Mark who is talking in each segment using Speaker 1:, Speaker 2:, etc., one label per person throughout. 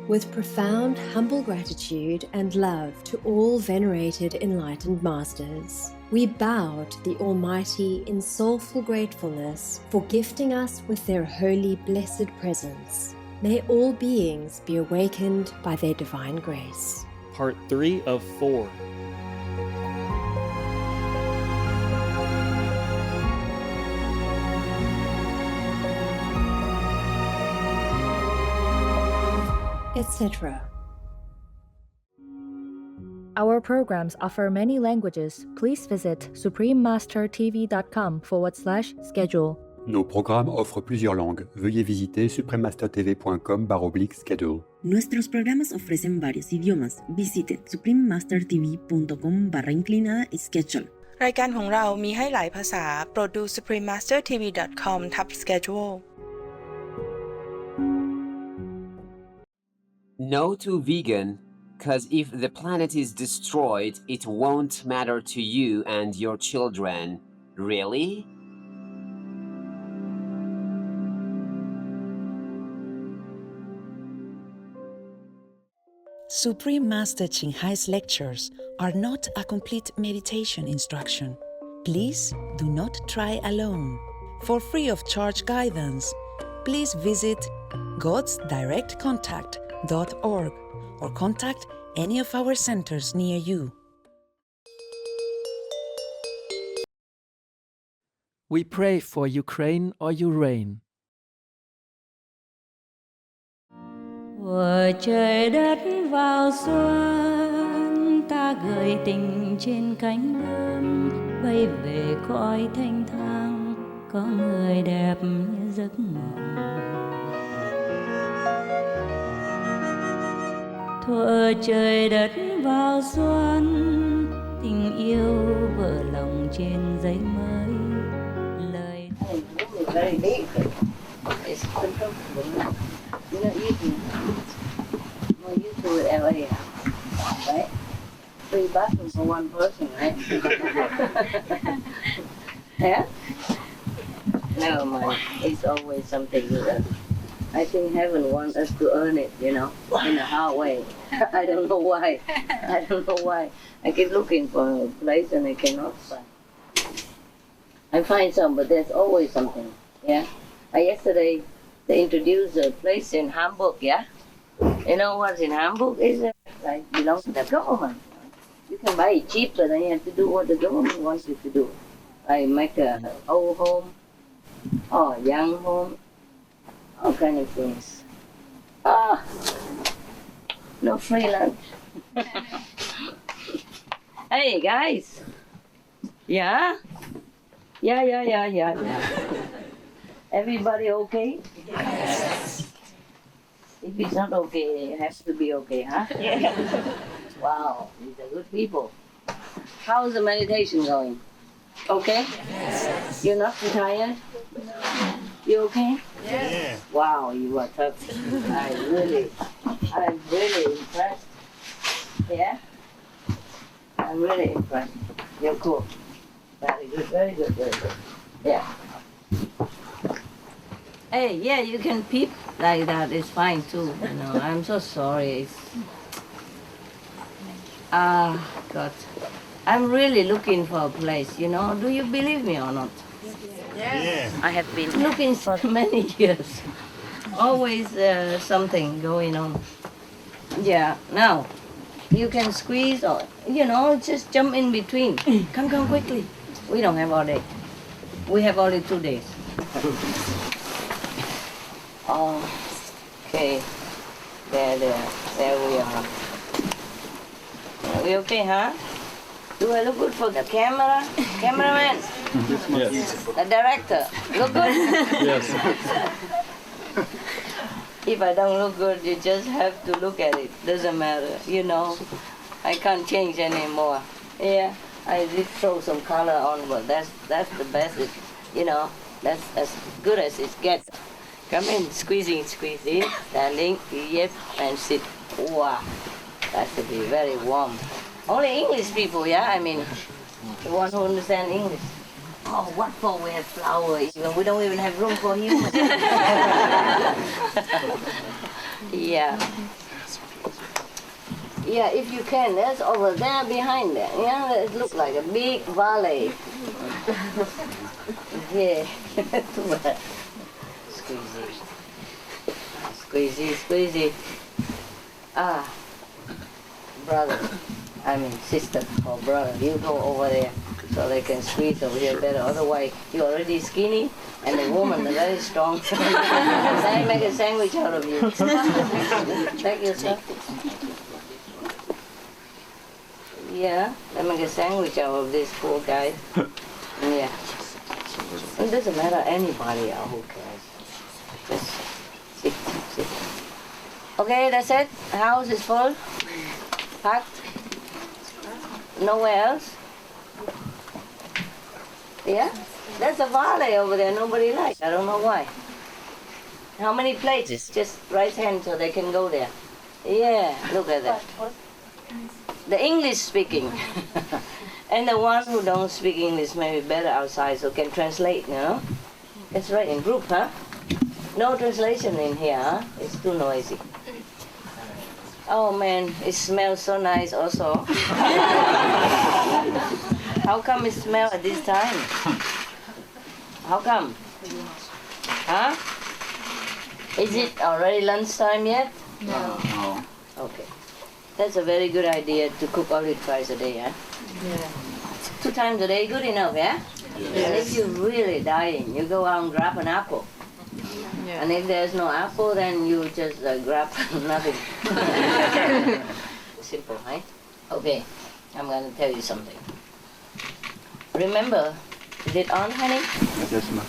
Speaker 1: With profound, humble gratitude and love to all venerated enlightened masters, we bow to the Almighty in soulful gratefulness for gifting us with their holy, blessed presence. May all beings be awakened by their divine grace.
Speaker 2: Part 3 of 4.
Speaker 1: Etc.
Speaker 3: Our programs offer many languages. Please visit suprememastertv.com/schedule.
Speaker 4: Nos programmes offrent plusieurs langues. Veuillez visiter suprememastertv.com/schedule.
Speaker 5: Nuestros programas ofrecen varios idiomas. Visite suprememastertv.com/schedule.
Speaker 6: รายการของเรามีให้หลายภาษาโปรดดู suprememastertv.com/schedule
Speaker 7: No to vegan, cause if the planet is destroyed, it won't matter to you and your children. Really?
Speaker 8: Supreme Master Ching Hai's lectures are not a complete meditation instruction. Please do not try alone. For free of charge guidance, please visit godsdirectcontact.org or contact any of our centers near you.
Speaker 9: We pray for Ukraine or your reign.
Speaker 10: Vừa trời đất vào xuân, ta gửi tình trên cánh bướm, bay về cõi thanh thang, có người đẹp như giấc mộng. Thuở trời đất vào xuân, tình yêu vỡ lòng trên giấy mới. Lời
Speaker 11: very big. It's uncomfortable. You know, you to LA, right? 3 bathrooms for 1 person, right? Yeah? Never mind. It's always something good. I think heaven wants us to earn it, you know, in a hard way. I don't know why. I don't know why. I keep looking for a place and I cannot find. I find some, but there's always something. Yeah. Yesterday they introduced a place in Hamburg. Yeah. You know what's in Hamburg is like belongs to the government. You can buy it cheap, but then you have to do what the government wants you to do. Like make an old home or young home, all kind of things. No free lunch. Hey guys. Yeah. Yeah. Everybody okay? Yes. If it's not okay, it has to be okay, huh? Yeah. Wow, these are good people. How's the meditation going? Okay? Yes. You're not too tired? You okay? Yes. Wow, you are tough. I'm really impressed. Yeah? I'm really impressed. You're cool. Very good. Yeah. Hey, yeah, you can peep like that. It's fine too. You know, I'm so sorry. God. I'm really looking for a place, you know. Do you believe me or not? Yes. I have been looking for many years. Always something going on. Yeah, now, you can squeeze or, you know, just jump in between. Come quickly. We don't have all day. We have only 2 days. Okay. There we are. Are we okay, huh? Do I look good for the camera? Cameraman?
Speaker 2: Yes.
Speaker 6: The director? Look good?
Speaker 2: Yes.
Speaker 6: If I don't look good, you just have to look at it. Doesn't matter, you know. I can't change anymore. Yeah, I did throw some color on, but that's the best. You know, that's as good as it gets. Come in, squeeze in, standing, yep, and sit. Wow, that should be very warm. Only English people, yeah? I mean, the one who understand English. Oh, what for? We have flowers. We don't even have room for humans. Yeah. Yeah, if you can, that's over there behind there. Yeah, it looks like a big valley. Yeah, too bad. Squeezy. Squeezy, squeezy. Ah, brother, I mean sister or brother, you go over there so they can squeeze over here better. Otherwise, you're already skinny and the woman is very strong. I make a sandwich out of you. Check yourself. Yeah, I make a sandwich out of this poor guy. Yeah. It doesn't matter anybody else, who cares? Just sit. Okay, that's it. House is full. Packed. Nowhere else. Yeah? There's a valley over there nobody likes. I don't know why. How many plates? It's just right hand so they can go there. Yeah, look at that. The English speaking. And the one who don't speak English maybe better outside so can translate, you know? It's right in group, huh? No translation in here, huh? It's too noisy. Oh man, it smells so nice also. How come it smells at this time? How come? Huh? Is it already lunchtime yet?
Speaker 12: No.
Speaker 6: Okay. That's a very good idea to cook only twice a day, huh?
Speaker 12: Yeah.
Speaker 6: 2 times a day, good enough, yeah?
Speaker 12: Yes.
Speaker 6: And if you're really dying, you go out and grab an apple.
Speaker 12: Yeah.
Speaker 6: And if there's no apple, then you just grab nothing. Simple, right? Okay, I'm going to tell you something. Remember, is it on, honey?
Speaker 4: Yes, ma'am.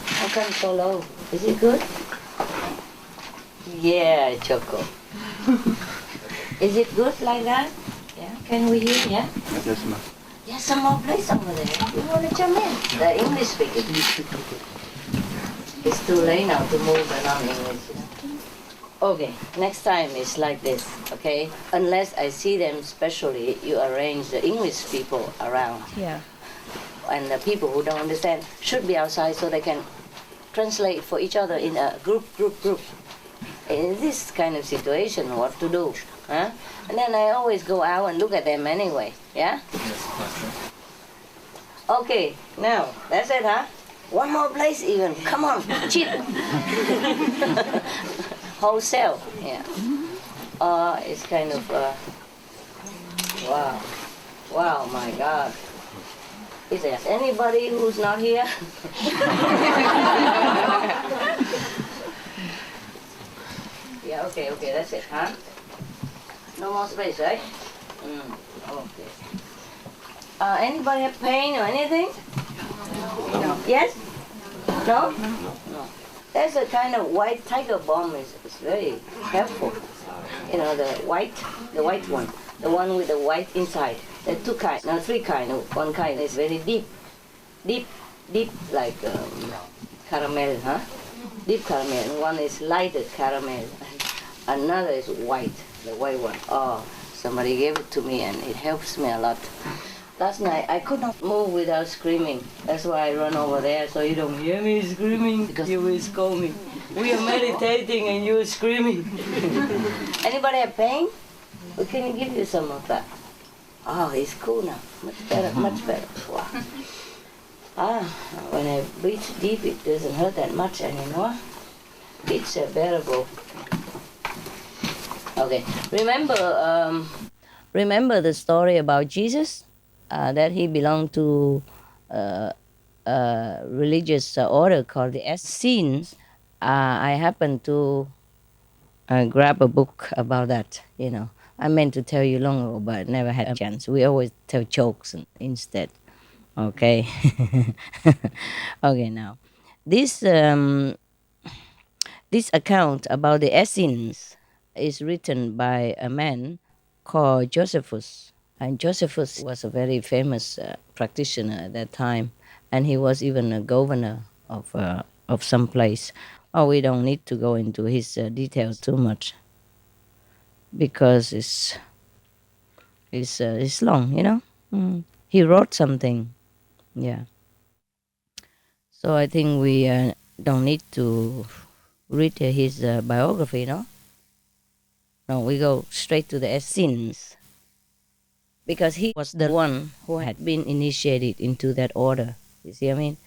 Speaker 6: How come so low? Is it good? Yeah, Choco. Is it good like that? Yeah, can we hear? Yeah?
Speaker 4: Yes, ma'am.
Speaker 6: Yeah, some more place over there. You want to jump in? The English speaking. It's too late now to move the non-English. Okay, next time it's like this, okay? Unless I see them specially, you arrange the English people around.
Speaker 3: Yeah.
Speaker 6: And the people who don't understand should be outside so they can translate for each other in a group. In this kind of situation, what to do? Huh? And then I always go out and look at them anyway, yeah? Okay, now, that's it, huh? One more place even, come on, cheap. Wholesale, yeah. It's kind of, wow, my God. Is there anybody who's not here? Yeah, okay, that's it, huh? No more space, right? Okay. Anybody have pain or anything? No. Yes? No? No. There's a kind of white tiger balm is very helpful. You know, the white one. The one with the white inside. There are 2 kinds, no, 3 kinds. One kind is very deep, like caramel, huh? Deep caramel. And one is lighted caramel. Another is white, the white one. Oh, somebody gave it to me and it helps me a lot. Last night I could not move without screaming. That's why I run over there so you don't hear me screaming because you will scold me. We are meditating and you're screaming. Anybody have pain? We can give you some of that. Oh, it's cool now. Much better, much better. Wow. When I breathe deep, it doesn't hurt that much anymore. It's bearable. Okay. Remember the story about Jesus? That he belonged to a religious order called the Essenes. I happened to grab a book about that, you know. I meant to tell you long ago, but never had a chance. We always tell jokes instead. Okay. Okay, now. This account about the Essenes is written by a man called Josephus. And Josephus was a very famous practitioner at that time. And he was even a governor of some place. Oh, we don't need to go into his details too much because it's long, you know. He wrote something, yeah. So I think we don't need to read his biography, no?
Speaker 11: No, we go straight to the Essenes. Because he was the one who had been initiated into that order. You see what I mean?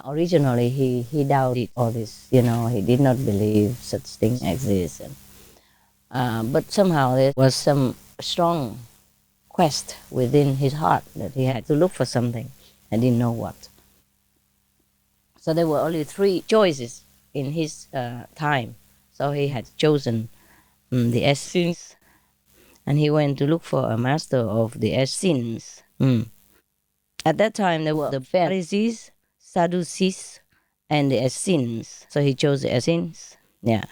Speaker 11: Originally, he doubted all this. He did not believe such thing exists. But somehow there was some strong quest within his heart that he had to look for something and didn't know what. So there were only 3 choices in his time. So he had chosen the Essenes, and he went to look for a master of the Essenes. At that time, there were the Pharisees, Sadducees, and the Essenes. So he chose the Essenes. Yeah.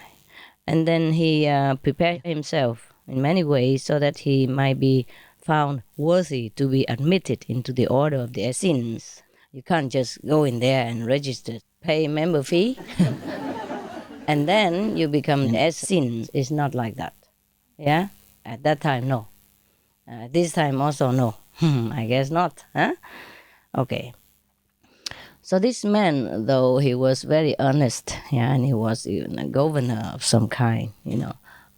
Speaker 11: And then he prepared himself in many ways so that he might be found worthy to be admitted into the order of the Essenes. You can't just go in there and register, pay member fee, and then you become an Essene. It's not like that. Yeah? At that time, no. This time also, no. I guess not. Huh? Okay. So this man, though he was very earnest, and he was even a governor of some kind,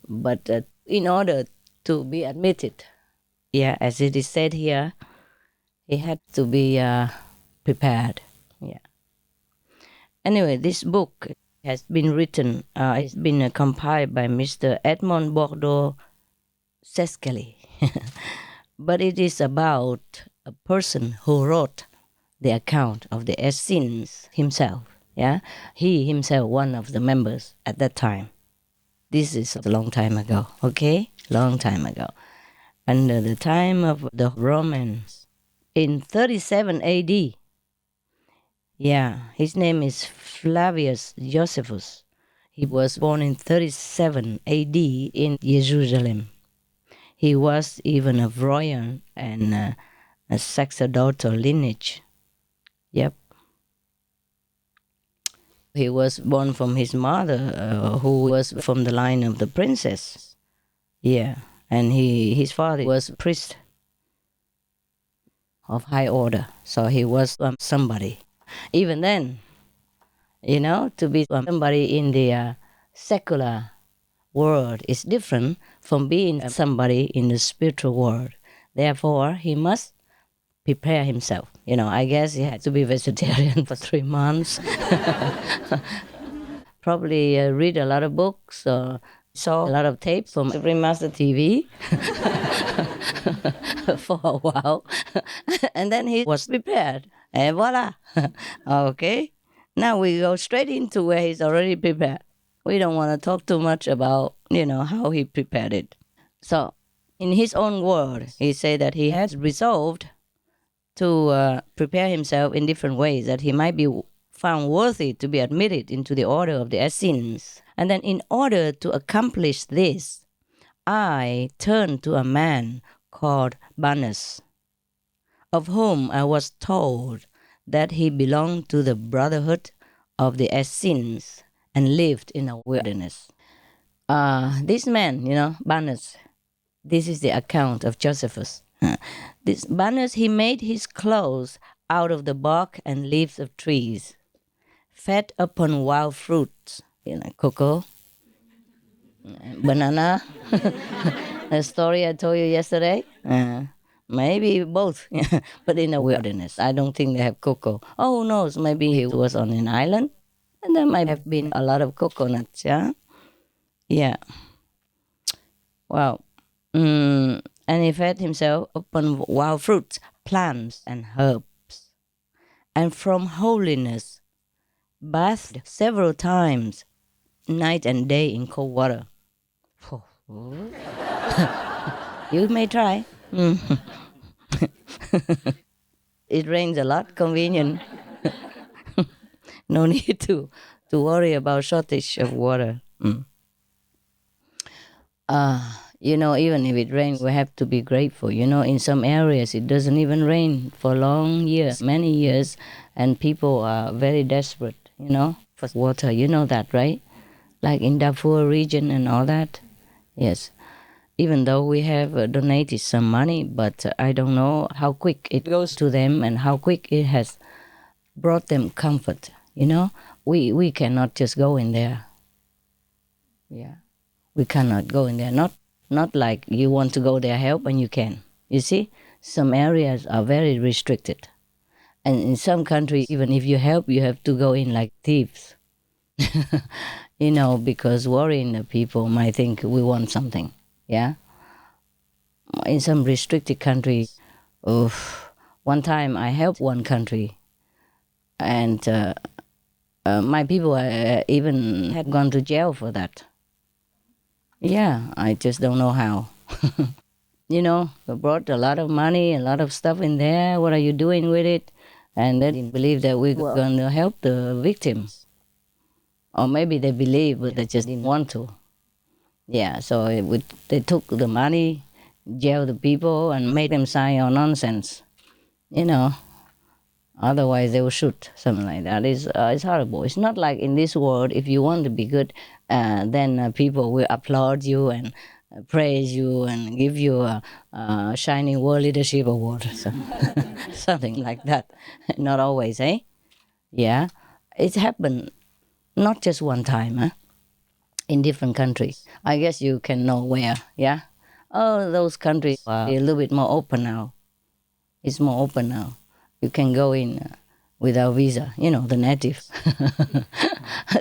Speaker 11: but in order to be admitted, as it is said here, he had to be prepared. Yeah. Anyway, this book has been written, it's been compiled by Mr. Edmond Bordeaux Sescali. But it is about a person who wrote the account of the Essenes himself. Yeah, he himself, one of the members at that time. This is a long time ago, okay? Long time ago. Under the time of the Romans, in 37 AD. Yeah, his name is Flavius Josephus. He was born in 37 AD in Jerusalem. He was even of royal and a sacerdotal lineage. Yep. He was born from his mother, who was from the line of the princess. Yeah, and his father was a priest of high order, so he was somebody. Even then, to be somebody in the secular world is different from being somebody in the spiritual world. Therefore, he must prepare himself. I guess he had to be vegetarian for 3 months. Probably read a lot of books, saw a lot of tapes from every Master TV for a while. And then he was prepared. And voila. Okay. Now we go straight into where he's already prepared. We don't want to talk too much about, how he prepared it. So, in his own words, he said that he has resolved to prepare himself in different ways, that he might be found worthy to be admitted into the order of the Essenes. And then in order to accomplish this, I turned to a man called Banus, of whom I was told that he belonged to the brotherhood of the Essenes and lived in a wilderness. This man, Banus, this is the account of Josephus. This Banus, he made his clothes out of the bark and leaves of trees, fed upon wild fruits, cocoa, banana. The story I told you yesterday. Maybe both, but in a wilderness. I don't think they have cocoa. Oh, who knows? Maybe he was on an island, and there might have been a lot of coconuts. Yeah. Wow. And he fed himself upon wild fruits, plants, and herbs. And from holiness, bathed several times, night and day in cold water. You may try. It rains a lot, convenient. No need to worry about shortage of water. Even if it rains, we have to be grateful. In some areas, it doesn't even rain for long years, many years, and people are very desperate, for water. You know that, right? Like in Darfur region and all that. Yes. Even though we have donated some money, but I don't know how quick it goes to them and how quick it has brought them comfort. We cannot just go in there. Yeah. We cannot go in there. Not like you want to go there help and you can. You see, some areas are very restricted. And in some countries, even if you help, you have to go in like thieves. Because worrying the people might think we want something. Yeah? In some restricted countries, one time I helped one country, and my people even had gone to jail for that. Yeah, I just don't know how. They brought a lot of money, a lot of stuff in there. What are you doing with it? And they didn't believe that we were going to help the victims. Or maybe they believed, but they just didn't want to. Yeah, so they took the money, jailed the people, and made them sign on nonsense. Otherwise they will shoot, something like that. It's horrible. It's not like in this world, if you want to be good, then people will applaud you and praise you and give you a shining world leadership award. So, something like that. Not always, eh? Yeah. It's happened not just one time, in different countries. I guess you can know where, yeah? Oh, those countries are a little bit more open now. It's more open now. You can go in without visa. The native.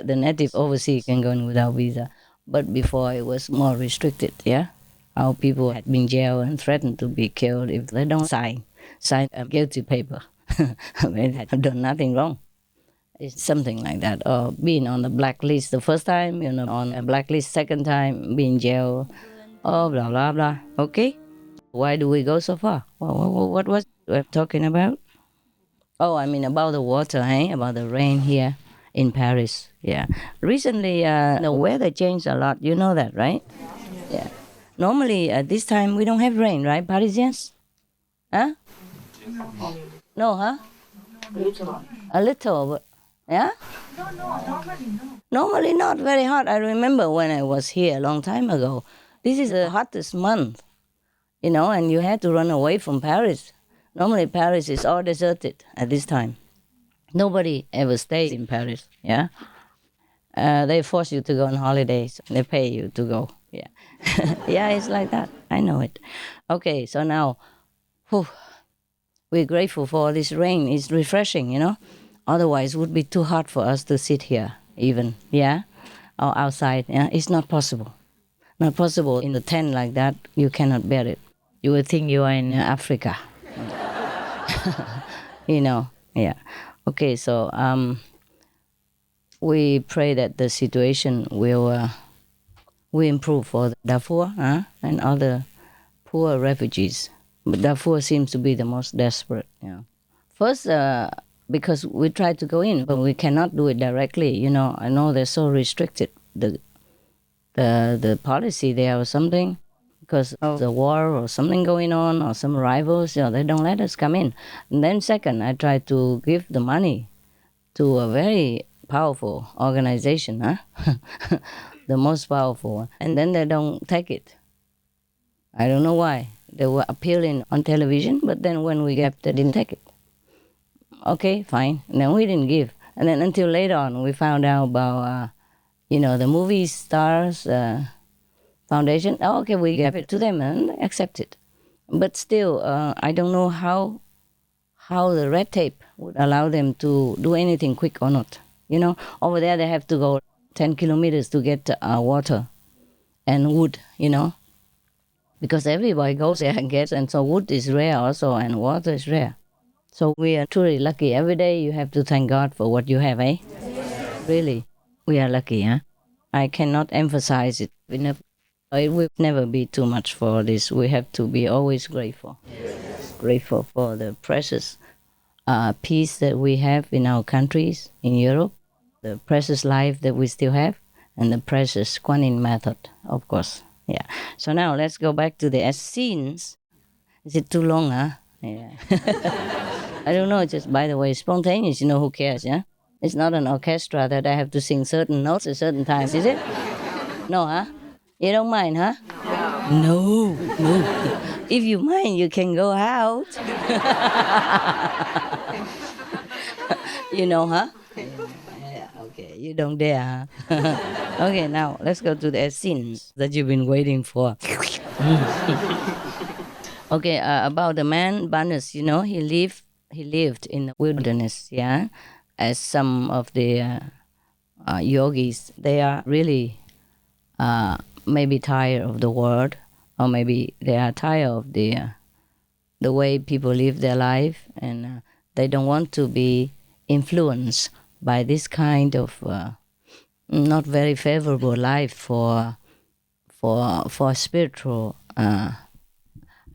Speaker 11: The native overseas can go in without visa. But before it was more restricted, yeah? Our people had been jailed and threatened to be killed if they don't sign a guilty paper. They had done nothing wrong. It's something like that. Or being on the blacklist the first time, on a blacklist second time, being jailed, blah, blah, blah. Okay? Why do we go so far? What was we talking about? Oh, I mean about the water, about the rain here in Paris. Yeah. Recently, the weather changed a lot. You know that, right? Yeah. Normally, at this time, we don't have rain, right, Parisians? Huh? No, huh? A little, but, yeah? Normally not very hot. I remember when I was here a long time ago. This is the hottest month, and you had to run away from Paris. Normally, Paris is all deserted at this time. Nobody ever stays in Paris, yeah? They force you to go on holidays. They pay you to go, yeah. Yeah, it's like that. I know it. Okay, so now, we're grateful for this rain. It's refreshing, Otherwise, it would be too hot for us to sit here, even, yeah? Or outside, yeah? It's not possible. Not possible in the tent like that. You cannot bear it. You would think you are in Africa. Yeah. Okay, so we pray that the situation will improve for Darfur and other poor refugees. But Darfur seems to be the most desperate. First, because we tried to go in, but we cannot do it directly. I know they're so restricted, the policy there or something, because of the war or something going on or some rivals, they don't let us come in. And then second, I tried to give the money to a very powerful organization, the most powerful one, and then they don't take it. I don't know why. They were appealing on television, but then when we gave, they didn't take it. Okay, fine. And then we didn't give. And then until later on, we found out about, the movie stars foundation. Oh, okay, we gave it to them and they accept it. But still, I don't know how the red tape would allow them to do anything quick or not. Over there they have to go 10 kilometers to get water and wood, because everybody goes there and gets, and so wood is rare also and water is rare. So we are truly lucky. Every day you have to thank God for what you have, eh? Really, we are lucky, huh? I cannot emphasize it enough. It will never be too much for this. We have to be always grateful. Grateful for the precious peace that we have in our countries, in Europe, the precious life that we still have, and the precious Kuan Yin method, of course. Yeah. So now let's go back to the Essenes. Is it too long, huh? Yeah. I don't know, just by the way, spontaneous, who cares, yeah? It's not an orchestra that I have to sing certain notes at certain times, is it? No, huh? You don't mind, huh? No. If you mind, you can go out. Huh? Yeah, okay. You don't dare. Okay, now let's go to the Essenes that you've been waiting for. Okay, about the man Banus, he lived in the wilderness, yeah, as some of the yogis. They are really maybe tired of the world, or maybe they are tired of the way people live their life, and they don't want to be influenced by this kind of not very favorable life for spiritual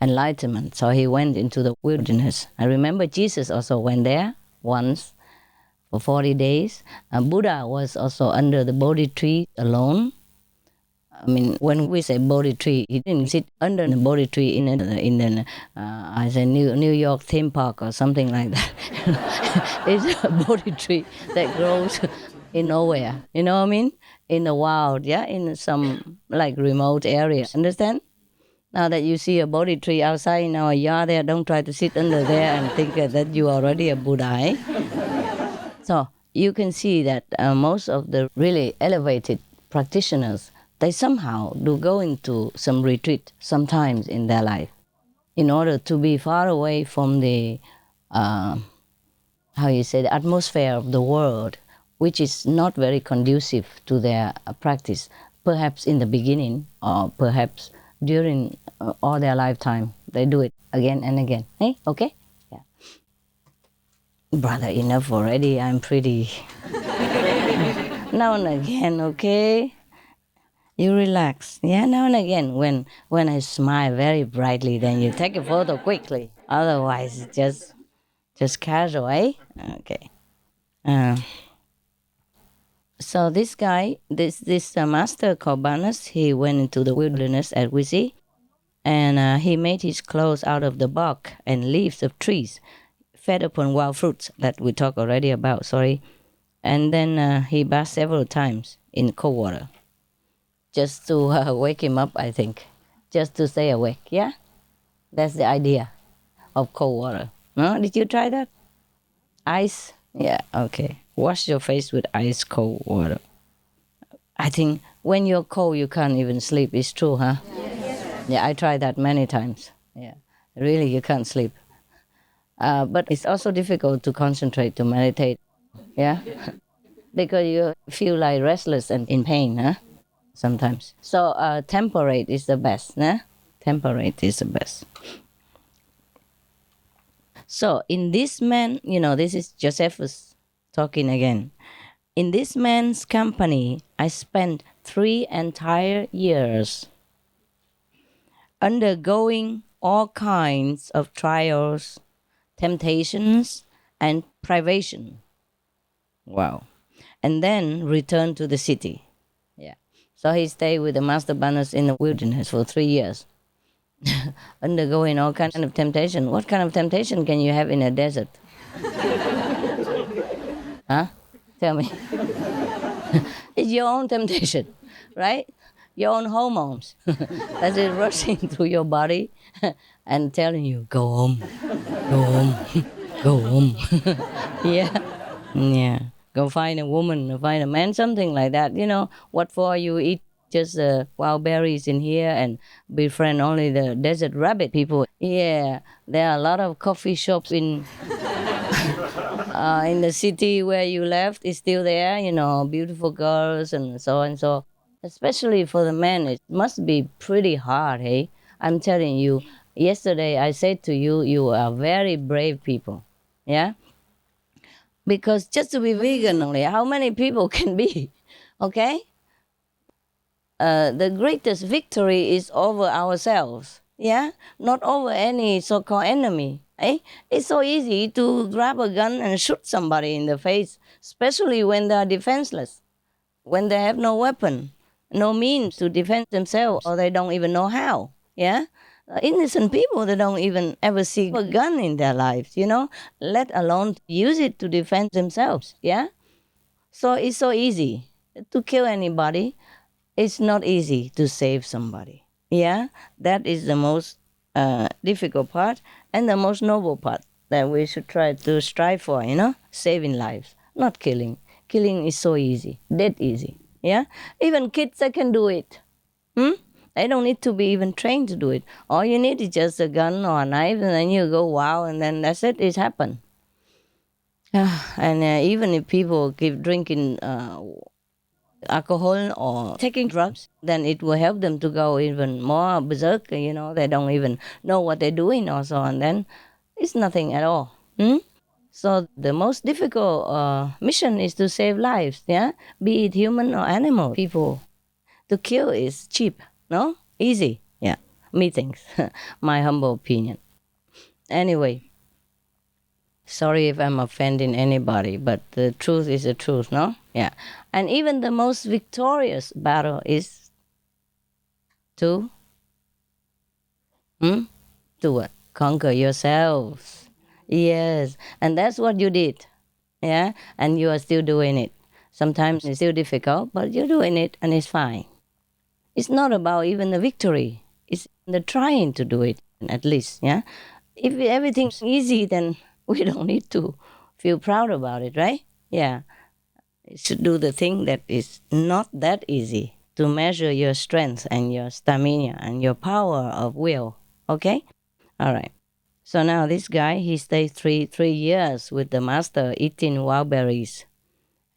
Speaker 11: enlightenment. So he went into the wilderness. I remember Jesus also went there once for 40 days. Buddha was also under the Bodhi tree alone. I mean, when we say Bodhi tree, he didn't sit under the Bodhi tree in New York theme park or something like that. It's a Bodhi tree that grows in nowhere. You know what I mean? In the wild, yeah, in some like remote area. Understand? Now that you see a Bodhi tree outside in our yard there, don't try to sit under there and think that you are already a Buddha. Eh? So you can see that most of the really elevated practitioners, they somehow do go into some retreat sometimes in their life in order to be far away from the, the atmosphere of the world, which is not very conducive to their practice, perhaps in the beginning or perhaps during all their lifetime. They do it again and again. Hey, okay? Yeah. Brother, enough already. I'm pretty. Now and again, okay? You relax. Yeah, now and again, when I smile very brightly, then you take a photo quickly. Otherwise, just casual, eh? Okay. So this guy, this master called Banus, he went into the wilderness as we see, and he made his clothes out of the bark and leaves of trees, fed upon wild fruits that we talked already about. Sorry, and then he bathed several times in cold water, just to wake him up, I think, just to stay awake. Yeah, that's the idea of cold water. No, did you try that? Ice? Yeah, okay. Wash your face with ice cold water. I think when you're cold, you can't even sleep. It's true, huh? Yes. Yeah, I tried that many times. Yeah, really, you can't sleep. But it's also difficult to concentrate, to meditate. Yeah, because you feel like restless and in pain, huh? Sometimes. So temperate is the best, nah? Temperate is the best. So in this man, this is Josephus talking again. In this man's company, I spent 3 entire years undergoing all kinds of trials, temptations, and privation. Wow. And then returned to the city. Yeah. So he stayed with the Master Banus in the wilderness for 3 years, undergoing all kinds of temptation. What kind of temptation can you have in a desert? Huh? Tell me. It's your own temptation, right? Your own hormones. That's it rushing through your body and telling you, go home, go home, go home. Yeah. Go find a woman, find a man, something like that. What for you eat just wild berries in here and befriend only the desert rabbit people. Yeah, there are a lot of coffee shops in the city where you left. Is still there, beautiful girls and so and so. Especially for the men, it must be pretty hard, hey? I'm telling you, yesterday I said to you, you are very brave people, yeah? Because just to be vegan only, how many people can be, okay? The greatest victory is over ourselves, yeah? Not over any so-called enemy, eh? It's so easy to grab a gun and shoot somebody in the face, especially when they are defenseless, when they have no weapon, no means to defend themselves, or they don't even know how, yeah? Innocent people, they don't even ever see a gun in their lives, let alone use it to defend themselves, yeah? So it's so easy to kill anybody. It's not easy to save somebody, yeah? That is the most difficult part and the most noble part that we should try to strive for, saving lives, not killing. killing is so easy, dead easy. Yeah, even kids, they can do it. They don't need to be even trained to do it. All you need is just a gun or a knife, and then you go wow, and then that's it. It's happened. And even if people keep drinking alcohol or taking drugs, then it will help them to go even more berserk. They don't even know what they're doing or so, and then it's nothing at all. So the most difficult mission is to save lives, yeah? Be it human or animal. People, to kill is cheap, no? Easy, yeah. Me thinks, my humble opinion. Anyway, sorry if I'm offending anybody, but the truth is the truth, no? Yeah. And even the most victorious battle is to what? Conquer yourselves. Yes. And that's what you did. Yeah. And you are still doing it. Sometimes it's still difficult, but you're doing it and it's fine. It's not about even the victory. It's the trying to do it, at least, yeah? If everything's easy, then we don't need to feel proud about it, right? Yeah. You should do the thing that is not that easy to measure your strength and your stamina and your power of will, okay? All right. So now this guy, he stayed three years with the master eating wild berries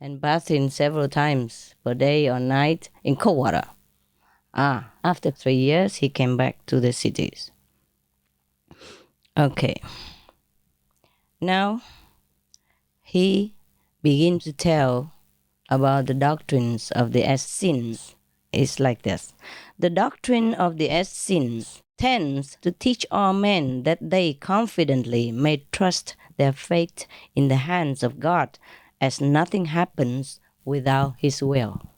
Speaker 11: and bathing several times per day or night in cold water. After 3 years, he came back to the cities. Okay. Now, he began to tell about the doctrines of the Essenes. It's like this. The doctrine of the Essenes tends to teach all men that they confidently may trust their fate in the hands of God, as nothing happens without his will.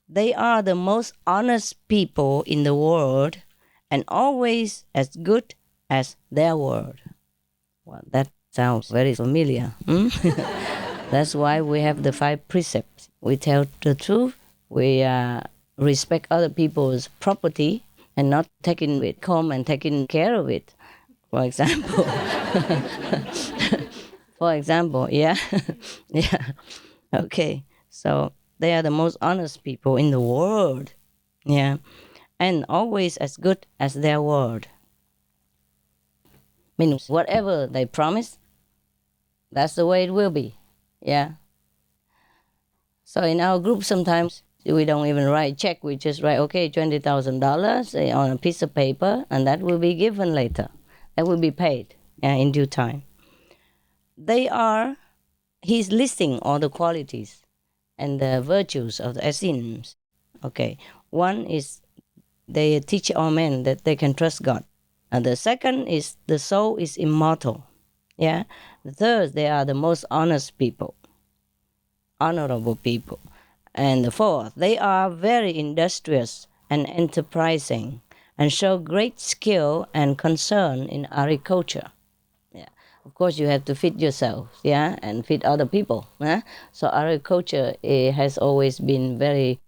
Speaker 11: They are the most honest people in the world and always as good as their word. Well, that sounds very familiar. That's why we have the 5 precepts. We tell the truth, we respect other people's property and not taking it home and taking care of it, for example. For example, yeah. Yeah. Okay, so they are the most honest people in the world, yeah, and always as good as their word. Meaning, whatever they promise, that's the way it will be, yeah. So in our group, sometimes we don't even write check. We just write, okay, $20,000 on a piece of paper, and that will be given later. That will be paid in due time. He's listing all the qualities and the virtues of the Essenes. Okay, one is they teach all men that they can trust God. And the second is the soul is immortal. Yeah. The third, they are the most honest people, honorable people. And the fourth, they are very industrious and enterprising and show great skill and concern in agriculture. Yeah. Of course, you have to feed yourself, yeah, and feed other people. Yeah? So agriculture has always been very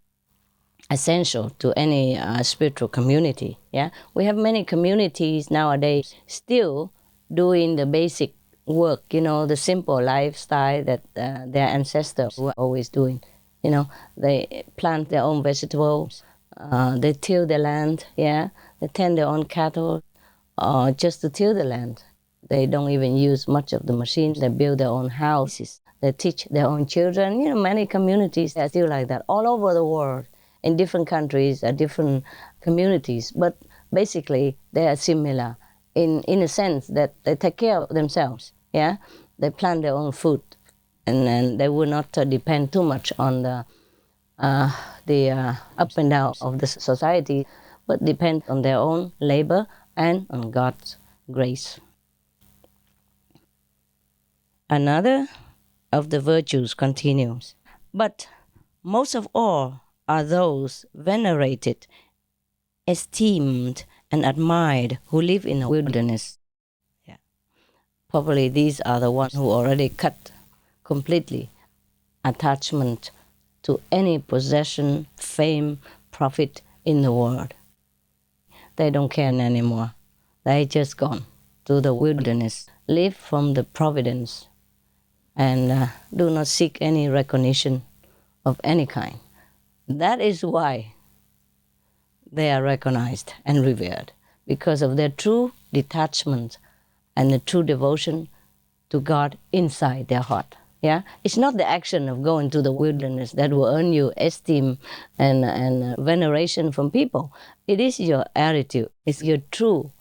Speaker 11: essential to any spiritual community. Yeah, we have many communities nowadays still doing the basic work. The simple lifestyle that their ancestors were always doing. They plant their own vegetables, they till the land. Yeah, they tend their own cattle, just to till the land. They don't even use much of the machines. They build their own houses. They teach their own children. Many communities are still like that all over the world. In different countries, different communities, but basically they are similar in a sense that they take care of themselves. Yeah, they plant their own food, and they will not depend too much on the up and down of the society, but depend on their own labor and on God's grace. Another of the virtues continues, but most of all are those venerated, esteemed, and admired who live in a wilderness. Yeah. Probably these are the ones who already cut completely attachment to any possession, fame, profit in the world. They don't care anymore. They just gone to the wilderness, live from the providence and do not seek any recognition of any kind. That is why they are recognized and revered, because of their true detachment and the true devotion to God inside their heart. Yeah, it's not the action of going to the wilderness that will earn you esteem and veneration from people. It is your attitude. It's your true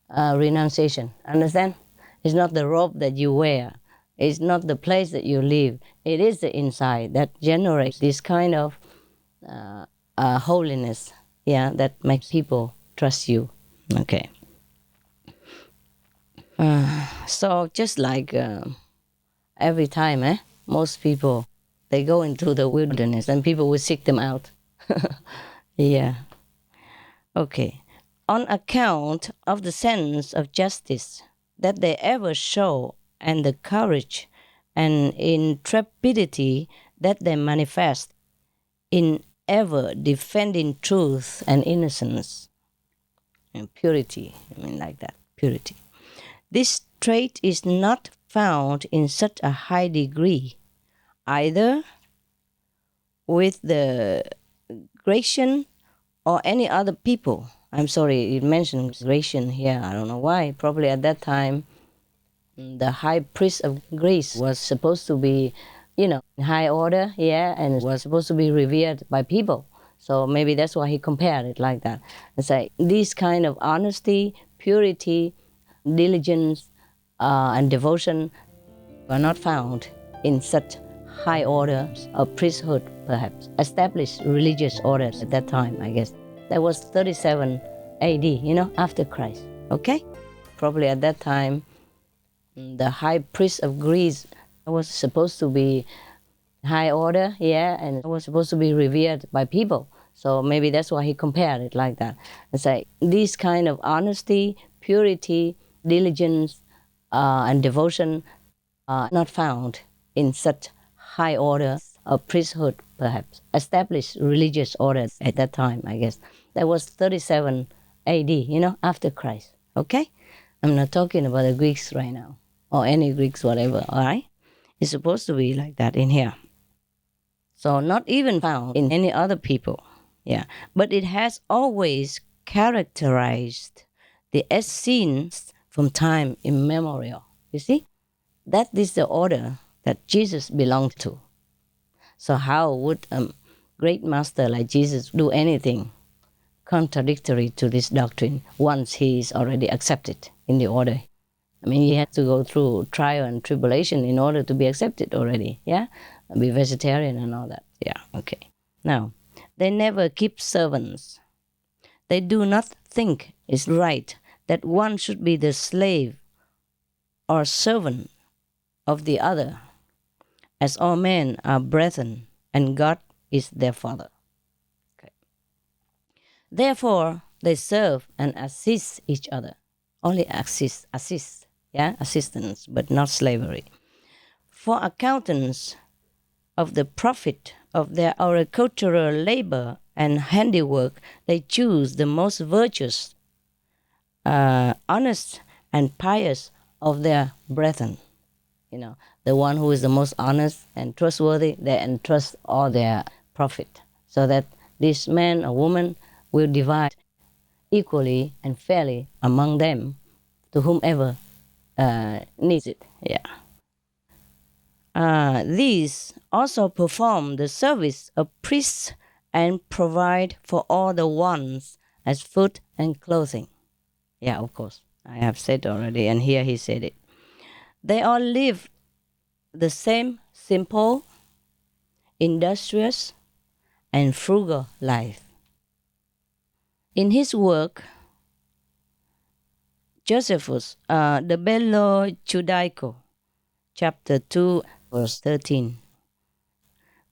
Speaker 11: renunciation. Understand? It's not the robe that you wear. It's not the place that you live. It is the inside that generates this kind of holiness. Yeah, that makes people trust you. Okay. So just like every time, most people, they go into the wilderness and people will seek them out. Yeah. Okay. On account of the sense of justice that they ever show and the courage and intrepidity that they manifest in ever defending truth and innocence and purity, like that, purity. This trait is not found in such a high degree, either with the Grecian or any other people. I'm sorry, it mentions Grecian here. I don't know why. Probably at that time, the high priest of Greece was supposed to be, high order, and was supposed to be revered by people. So maybe that's why he compared it like that. And say, this kind of honesty, purity, diligence, and devotion were not found in such high orders of priesthood, perhaps, established religious orders at that time, I guess. That was 37 AD, after Christ, okay? Probably at that time, the high priest of Greece was supposed to be high order, and was supposed to be revered by people. So maybe that's why he compared it like that. And say, this kind of honesty, purity, diligence, and devotion are not found in such high orders of priesthood, perhaps, established religious orders at that time, I guess. That was 37 AD, after Christ, okay? I'm not talking about the Greeks right now, or any Greeks, whatever, all right? It's supposed to be like that in here. So not even found in any other people, but it has always characterized the Essenes from time immemorial. You see? That is the order that Jesus belonged to. So how would a great master like Jesus do anything contradictory to this doctrine once he is already accepted in the order? He had to go through trial and tribulation in order to be accepted already, be vegetarian and all that. Okay. Now, they never keep servants. They do not think it's right that one should be the slave or servant of the other, as all men are brethren, and God is their Father. Okay. Therefore, they serve and assist each other. Only assist, assistance, but not slavery. For accountants of the profit of their agricultural labor and handiwork, they choose the most virtuous, honest, and pious of their brethren. The one who is the most honest and trustworthy, they entrust all their profit, so that this man or woman will divide equally and fairly among them to whomever needs it. These also perform the service of priests and provide for all the wants as food and clothing. Of course, I have said already, and here he said it. They all live the same simple, industrious, and frugal life. In his work, Josephus, the Bello Judaico, chapter 2, verse 13,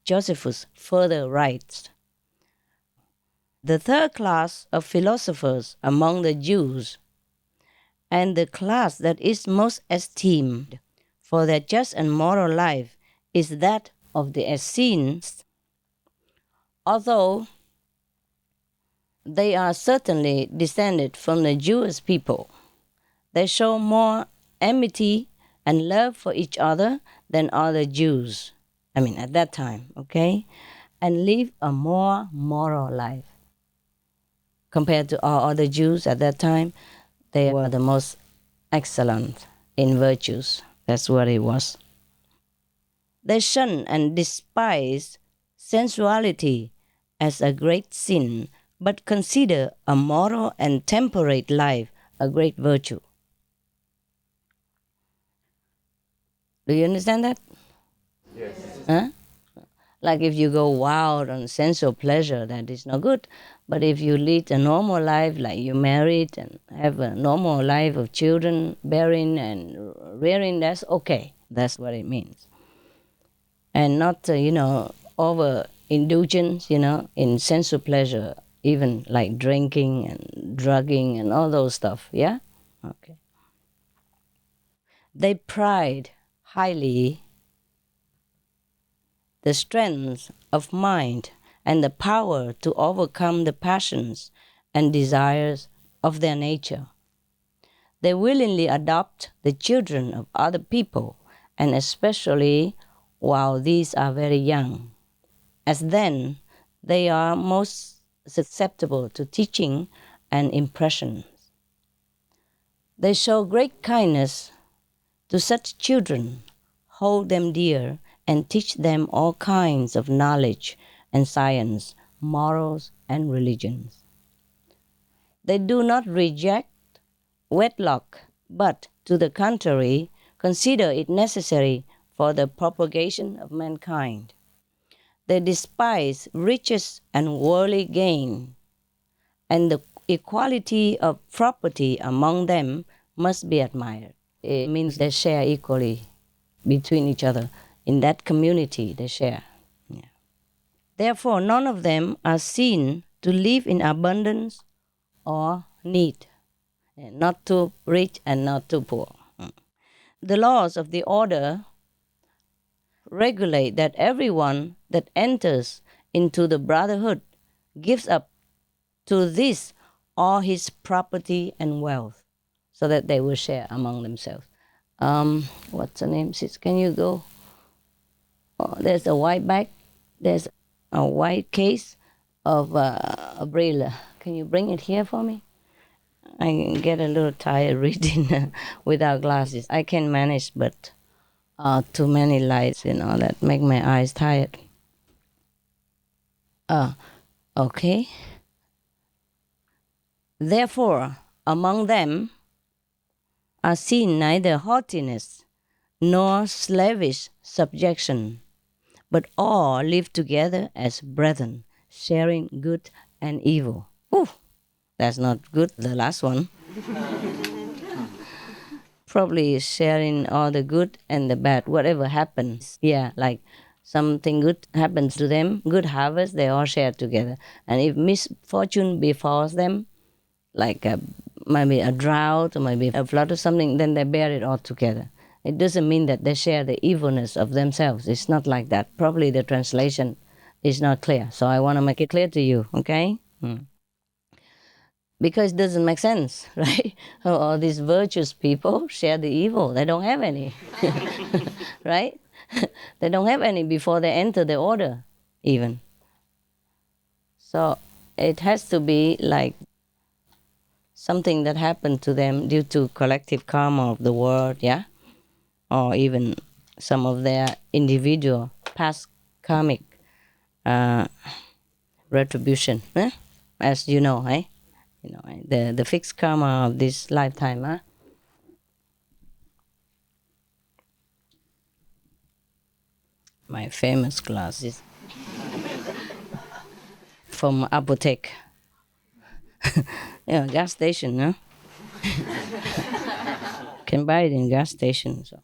Speaker 11: Josephus further writes, the third class of philosophers among the Jews, and the class that is most esteemed for their just and moral life, is that of the Essenes. Although they are certainly descended from the Jewish people, they show more enmity and love for each other than other Jews. I mean, at that time, okay? And live a more moral life. Compared to all other Jews at that time, they were the most excellent in virtues. That's what it was. They shun and despise sensuality as a great sin, but consider a moral and temperate life a great virtue. Do you understand that?
Speaker 2: Yes.
Speaker 11: Huh? Like if you go wild on sensual pleasure, that is not good. But if you lead a normal life, like you're married and have a normal life of children bearing and rearing, that's okay. That's what it means. And not, overindulgence, in sensual pleasure, even like drinking and drugging and all those stuff, yeah? Okay. They pride highly the strength of mind and the power to overcome the passions and desires of their nature. They willingly adopt the children of other people, and especially while these are very young, as then they are most susceptible to teaching and impressions. They show great kindness to such children, hold them dear, and teach them all kinds of knowledge and science, morals and religions. They do not reject wedlock, but, to the contrary, consider it necessary for the propagation of mankind. They despise riches and worldly gain, and the equality of property among them must be admired. It means they share equally between each other. In that community, they share. Yeah. Therefore, none of them are seen to live in abundance or need, not too rich and not too poor. The laws of the order regulate that everyone that enters into the brotherhood gives up to this all his property and wealth, so that they will share among themselves. What's the name, sis? Can you go? Oh, there's a white bag. There's a white case of umbrella. Can you bring it here for me? I get a little tired reading without glasses. I can manage, but too many lights, that make my eyes tired. Okay. Therefore, among them are seen neither haughtiness nor slavish subjection, but all live together as brethren, sharing good and evil. Ooh, that's not good, the last one. Probably sharing all the good and the bad, whatever happens. Yeah, like something good happens to them, good harvest, they all share together. And if misfortune befalls them, like maybe a drought or maybe a flood or something, then they bear it all together. It doesn't mean that they share the evilness of themselves. It's not like that. Probably the translation is not clear. So I want to make it clear to you, okay? Because it doesn't make sense, right? All these virtuous people share the evil. They don't have any, right? They don't have any before they enter the order, even. So it has to be like something that happened to them due to collective karma of the world, yeah? Or even some of their individual past karmic retribution, as you know, eh? The fixed karma of this lifetime, huh? My famous glasses from apotheke. Yeah, gas station, huh? Can buy it in gas station. So,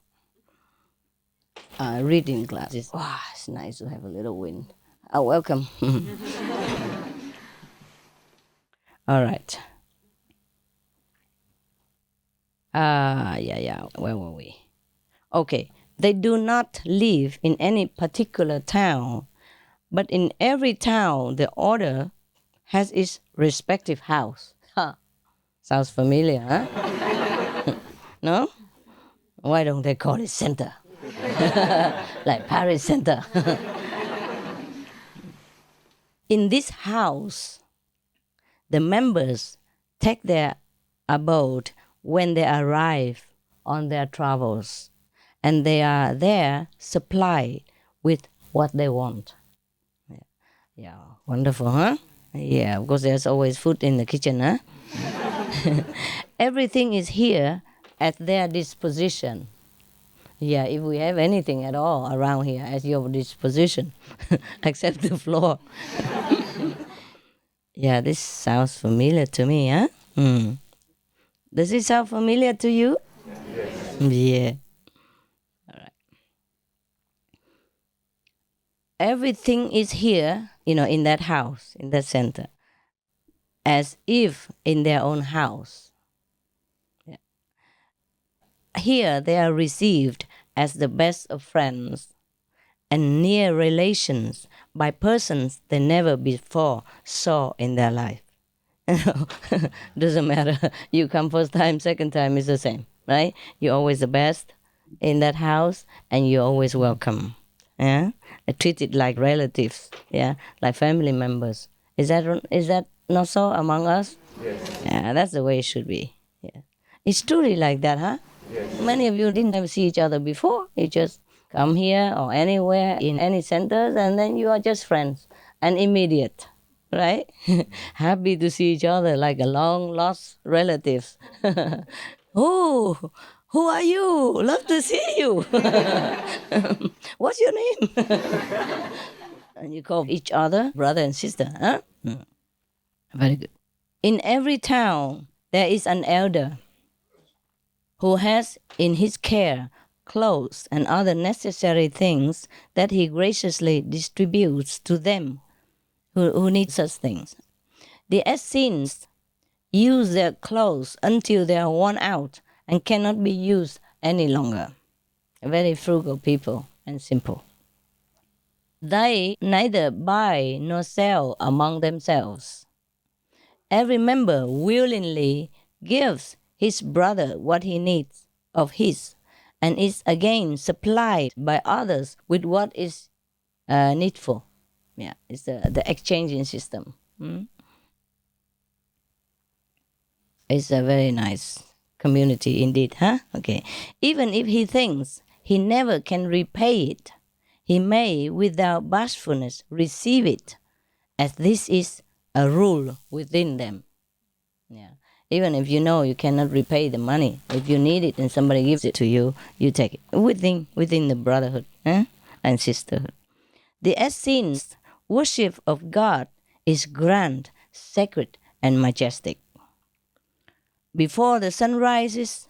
Speaker 11: reading glasses. Wow, it's nice to have a little wind. Welcome. All right. Where were we? Okay. They do not live in any particular town, but in every town the order has its respective house. Huh. Sounds familiar, huh? No? Why don't they call it center? like Paris Center. In this house, the members take their abode when they arrive on their travels, and they are there supplied with what they want. Yeah, wonderful, huh? Yeah, of course there's always food in the kitchen, huh? Everything is here at their disposition. Yeah, if we have anything at all around here at your disposition, except the floor. Yeah, this sounds familiar to me, huh? Does it sound familiar to you? Yes. Yeah. All right. Everything is here, in that house, in that center, as if in their own house. Yeah. Here they are received as the best of friends and near relations by persons they never before saw in their life. Doesn't matter. You come first time, second time, it's the same, right? You're always the best in that house, and you're always welcome. Yeah, treated like relatives. Yeah, like family members. Is that not so among us? Yes. Yeah, that's the way it should be. Yeah, it's truly like that, huh? Yes. Many of you didn't ever see each other before. You just come here or anywhere in any centers, and then you are just friends and immediate. Right? Happy to see each other like a long-lost relatives. Oh, who are you? Love to see you. What's your name? And you call each other brother and sister. Huh? Very good. In every town, there is an elder who has in his care clothes and other necessary things that he graciously distributes to them who need such things. The Essenes use their clothes until they are worn out and cannot be used any longer. Very frugal people and simple. They neither buy nor sell among themselves. Every member willingly gives his brother what he needs of his, and is again supplied by others with what is needful. Yeah, it's the exchanging system. It's a very nice community indeed, huh? Okay. Even if he thinks he never can repay it, he may, without bashfulness, receive it, as this is a rule within them. Yeah. Even if you know you cannot repay the money, if you need it and somebody gives it to you, you take it within the brotherhood, and sisterhood. The Essenes worship of God is grand, sacred, and majestic. Before the sun rises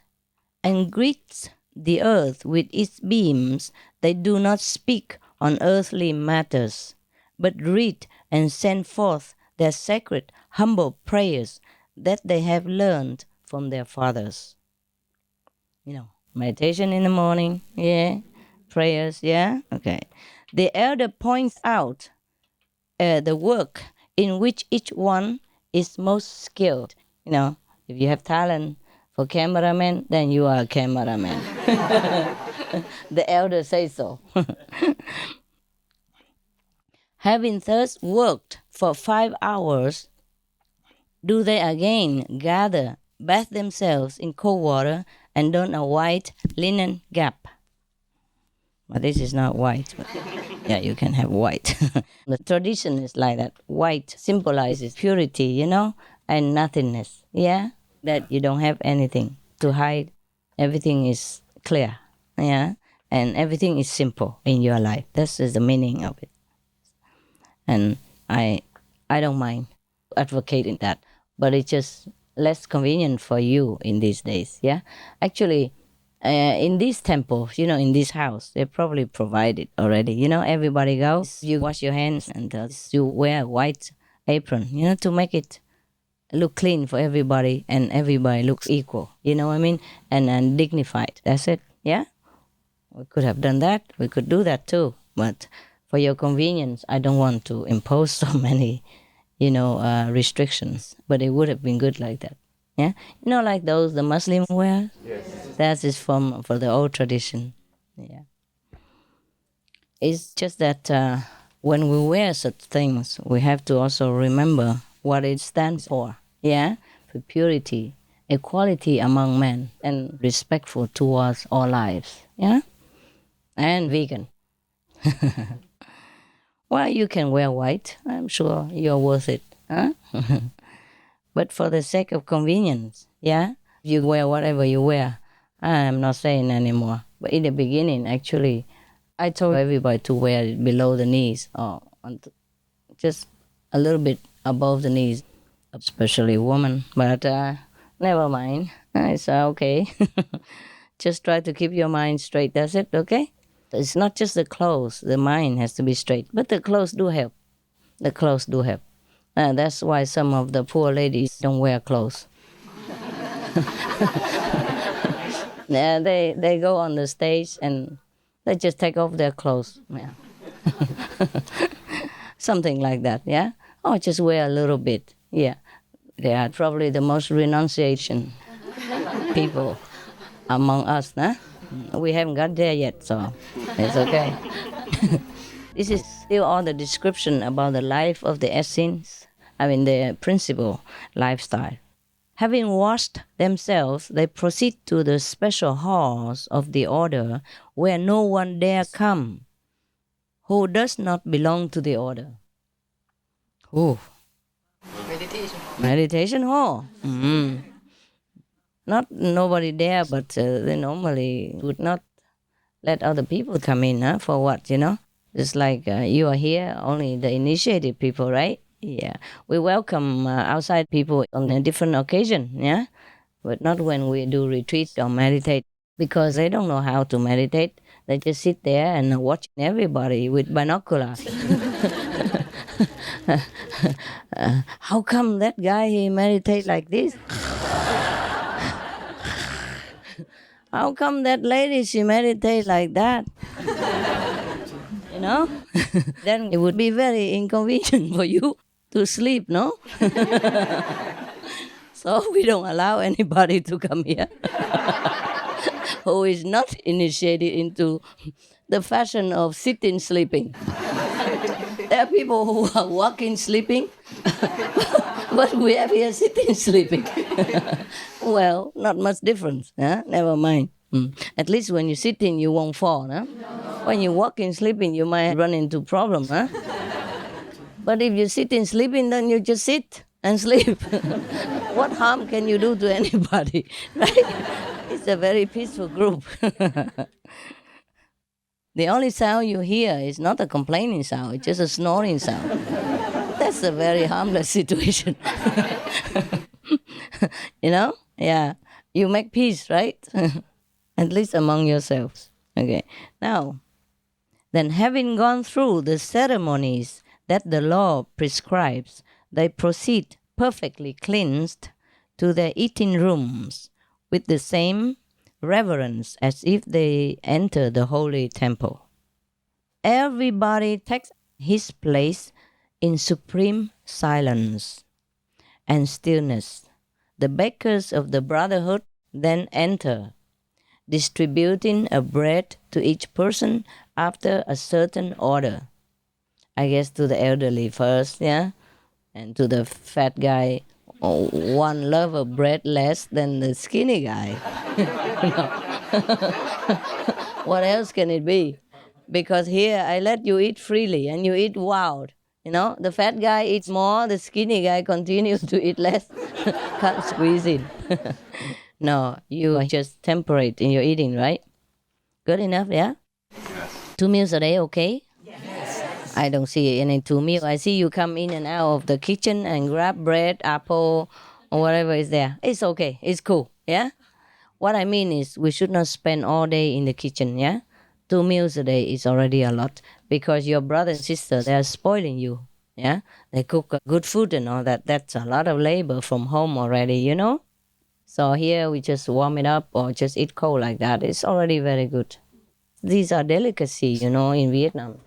Speaker 11: and greets the earth with its beams, they do not speak on earthly matters, but read and send forth their sacred, humble prayers that they have learned from their fathers. Meditation in the morning, yeah, prayers, yeah, okay. The elder points out the work in which each one is most skilled. If you have talent for cameraman, then you are a cameraman. The elder says so. Having thus worked for 5 hours, do they again gather, bathe themselves in cold water, and don a white linen gap. But this is not white. But yeah, you can have white. The tradition is like that. White symbolizes purity, and nothingness. Yeah, that you don't have anything to hide. Everything is clear. Yeah, and everything is simple in your life. This is the meaning of it. And I don't mind advocating that, but it's just less convenient for you in these days. Yeah, actually. In these temples, in this house, they probably provide it already. Everybody goes, you wash your hands, and you wear a white apron, to make it look clean for everybody, and everybody looks equal, you know what I mean? And dignified. That's it, yeah? We could have done that. We could do that too. But for your convenience, I don't want to impose so many, restrictions. But it would have been good like that. Yeah, like those the Muslim wear. Yes. That is for the old tradition. Yeah.
Speaker 10: It's just that when we wear such things, we have to also remember what it stands for. Yeah, for purity, equality among men, and respectful towards all lives. Yeah, and vegan. Well, you can wear white. I'm sure you're worth it. Huh? But for the sake of convenience, yeah, you wear whatever you wear. I'm not saying anymore. But in the beginning, actually, I told everybody to wear it below the knees or just a little bit above the knees, especially women. But never mind. It's okay. Just try to keep your mind straight. That's it, okay? It's not just the clothes. The mind has to be straight. But the clothes do help. The clothes do help. That's why some of the poor ladies don't wear clothes. Yeah, they go on the stage and they just take off their clothes. Yeah. Something like that, yeah? Or just wear a little bit. Yeah. They are probably the most renunciation people among us, huh? We haven't got there yet, so it's okay. This is still all the description about the life of the Essenes, the principal lifestyle. Having washed themselves, they proceed to the special halls of the order where no one dare come who does not belong to the order. Ooh. Meditation hall. Mm-hmm. Not nobody there, but they normally would not let other people come in, huh? For what, It's like you are here, only the initiated people, right? Yeah. We welcome outside people on a different occasion, yeah? But not when we do retreat or meditate, because they don't know how to meditate. They just sit there and watch everybody with binoculars. How come that guy, he meditate like this? How come that lady, she meditate like that? Then it would be very inconvenient for you to sleep, no? So we don't allow anybody to come here who is not initiated into the fashion of sitting sleeping. There are people who are walking sleeping, but we have here sitting sleeping. Well, not much difference. Huh? Never mind. At least when you're sitting, you won't fall. Huh? When you're walking sleeping, you might run into problems. Huh? But if you're sitting sleeping, then you just sit and sleep. What harm can you do to anybody? Right? It's a very peaceful group. The only sound you hear is not a complaining sound, it's just a snoring sound. That's a very harmless situation. Yeah. You make peace, right? At least among yourselves. Okay. Now, then having gone through the ceremonies that the law prescribes, they proceed perfectly cleansed to their eating rooms with the same reverence as if they enter the holy temple. Everybody takes his place in supreme silence and stillness. The bakers of the brotherhood then enter, distributing a bread to each person after a certain order. I guess to the elderly first, yeah? And to the fat guy, one loaf of bread less than the skinny guy. What else can it be? Because here I let you eat freely and you eat wild. The fat guy eats more, the skinny guy continues to eat less. Can't squeeze in. No, you are just temperate in your eating, right? Good enough, yeah? Yes. 2 meals a day, okay? Yes. I don't see any 2 meals. I see you come in and out of the kitchen and grab bread, apple, or whatever is there. It's okay. It's cool, yeah? What I mean is we should not spend all day in the kitchen, yeah? 2 meals a day is already a lot because your brother and sister, they are spoiling you, yeah? They cook good food and all that. That's a lot of labor from home already, So here we just warm it up or just eat cold like that. It's already very good. These are delicacies, in Vietnam.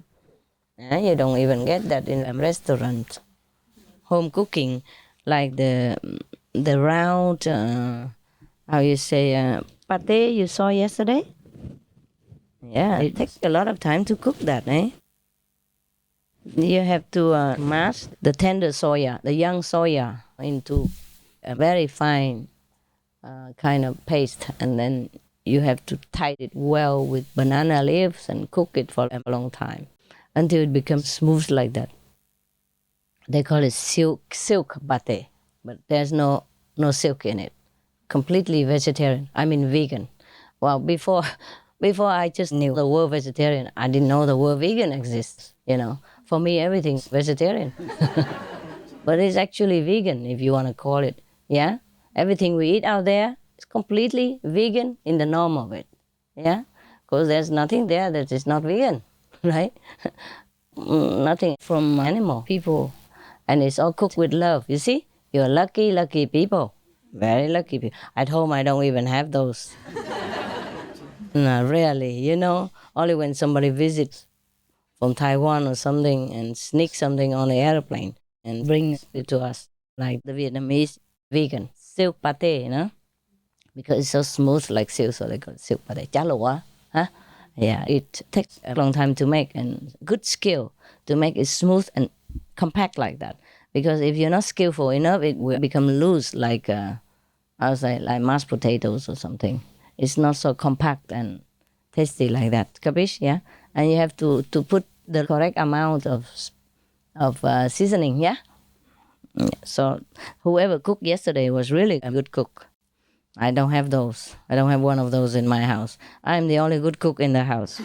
Speaker 10: Yeah, you don't even get that in a restaurant. Home cooking, like the round, pate you saw yesterday?
Speaker 11: Yeah, it takes a lot of time to cook that, eh? You have to mash the tender soya, the young soya, into a very fine kind of paste, and then you have to tie it well with banana leaves and cook it for a long time until it becomes smooth like that. They call it silk pate, but there's no silk in it. Completely vegetarian. I mean vegan. Well, before I just knew the word vegetarian, I didn't know the word vegan exists. For me everything's vegetarian. But it's actually vegan if you want to call it. Yeah, everything we eat out there is completely vegan in the norm of it. Yeah, because there's nothing there that is not vegan, right? Nothing from animal, people, and it's all cooked with love. You see, you're lucky people, very lucky people. At home, I don't even have those. No, rarely. Only when somebody visits from Taiwan or something and sneak something on the airplane and bring it to us, like the Vietnamese vegan silk pate, because it's so smooth like silk, so they call it silk pate. Chả lụa, huh? Yeah, it takes a long time to make and good skill to make it smooth and compact like that. Because if you're not skillful enough, it will become loose like like mashed potatoes or something. It's not so compact and tasty like that. Capiche? Yeah, and you have to put the correct amount of seasoning. Yeah. So whoever cooked yesterday was really a good cook. I don't have those. I don't have one of those in my house. I'm the only good cook in the house.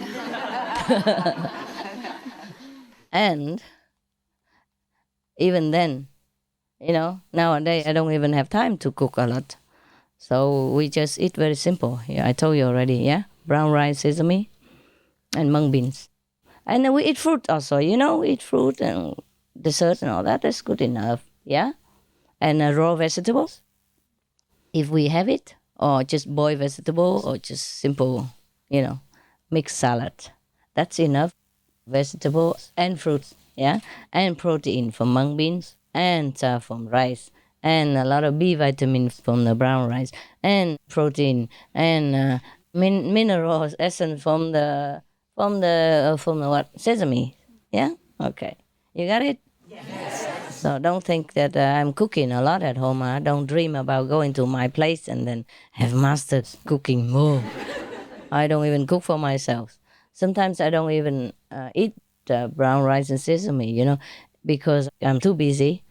Speaker 11: And even then, nowadays I don't even have time to cook a lot. So we just eat very simple. Yeah, I told you already, yeah? Brown rice, sesame, and mung beans. And we eat fruit also, we eat fruit and dessert and all that. That's good enough, yeah? And raw vegetables, if we have it, or just boiled vegetable, or just simple, mixed salad. That's enough. Vegetables and fruits, yeah? And protein from mung beans, and from rice, and a lot of B vitamins from the brown rice, and protein, and minerals, essence from the what? Sesame, yeah? Okay. You got it? Yes. So don't think that I'm cooking a lot at home. I don't dream about going to my place and then have mastered cooking more. I don't even cook for myself. Sometimes I don't even eat brown rice and sesame, because I'm too busy.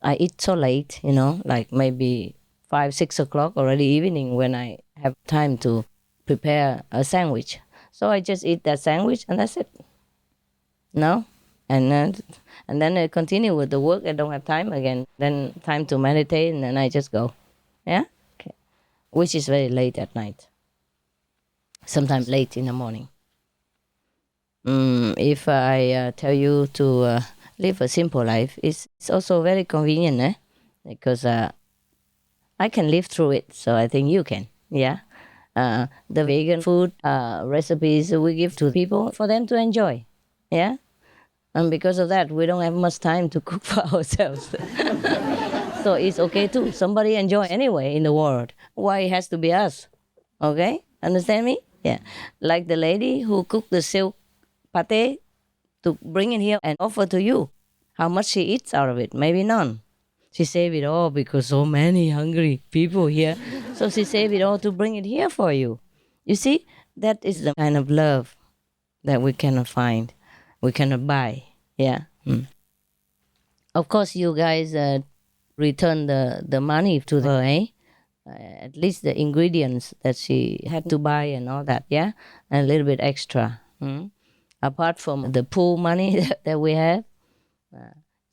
Speaker 11: I eat so late, like maybe 5, 6 o'clock already evening when I have time to prepare a sandwich. So I just eat that sandwich and that's it. No? And then I continue with the work. I don't have time again. Then time to meditate, and then I just go. Yeah? Okay. Which is very late at night. Sometimes late in the morning. If I tell you to live a simple life, it's also very convenient, eh? Because I can live through it, so I think you can. Yeah? The vegan food recipes we give to people for them to enjoy. Yeah? And because of that, we don't have much time to cook for ourselves. So it's okay too. Somebody enjoy anyway in the world. Why it has to be us? Okay? Understand me? Yeah. Like the lady who cooked the silk pate to bring it here and offer to you. How much she eats out of it? Maybe none. She saved it all because so many hungry people here. So she saved it all to bring it here for you. You see, that is the kind of love that we cannot find. We cannot buy. Yeah. Of course, you guys return the money to her, eh? At least the ingredients that she had to buy and all that, yeah? And a little bit extra. Apart from the pool money that we have,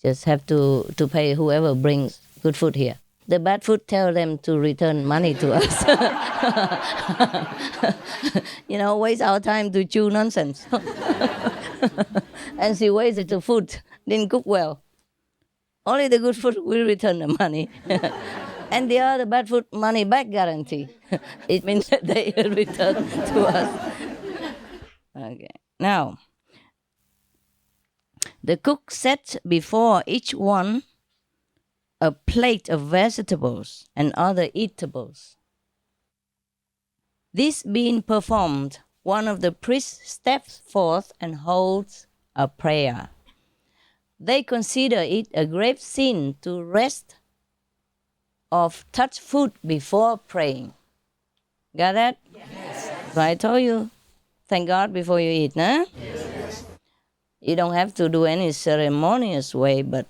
Speaker 11: just have to pay whoever brings good food here. The bad food, tell them to return money to us. Waste our time to chew nonsense. And she wasted the food, didn't cook well. Only the good food will return the money. And the other bad food, money back guarantee. It means that they will return to us. Okay. Now, the cook set before each one a plate of vegetables and other eatables. This being performed one of the priests steps forth and holds a prayer. They consider it a grave sin to rest or touch food before praying. Got that? Yes. So I told you, thank God before you eat, huh? Yes. You don't have to do any ceremonious way, but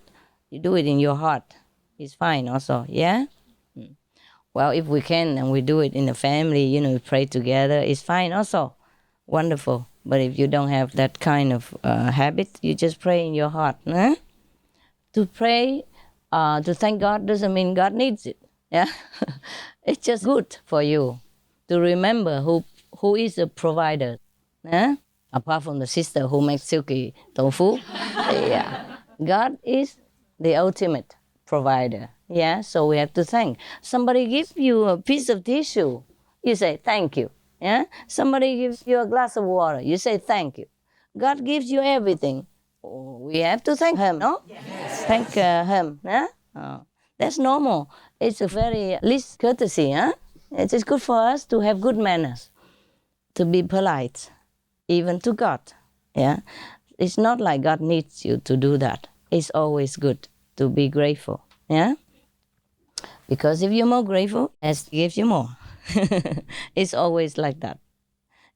Speaker 11: you do it in your heart. It's fine also, yeah? Well, if we can and we do it in the family, we pray together, it's fine also. Wonderful. But if you don't have that kind of habit, you just pray in your heart. Huh? To pray, to thank God doesn't mean God needs it. Yeah, it's just good for you to remember who is the provider. Huh? Apart from the sister who makes silky tofu, yeah, God is the ultimate provider. Yeah, so we have to thank. Somebody gives you a piece of tissue, you say thank you. Yeah, somebody gives you a glass of water, you say thank you. God gives you everything. Oh, we have to thank Him, no? Yes. Thank Him. Yeah? Oh, that's normal. It's a very least courtesy. Huh? It is good for us to have good manners, to be polite, even to God. Yeah, it's not like God needs you to do that. It's always good to be grateful. Yeah, because if you're more grateful, He gives you more. It's always like that.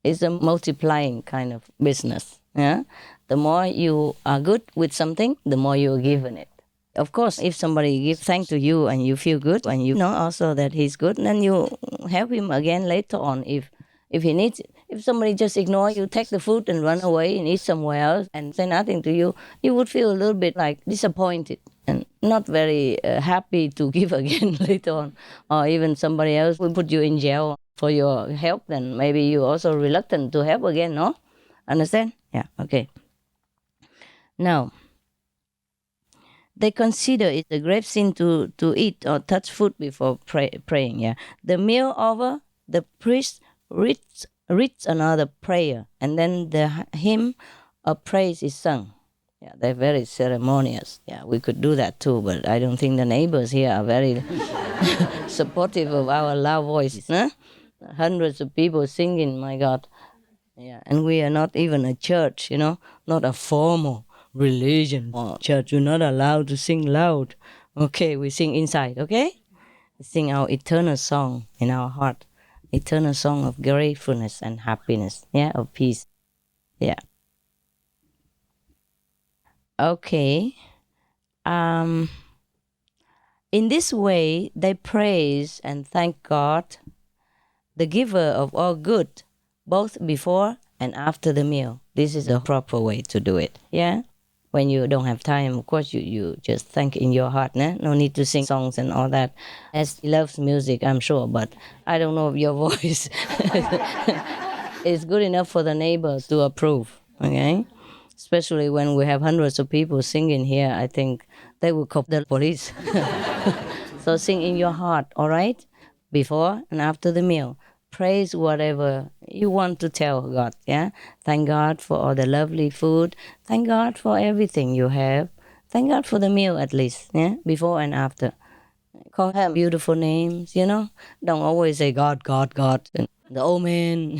Speaker 11: It's a multiplying kind of business. Yeah, the more you are good with something, the more you're given it. Of course, if somebody gives thanks to you and you feel good and you know also that he's good, then you help him again later on if he needs it. If somebody just ignore you, take the food and run away and eat somewhere else and say nothing to you, you would feel a little bit like disappointed and not very happy to give again later on. Or even somebody else will put you in jail for your help, then maybe you're also reluctant to help again, no? Understand? Yeah, okay. Now, they consider it a grave sin to eat or touch food before praying. Yeah, the meal over, the priest reads another prayer, and then the hymn of praise is sung. Yeah, they're very ceremonious. Yeah, we could do that too, but I don't think the neighbors here are very supportive of our loud voices. Huh? Hundreds of people singing, my God. Yeah, and we are not even a church, not a formal religion or church. You're not allowed to sing loud. Okay, we sing inside, okay? We sing our eternal song in our heart. Eternal song of gratefulness and happiness, yeah, of peace. Yeah. Okay. In this way, they praise and thank God, the giver of all good, both before and after the meal. This is the proper way to do it, yeah? When you don't have time, of course, you just thank in your heart, né? No need to sing songs and all that. As he loves music, I'm sure, but I don't know if your voice is good enough for the neighbors to approve, okay? Especially when we have hundreds of people singing here, I think they will call the police. So sing in your heart, all right? Before and after the meal. Praise whatever you want to tell God, yeah? Thank God for all the lovely food. Thank God for everything you have. Thank God for the meal at least, yeah? Before and after. Call Him beautiful names, Don't always say God, God, God. And the old man.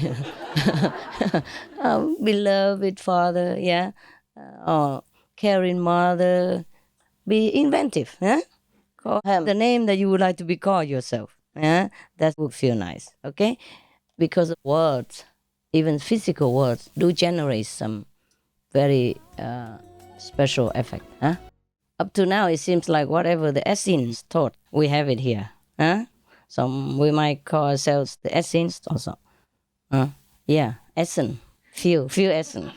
Speaker 11: Beloved Father, yeah? Or caring Mother. Be inventive, yeah? Call Him the name that you would like to be called yourself. Yeah, that would feel nice, okay? Because words, even physical words, do generate some very special effect. Huh? Up to now, it seems like whatever the Essenes taught, we have it here. Huh? So we might call ourselves the Essenes also. Yeah, Essen, few Essen.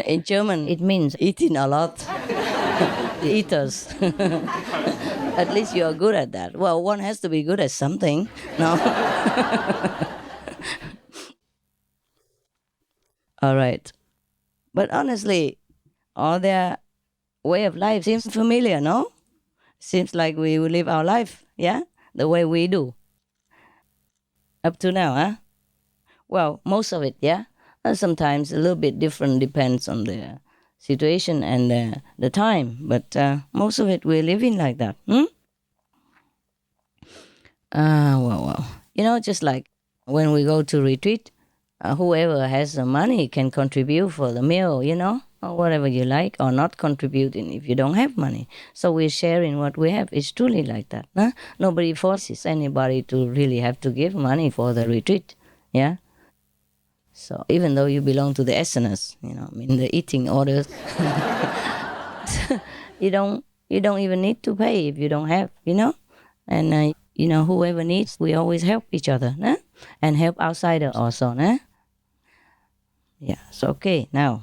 Speaker 11: In German, it means eating a lot. Eaters. At least you are good at that. Well, one has to be good at something, no? All right. But honestly, all their way of life seems familiar, no? Seems like we live our life, yeah? The way we do. Up to now, huh? Well, most of it, yeah? Sometimes a little bit different, depends on the situation and the time, but most of it we're living like that. Well. Just like when we go to retreat, whoever has the money can contribute for the meal, or whatever you like, or not contributing if you don't have money. So we're sharing what we have. It's truly like that. Huh? Nobody forces anybody to really have to give money for the retreat. Yeah. So even though you belong to the Essenes, the eating orders, you don't even need to pay if you don't have, And whoever needs, we always help each other, nah? And help outsider also, nah? Yeah. So okay now.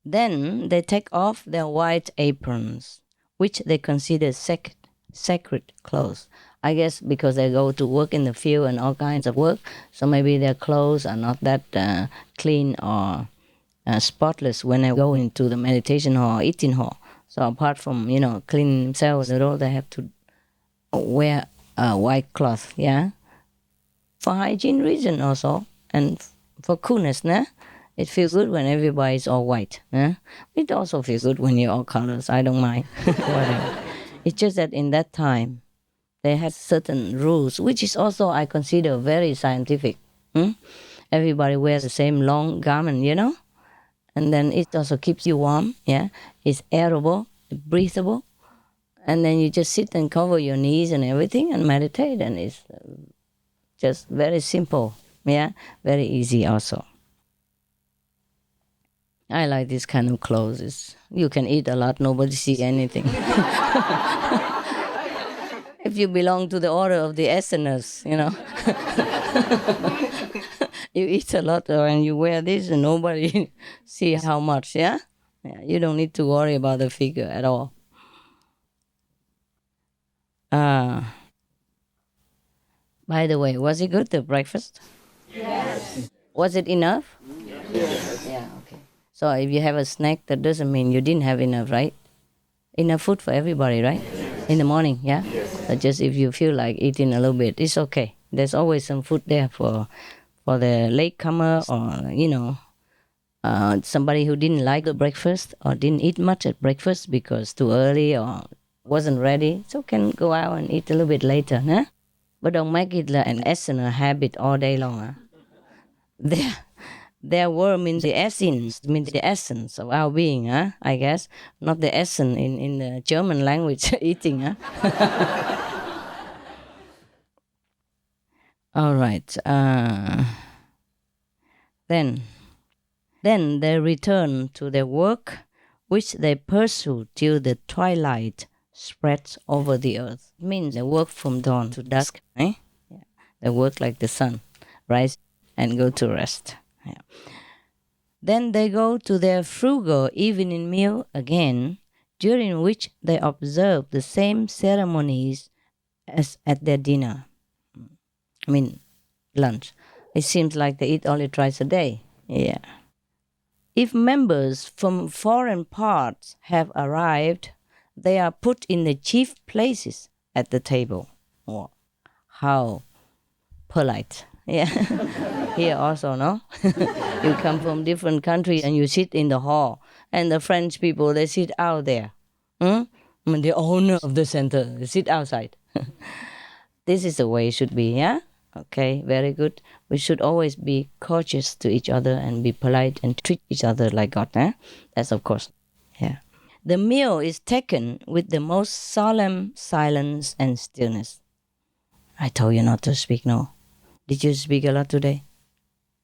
Speaker 11: Then they take off their white aprons, which they consider sacred clothes. I guess because they go to work in the field and all kinds of work, so maybe their clothes are not that clean or spotless when they go into the meditation hall or eating hall. So apart from, cleaning themselves at all, they have to wear a white cloth, yeah? For hygiene reason also, and for coolness, nah? It feels good when everybody's all white. It also feels good when you're all colors. I don't mind. Whatever. It's just that in that time, they had certain rules, which is also, I consider, very scientific. Everybody wears the same long garment, And then it also keeps you warm, yeah? It's airable, breathable. And then you just sit and cover your knees and everything and meditate. And it's just very simple, yeah? Very easy also. I like this kind of clothes. You can eat a lot, nobody sees anything. If you belong to the order of the Essenes, you eat a lot and you wear this and nobody see how much, yeah? You don't need to worry about the figure at all. By the way, was it good, the breakfast?
Speaker 6: Yes.
Speaker 11: Was it enough?
Speaker 6: Yes.
Speaker 11: Yeah, okay. So if you have a snack, that doesn't mean you didn't have enough, right? Enough food for everybody, right? In the morning, yeah?
Speaker 6: Yes.
Speaker 11: So just if you feel like eating a little bit, it's okay. There's always some food there for the latecomer or, somebody who didn't like the breakfast or didn't eat much at breakfast because too early or wasn't ready. So can go out and eat a little bit later, huh? But don't make it an essence, a habit all day long. Huh? Their word means the essence, means the essence of our being, huh? I guess. Not the essence in the German language, eating. Huh? All right. Then they return to their work, which they pursue till the twilight spreads over the earth. It means they work from dawn to dusk. Eh? Yeah. They work like the sun, rise and go to rest. Yeah. Then they go to their frugal evening meal again, during which they observe the same ceremonies as at their dinner. Lunch. It seems like they eat only twice a day. Yeah. If members from foreign parts have arrived, they are put in the chief places at the table. Oh, how polite. Yeah. Here also, no? You come from different countries and you sit in the hall. And the French people, they sit out there. The owner of the center, they sit outside. This is the way it should be, yeah? Okay, very good. We should always be courteous to each other and be polite and treat each other like God. That's of course. Yeah. The meal is taken with the most solemn silence and stillness. I told you not to speak, no? Did you speak a lot today?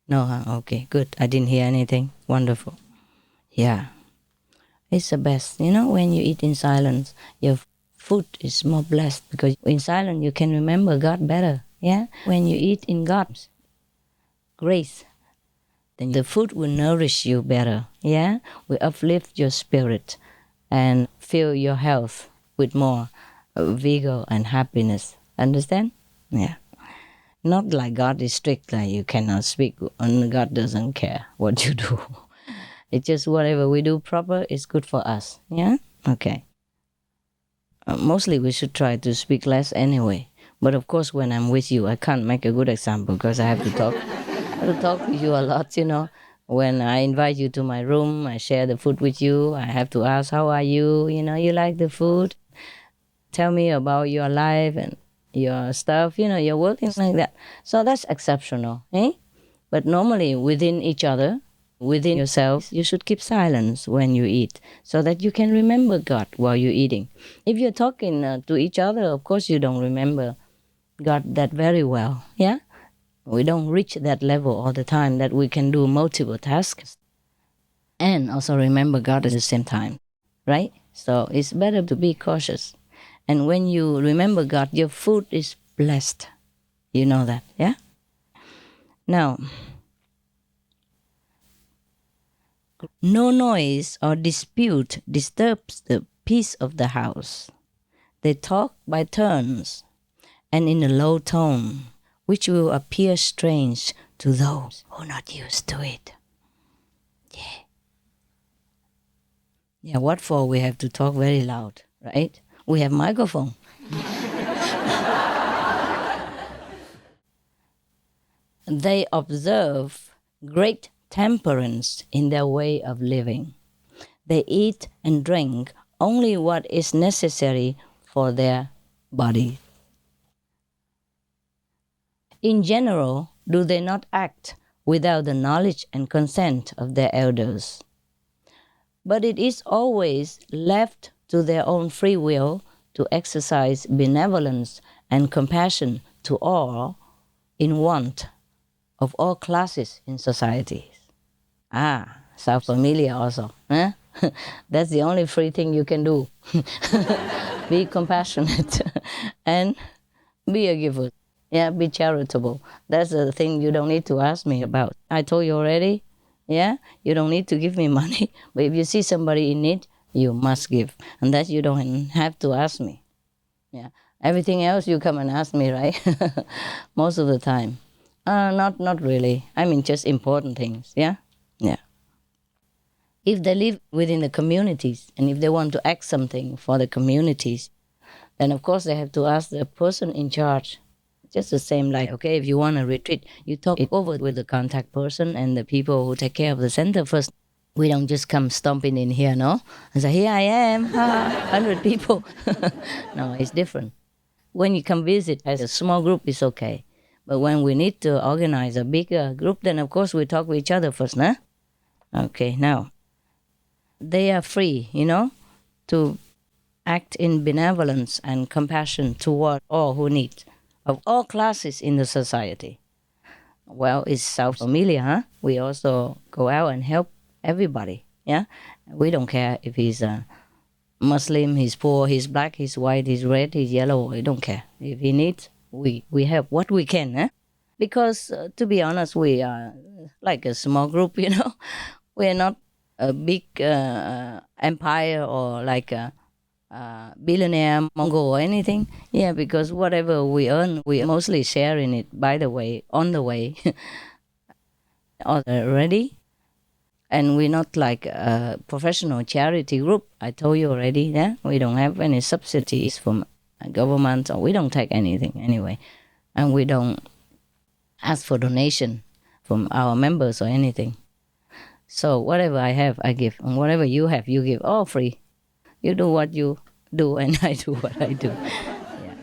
Speaker 11: No, huh? Okay, good. I didn't hear anything. Wonderful. Yeah. It's the best. When you eat in silence, your food is more blessed because in silence you can remember God better. Yeah, when you eat in God's grace, then the food will nourish you better. Yeah, will uplift your spirit and fill your health with more vigor and happiness. Understand? Yeah. Not like God is strict, like you cannot speak, and God doesn't care what you do. It's just whatever we do proper is good for us. Yeah? Okay. Mostly we should try to speak less anyway. But of course, when I'm with you, I can't make a good example because I have to talk. I have to talk with you a lot, When I invite you to my room, I share the food with you. I have to ask, how are you? You like the food?
Speaker 10: tell me about your life and your stuff, your work, things like that. So that's exceptional, eh? But normally within each other, within yourself, you should keep silence when you eat so that you can remember God while you're eating. If you're talking to each other, of course you don't remember God that very well, yeah? We don't reach that level all the time that we can do multiple tasks and also remember God at the same time, right? So it's better to be cautious. And when you remember God, your food is blessed. You know that, yeah? Now, no noise or dispute disturbs the peace of the house. They talk by turns and in a low tone, which will appear strange to those who are not used to it. Yeah, what for we have to talk very loud, right? We have microphone. They observe great temperance in their way of living. They eat and drink only what is necessary for their body. In general, do they not act without the knowledge and consent of their elders? But it is always left to their own free will to exercise benevolence and compassion to all in want of all classes in society. Sound familiar also. Huh? That's the only free thing you can do. Be compassionate and be a giver. Yeah, be charitable. That's the thing you don't need to ask me about. I told you already. Yeah, you don't need to give me money. But if you see somebody in need, you must give. And that you don't have to ask me. Yeah, everything else you come and ask me, right? Most of the time. Not really. I mean, just important things, yeah? Yeah. If they live within the communities and if they want to act something for the communities, then of course they have to ask the person in charge. Just the same like, okay, if you want a retreat, you talk it over with the contact person and the people who take care of the center first. We don't just come stomping in here, no? And say, here I am, 100 people. No, it's different. When you come visit as a small group, it's okay. But when we need to organize a bigger group, then of course we talk with each other first, nah? Okay, now, they are free, to act in benevolence and compassion toward all who need, of all classes in the society. Well, it's self-familiar, huh? We also go out and help everybody, yeah? We don't care if he's a Muslim, he's poor, he's black, he's white, he's red, he's yellow, we don't care. If he needs, we help what we can, eh? Because, to be honest, we are like a small group, We are not a big empire or like a billionaire Mongol or anything. Yeah, because whatever we earn, we mostly share in it by the way, on the way, already. And we're not like a professional charity group. I told you already, yeah? We don't have any subsidies from government, or we don't take anything anyway. And we don't ask for donation from our members or anything. So whatever I have, I give. And whatever you have, you give. All free. You do what you do and I do what I do. Yeah.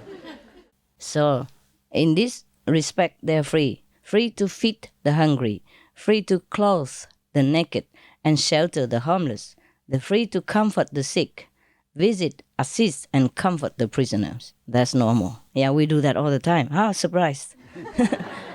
Speaker 10: So in this respect, they're free. Free to feed the hungry. Free to clothe the naked and shelter the homeless. They're free to comfort the sick. Visit, assist, and comfort the prisoners. That's normal. Yeah, we do that all the time. Surprised.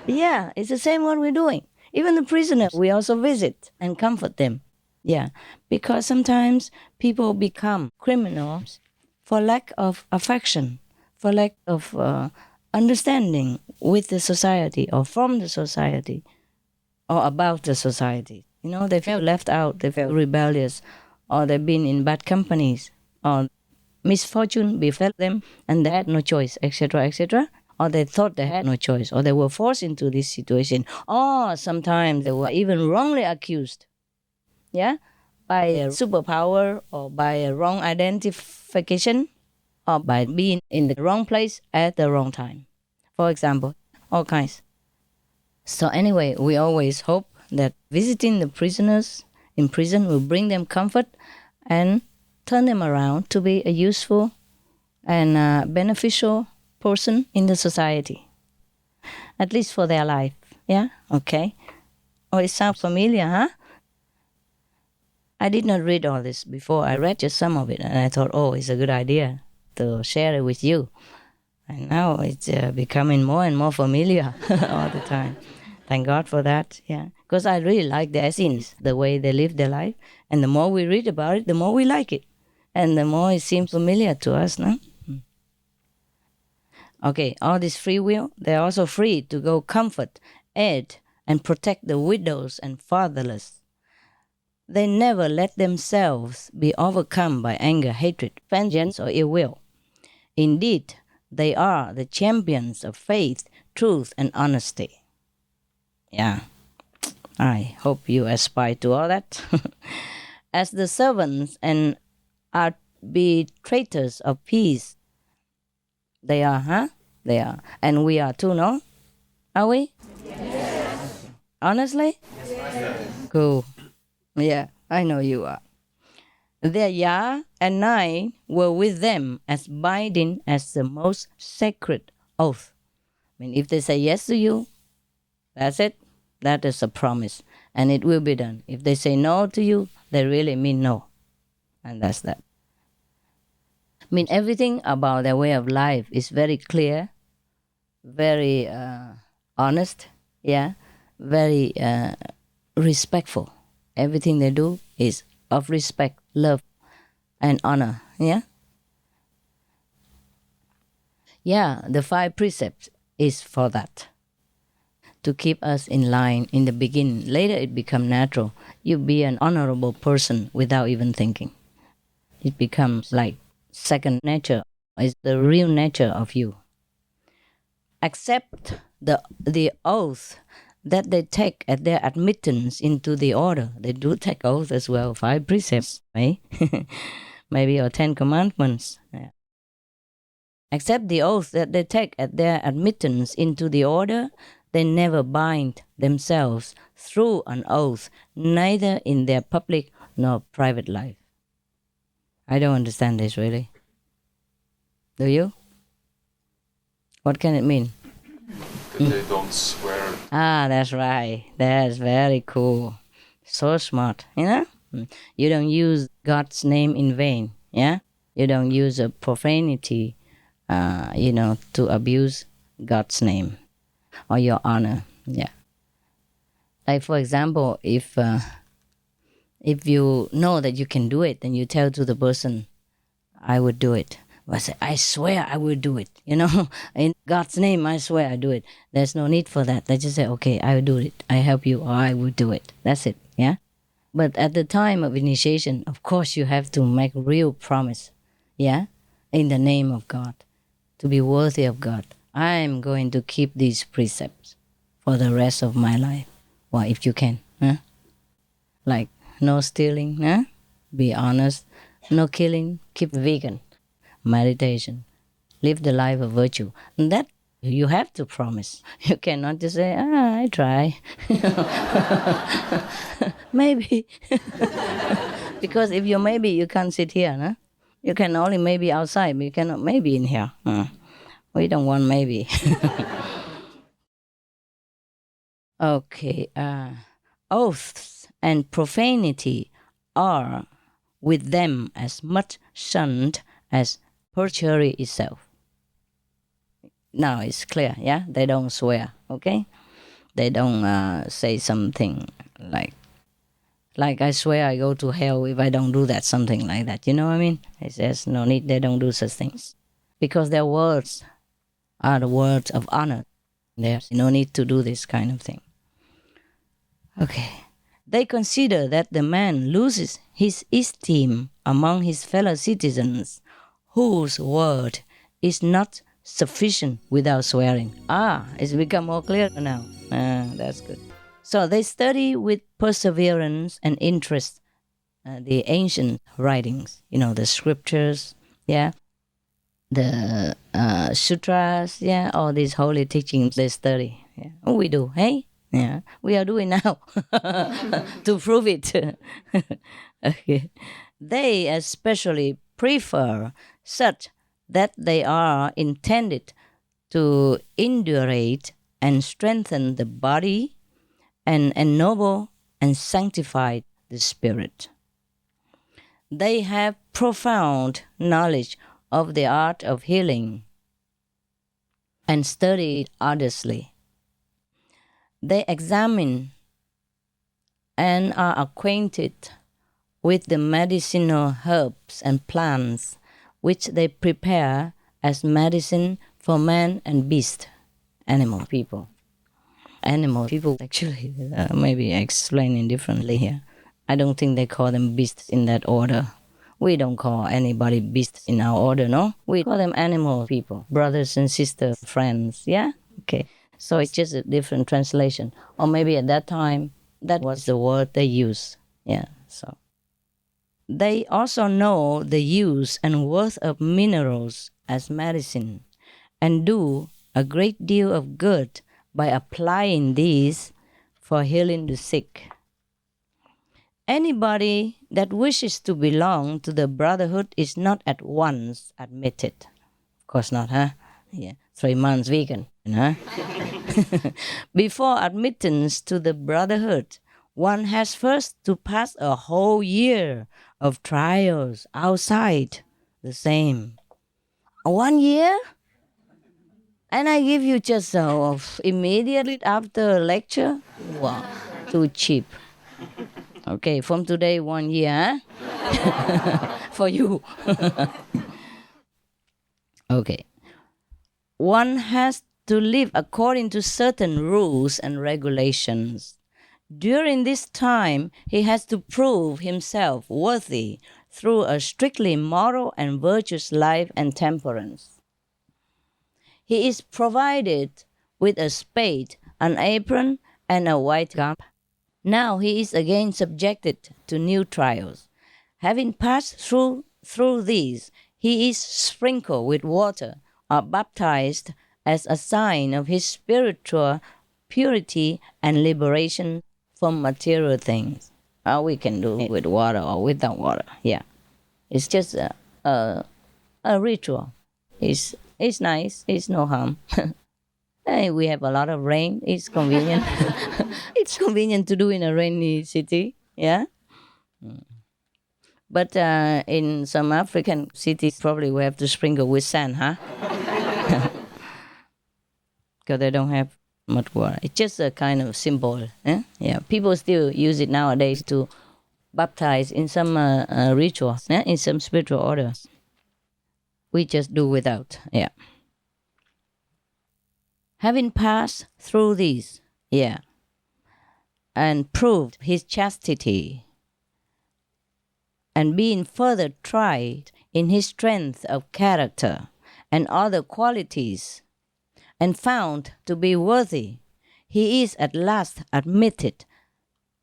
Speaker 10: Yeah, it's the same what we're doing. Even the prisoners, we also visit and comfort them. Yeah, because sometimes people become criminals for lack of affection, for lack of understanding with the society or from the society or about the society. They feel left out, they feel rebellious, or they've been in bad companies, or misfortune befell them and they had no choice, etc., etc., or they thought they had no choice, or they were forced into this situation, or sometimes they were even wrongly accused, yeah, by a superpower or by a wrong identification or by being in the wrong place at the wrong time. For example, all kinds. So anyway, we always hope that visiting the prisoners in prison will bring them comfort and turn them around to be a useful and beneficial person in the society, at least for their life. Yeah? Okay. Oh, it sounds familiar, huh? I did not read all this before. I read just some of it, and I thought, oh, it's a good idea to share it with you. And now it's becoming more and more familiar all the time. Thank God for that, yeah. Because I really like the Essenes, the way they live their life. And the more we read about it, the more we like it. And the more it seems familiar to us, no? Okay, all this free will, they're also free to go comfort, aid, and protect the widows and fatherless. They never let themselves be overcome by anger, hatred, vengeance, or ill will. Indeed, they are the champions of faith, truth, and honesty. Yeah, I hope you aspire to all that. As the servants and arbitrators of peace, they are, huh? They are. And we are too, no? Are we? Yes. Honestly? Yes. Cool. Yeah, I know you are. Their ya and nay were with them as binding as the most sacred oath. I mean, if they say yes to you, that's it. That is a promise. And it will be done. If they say no to you, they really mean no. And that's that. I mean, everything about their way of life is very clear, very honest, yeah, very respectful. Everything they do is of respect, love, and honor, yeah? Yeah, the 5 precepts is for that, to keep us in line in the beginning. Later it becomes natural. You be an honorable person without even thinking. It becomes like second nature. It's the real nature of you. Accept the oath that they take at their admittance into the order. They do take oath as well, 5 precepts, right? Maybe, or 10 commandments. Yeah. Accept the oath that they take at their admittance into the order. They never bind themselves through an oath, neither in their public nor private life. I don't understand this really. Do you? What can it mean?
Speaker 12: That they don't swear.
Speaker 10: Ah, that's right. That's very cool. So smart, you know? You don't use God's name in vain, yeah? You don't use a profanity, to abuse God's name or your honor, yeah. Like, for example, if you know that you can do it, then you tell to the person, I would do it. I say, I swear I will do it. In God's name, I swear I do it. There's no need for that. They just say, okay, I will do it. I help you, or I will do it. That's it, yeah? But at the time of initiation, of course, you have to make real promise, yeah? In the name of God, to be worthy of God. I'm going to keep these precepts for the rest of my life. Well, if you can, huh? Like, no stealing, huh? Be honest. No killing. Keep vegan. Meditation, live the life of virtue. And that you have to promise. You cannot just say, I try. Maybe. Because if you maybe, you can't sit here, no? You can only maybe outside, but you cannot maybe in here. We don't want maybe. Okay. Oaths and profanity are with them as much shunned as perjury itself. Now it's clear, yeah? They don't swear, okay? They don't say something like I swear I go to hell if I don't do that, something like that. You know what I mean? It says no need, they don't do such things. Because their words are the words of honor. There's no need to do this kind of thing. Okay. They consider that the man loses his esteem among his fellow citizens whose word is not sufficient without swearing. It's become more clear now. That's good. So they study with perseverance and interest the ancient writings, the scriptures, yeah, the sutras, yeah, all these holy teachings they study. Yeah. We do, hey? Yeah, we are doing now to prove it. Okay. They especially prefer such that they are intended to indurate and strengthen the body and ennoble and sanctify the spirit. They have profound knowledge of the art of healing and study it arduously. They examine and are acquainted with the medicinal herbs and plants which they prepare as medicine for man and beast, animal people. Animal people, actually, maybe explaining differently here. I don't think they call them beasts in that order. We don't call anybody beasts in our order, no? We call them animal people, brothers and sisters, friends, yeah? Okay, so it's just a different translation. Or maybe at that time, that was the word they used, yeah, so. They also know the use and worth of minerals as medicine and do a great deal of good by applying these for healing the sick. Anybody that wishes to belong to the brotherhood is not at once admitted. Of course not, huh? Yeah, 3 months vegan, huh? Before admittance to the brotherhood, one has first to pass a whole year of trials outside the same. 1 year? And I give you just immediately after lecture? Wow, too cheap. Okay, from today, 1 year, huh? For you. Okay. One has to live according to certain rules and regulations. During this time, he has to prove himself worthy through a strictly moral and virtuous life and temperance. He is provided with a spade, an apron, and a white garment. Now he is again subjected to new trials. Having passed through these, he is sprinkled with water or baptized as a sign of his spiritual purity and liberation from material things. We can do it with water or without water. Yeah, it's just a ritual. It's nice. It's no harm. Hey, we have a lot of rain. It's convenient. It's convenient to do in a rainy city. Yeah. But in some African cities, probably we have to sprinkle with sand, huh? Because they don't have much water. It's just a kind of symbol. Eh? Yeah, people still use it nowadays to baptize in some rituals, in some spiritual orders. We just do without. Yeah. Having passed through these, yeah, and proved his chastity, and being further tried in his strength of character and other qualities, and found to be worthy, he is at last admitted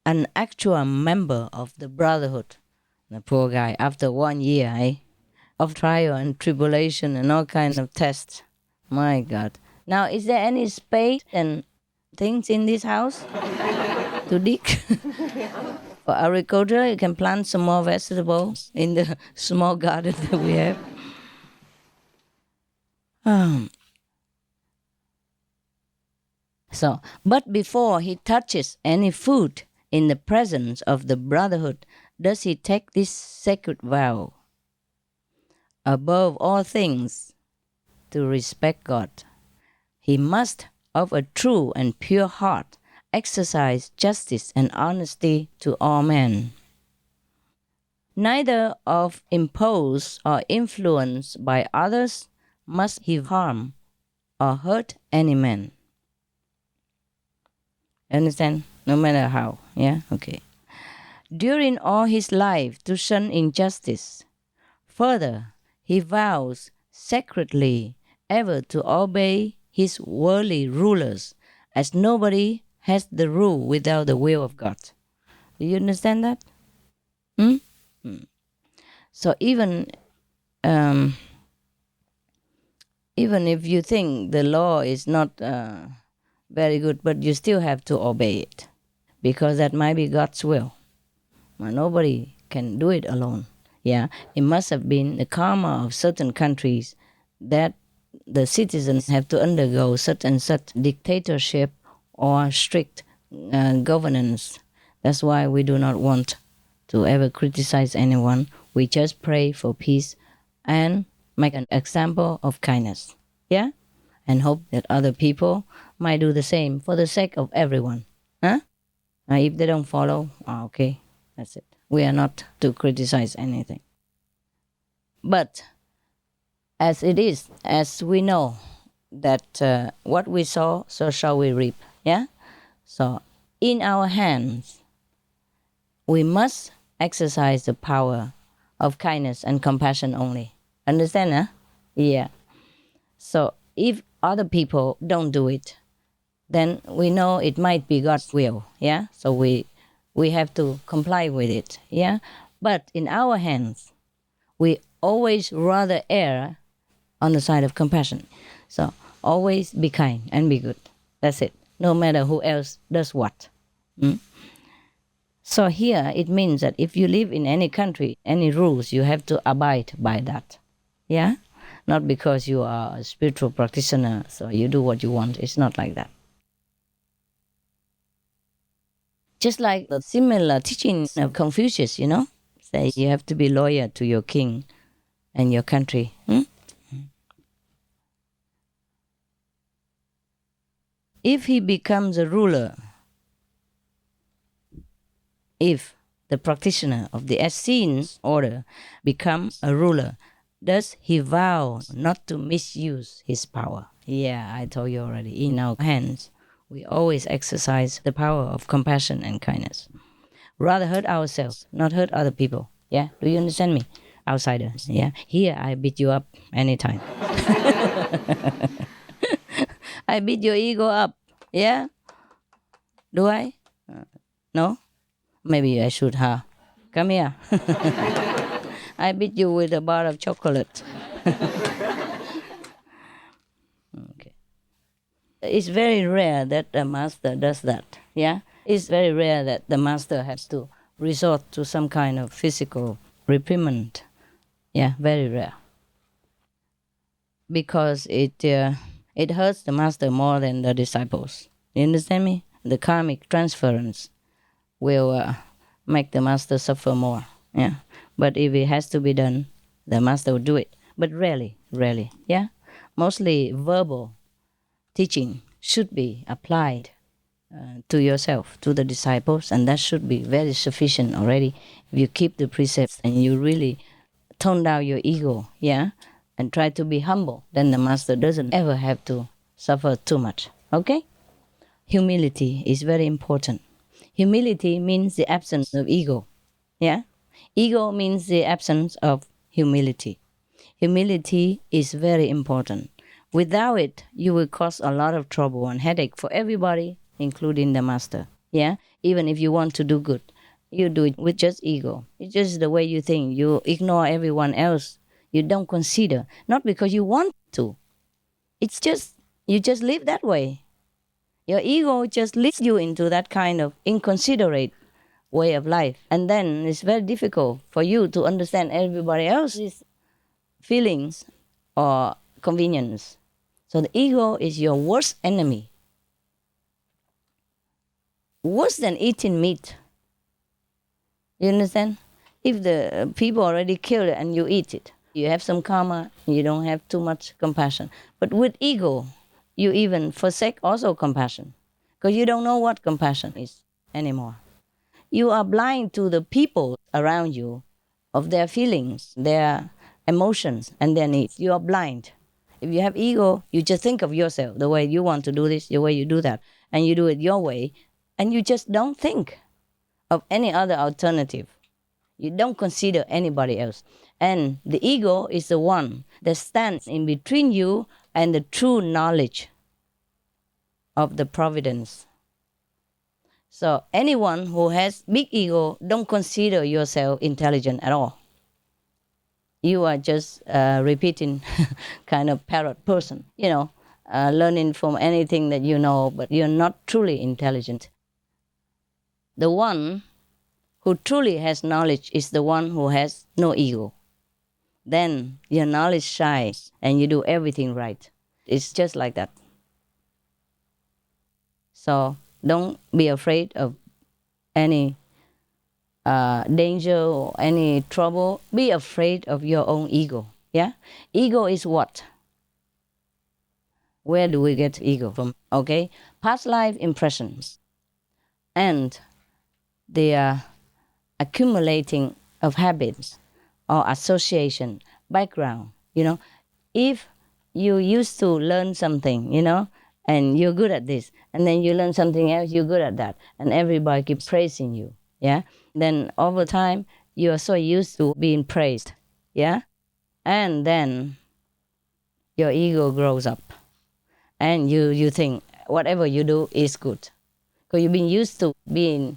Speaker 10: an actual member of the brotherhood. The poor guy, after 1 year of trial and tribulation and all kinds of tests. My God. Now, is there any spade and things in this house to dig? For agriculture, you can plant some more vegetables in the small garden that we have. But before he touches any food in the presence of the brotherhood, does he take this sacred vow? Above all things, to respect God. He must, of a true and pure heart, exercise justice and honesty to all men. Neither of imposed or influenced by others must he harm or hurt any man. Understand? No matter how, yeah? Okay. During all his life to shun injustice. Further, he vows sacredly ever to obey his worldly rulers, as nobody has the rule without the will of God. Do you understand that? So even if you think the law is not very good, but you still have to obey it, because that might be God's will. Nobody can do it alone. Yeah, it must have been the karma of certain countries that the citizens have to undergo such and such dictatorship or strict governance. That's why we do not want to ever criticize anyone. We just pray for peace and make an example of kindness. Yeah? And hope that other people might do the same for the sake of everyone. Huh? If they don't follow, okay, that's it. We are not to criticize anything. But as it is, as we know that what we sow, so shall we reap. Yeah? So in our hands, we must exercise the power of kindness and compassion only. Understand, huh? Yeah. So if other people don't do it, then we know it might be God's will. Yeah. So we have to comply with it. Yeah. But in our hands, we always rather err on the side of compassion. So always be kind and be good. That's it. No matter who else does what. So here it means that if you live in any country, any rules, you have to abide by that. Yeah? Not because you are a spiritual practitioner, so you do what you want. It's not like that. Just like the similar teachings of Confucius, say you have to be loyal to your king and your country. If he becomes a ruler, if the practitioner of the Essenes order becomes a ruler, does he vow not to misuse his power? Yeah, I told you already. In our hands, we always exercise the power of compassion and kindness. Rather hurt ourselves, not hurt other people. Yeah, do you understand me? Outsiders. Yeah, here I beat you up anytime. I beat your ego up. Yeah? Do I? No? Maybe I should, huh? Come here. I beat you with a bar of chocolate. Okay. It's very rare that the master does that. Yeah? It's very rare that the master has to resort to some kind of physical reprimand. Yeah, very rare. Because it hurts the master more than the disciples. You understand me? The karmic transference will make the master suffer more. Yeah. But if it has to be done, the master will do it. But rarely. Yeah. Mostly verbal teaching should be applied to yourself, to the disciples, and that should be very sufficient already. If you keep the precepts and you really tone down your ego, yeah, and try to be humble, then the master doesn't ever have to suffer too much. Okay? Humility is very important. Humility means the absence of ego. Yeah? Ego means the absence of humility. Humility is very important. Without it, you will cause a lot of trouble and headache for everybody, including the master. Yeah? Even if you want to do good, you do it with just ego. It's just the way you think. You ignore everyone else. You don't consider. Not because you want to. It's just, you just live that way. Your ego just leads you into that kind of inconsiderate way of life. And then it's very difficult for you to understand everybody else's feelings or convenience. So the ego is your worst enemy. Worse than eating meat. You understand? If the people already killed it and you eat it, you have some karma, you don't have too much compassion. But with ego, you even forsake also compassion, because you don't know what compassion is anymore. You are blind to the people around you, of their feelings, their emotions, and their needs. You are blind. If you have ego, you just think of yourself, the way you want to do this, the way you do that, and you do it your way, and you just don't think of any other alternative. You don't consider anybody else. And the ego is the one that stands in between you and the true knowledge of the providence. So anyone who has big ego, don't consider yourself intelligent at all. You are just repeating kind of parrot person, learning from anything that you know, but you're not truly intelligent. The one who truly has knowledge is the one who has no ego.
Speaker 11: then your knowledge shines and you do everything right. It's just like that. So don't be afraid of any danger or any trouble. Be afraid of your own ego. Yeah? Ego is what? Where do we get ego from? Okay? Past life impressions and the accumulating of habits or association, background, If you used to learn something, and you're good at this, and then you learn something else, you're good at that, and everybody keeps praising you, yeah? Then over time, you're so used to being praised, yeah? And then your ego grows up, and you think whatever you do is good. Because you've been used to being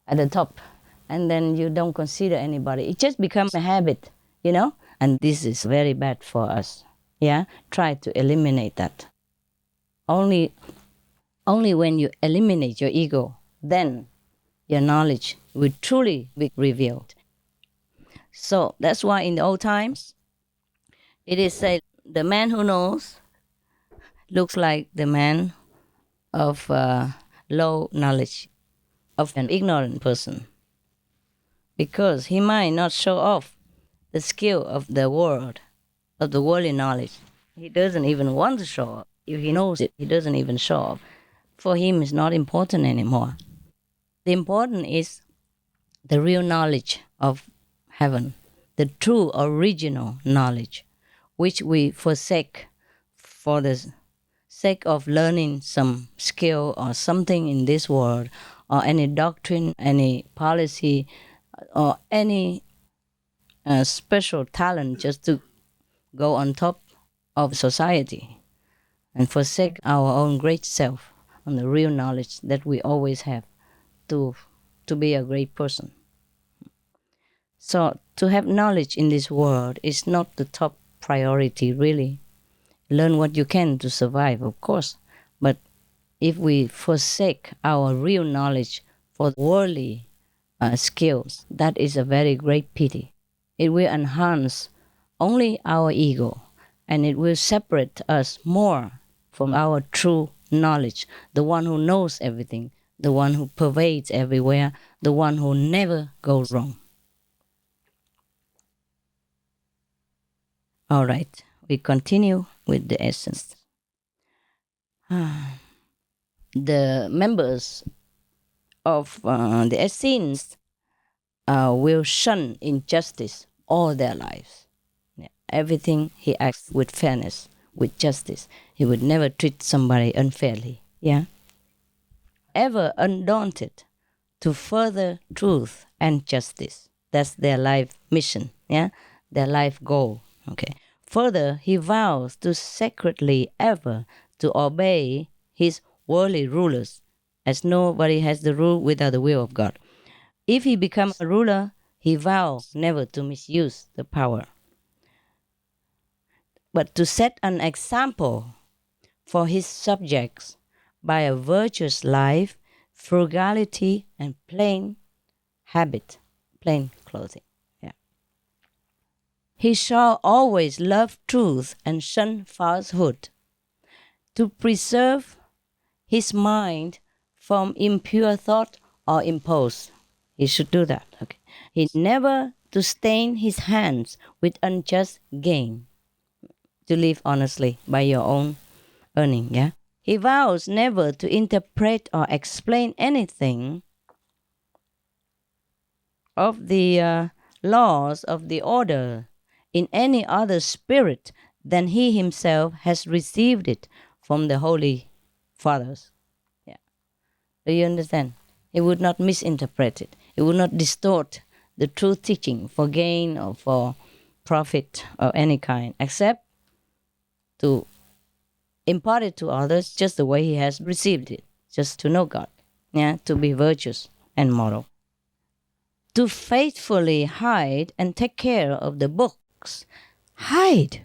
Speaker 11: at the top, and then you don't consider anybody. It just becomes a habit, And this is very bad for us, yeah? Try to eliminate that. Only when you eliminate your ego, then your knowledge will truly be revealed. So that's why in the old times, it is said, the man who knows looks like the man of low knowledge, of an ignorant person. Because he might not show off the skill of the world, of the worldly knowledge. He doesn't even want to show off. If he knows it, he doesn't even show off. For him, it's not important anymore. The important is the real knowledge of heaven, the true original knowledge, which we forsake for the sake of learning some skill or something in this world, or any doctrine, any policy, or any special talent just to go on top of society and forsake our own great self and the real knowledge that we always have to be a great person. So to have knowledge in this world is not the top priority, really. Learn what you can to survive, of course. But if we forsake our real knowledge for worldly skills, that is a very great pity. It will enhance only our ego, and it will separate us more from our true knowledge, the one who knows everything, the one who pervades everywhere, the one who never goes wrong. All right, we continue with the essence. The members of the Essenes will shun injustice all their lives. Yeah. Everything he acts with fairness, with justice. He would never treat somebody unfairly. Yeah. Ever undaunted to further truth and justice. That's their life mission. Yeah. Their life goal. Okay. Further, he vows to sacredly ever to obey his worldly rulers, as nobody has the rule without the will of God. If he becomes a ruler, he vows never to misuse the power, but to set an example for his subjects by a virtuous life, frugality, and plain habit, plain clothing. Yeah. He shall always love truth and shun falsehood, to preserve his mind from impure thought or impulse. He should do that. Okay. He never to stain his hands with unjust gain, to live honestly by your own earning. Yeah. He vows never to interpret or explain anything of the laws of the order in any other spirit than he himself has received it from the Holy Fathers. Yeah. Do you understand? He would not misinterpret it. He would not distort the true teaching for gain or for profit of any kind, except to impart it to others just the way he has received it, just to know God, yeah, to be virtuous and moral. To faithfully hide and take care of the books. Hide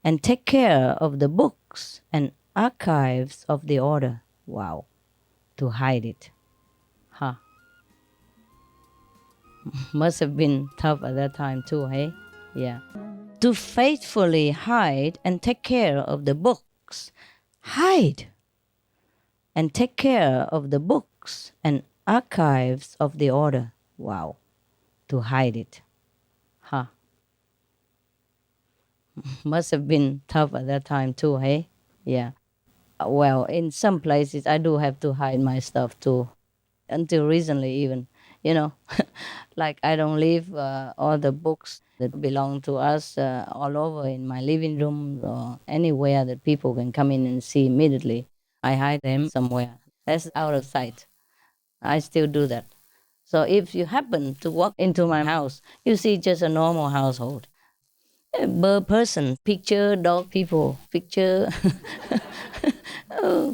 Speaker 11: and take care of the books and archives of the order. Wow. To hide it. Huh. Must have been tough at that time too, hey?
Speaker 10: Yeah. To faithfully hide and take care of the books. Hide and take care of the books and archives of the order. Wow. To hide it. Huh. Must have been tough at that time too, hey? Yeah. Well, in some places I do have to hide my stuff too. Until recently even, you know. Like I don't leave all the books that belong to us all over in my living room or anywhere that people can come in and see immediately. I hide them somewhere. That's out of sight. I still do that. So if you happen to walk into my house, you see just a normal household. A bird person, picture, dog people, picture,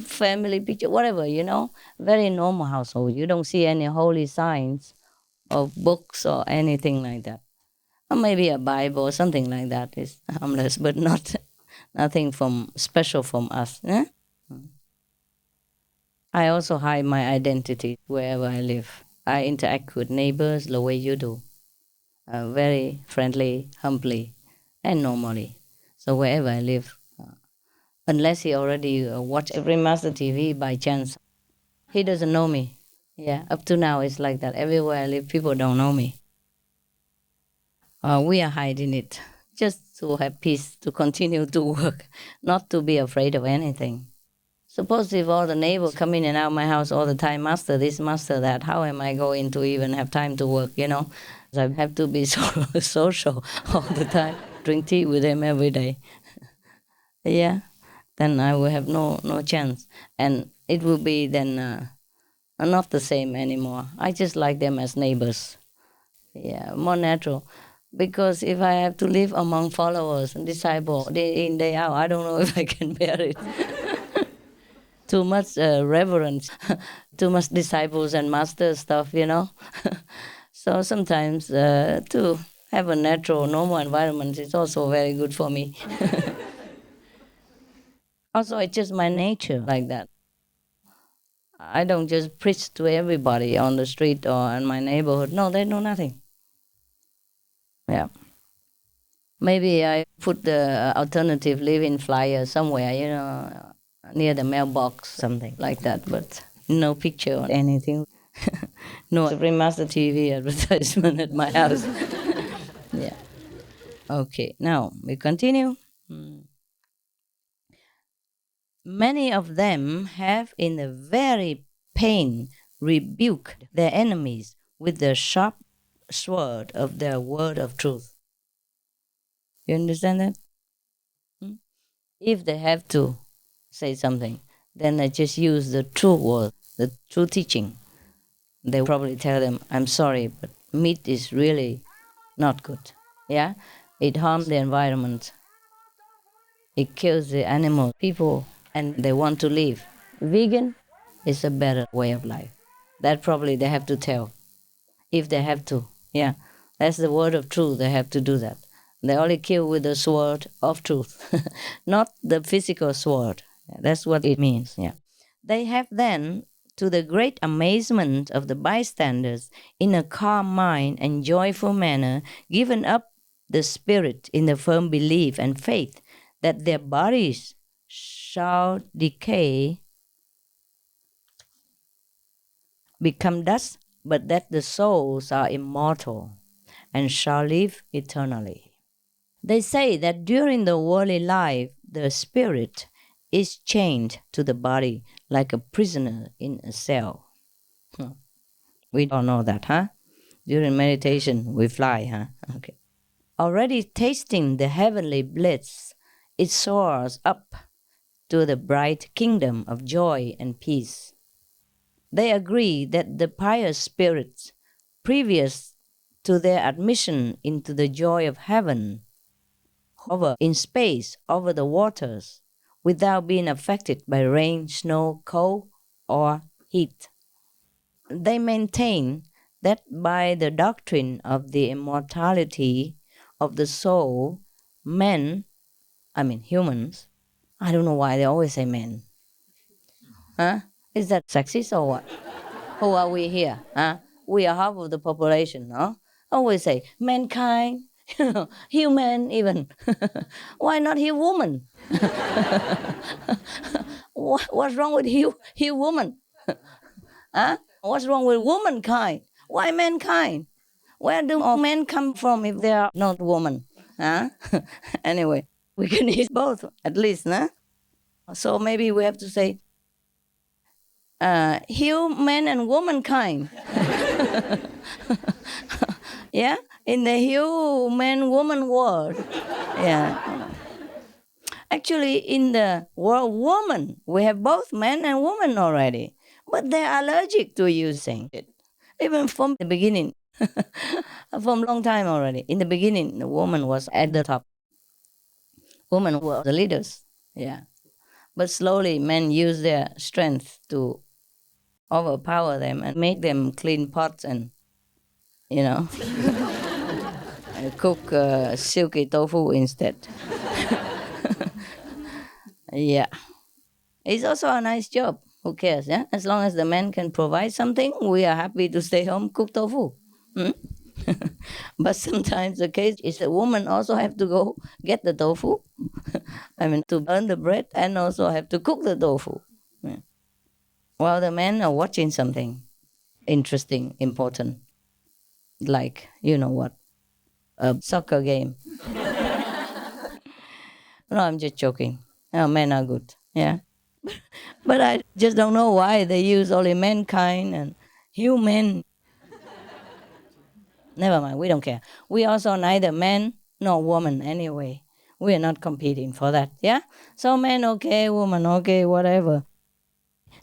Speaker 10: family picture, whatever, you know. Very normal household. You don't see any holy signs of books or anything like that. Or maybe a Bible or something like that is harmless, but not nothing from special from us. Eh? I also hide my identity wherever I live. I interact with neighbors the way you do, very friendly, humbly, and normally. So wherever I live, unless he already watched every Master TV by chance, he doesn't know me. Yeah, up to now it's like that. Everywhere I live, people don't know me. We are hiding it just to have peace, to continue to work, not to be afraid of anything. Suppose if all the neighbors come in and out of my house all the time, master this, master that, how am I going to even have time to work, you know? I have to be so social all the time, drink tea with them every day. Yeah, then I will have no chance. And it will be then not the same anymore. I just like them as neighbors. Yeah, more natural. Because if I have to live among followers and disciples day in, day out, I don't know if I can bear it. Too much reverence, too much disciples and master stuff, you know. So sometimes to have a natural, normal environment is also very good for me. Also, it's just my nature like that. I don't just preach to everybody on the street or in my neighborhood. No, they know nothing. Yeah. Maybe I put the alternative living flyer somewhere, you know, near the mailbox, something like that, but no picture or anything. No Supreme Master TV advertisement at my house. Yeah. Okay, now we continue. Many of them have in the very pain rebuked their enemies with the sharp sword of their word of truth. You understand that? If they have to say something, then they just use the true word, the true teaching. They probably tell them, I'm sorry, but meat is really not good. Yeah? It harms the environment. It kills the animal, people, and they want to live. Vegan is a better way of life. That probably they have to tell, if they have to. Yeah, that's the word of truth. They have to do that. They only kill with the sword of truth, not the physical sword. That's what it means. Yeah, they have then, to the great amazement of the bystanders, in a calm mind and joyful manner, given up the spirit in the firm belief and faith that their bodies shall decay, become dust, but that the souls are immortal and shall live eternally. They say that during the worldly life, the spirit is chained to the body like a prisoner in a cell. We all know that, huh? During meditation, we fly, huh? Okay. Already tasting the heavenly bliss, it soars up to the bright kingdom of joy and peace. They agree that the pious spirits, previous to their admission into the joy of heaven, hover in space over the waters without being affected by rain, snow, cold, or heat. They maintain that by the doctrine of the immortality of the soul, humans, I don't know why they always say men. Huh? Is that sexist or what? Who are we here? Huh? We are half of the population, no? Always say mankind,
Speaker 11: Human even. Why not human? What's wrong with woman? Huh? What's wrong with womankind? Why mankind? Where do all men come from if they are not woman? Huh? Anyway, we can eat both at least, nah? So maybe we have to say human and womankind. Yeah, in the human woman world. Yeah. Actually, in the world woman, we have both men and woman already, but they're allergic to using it, even from the beginning. From long time already. In the beginning, the woman was at the top. Women were the leaders. Yeah. But slowly, men use their strength to overpower them and make them clean pots and, you know, cook silky tofu instead. Yeah. It's also a nice job. Who cares? Yeah? As long as the man can provide something, we are happy to stay home, cook tofu. But sometimes the case is the woman also have to go get the tofu. I mean, to burn the bread and also have to cook the tofu. Yeah. While the men are watching something interesting, important, like, you know what, a soccer game. No, I'm just joking. Oh, men are good. Yeah. But I just don't know why they use only mankind and human. Never mind, we don't care. We also neither man nor woman anyway. We are not competing for that, yeah? So men okay, woman okay, whatever.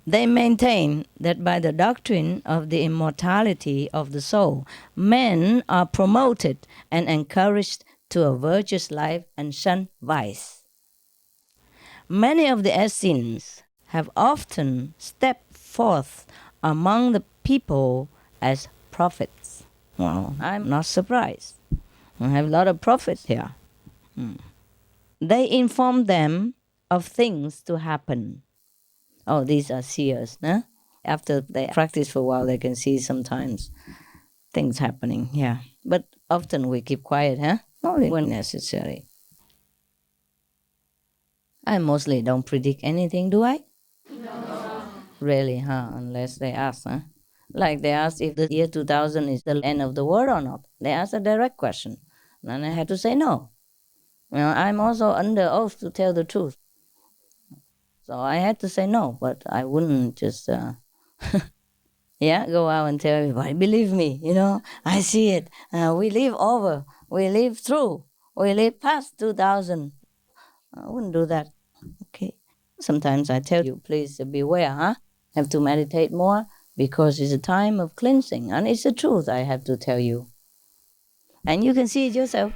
Speaker 11: They maintain that by the doctrine of the immortality of the soul, men are promoted and encouraged to a virtuous life and shun vice. Many of the Essenes have often stepped forth among the people as prophets. Well, I'm not surprised. I have a lot of prophets here. They inform them of things to happen. Oh, these are seers, huh? After they practice for a while, they can see sometimes things happening, yeah. But often we keep quiet, huh? Only when necessary. I mostly don't predict anything, do I? No. Really, huh? Unless they ask, huh? Like they asked if the year 2000 is the end of the world or not. They asked a direct question. And I had to say no. You know, I'm also under oath to tell the truth. So I had to say no, but I wouldn't just, go out and tell everybody, believe me, you know, I see it. We live over, we live through, we live past 2000. I wouldn't do that. Okay. Sometimes I tell you, please beware, huh? Have to meditate more because it's a time of cleansing. And it's the truth I have to tell you. And you can see it yourself.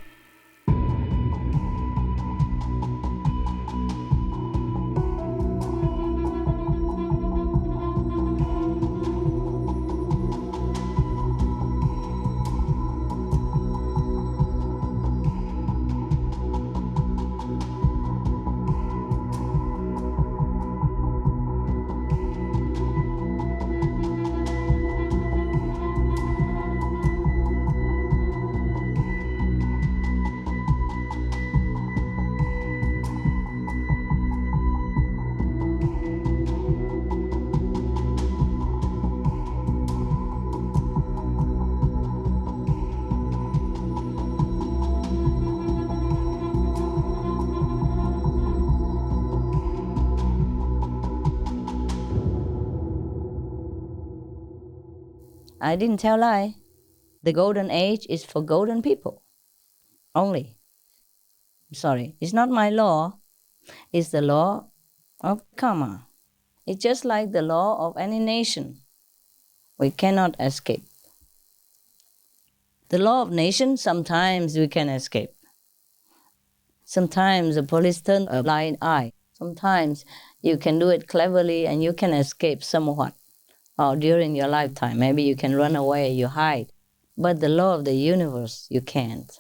Speaker 11: I didn't tell lie. The golden age is for golden people. Only. Sorry, it's not my law. It's the law of karma. It's just like the law of any nation. We cannot escape. The law of nation, sometimes we can escape. Sometimes the police turn a blind eye. Sometimes you can do it cleverly and you can escape somewhat. Or during your lifetime, maybe you can run away, you hide. But the law of the universe, you can't.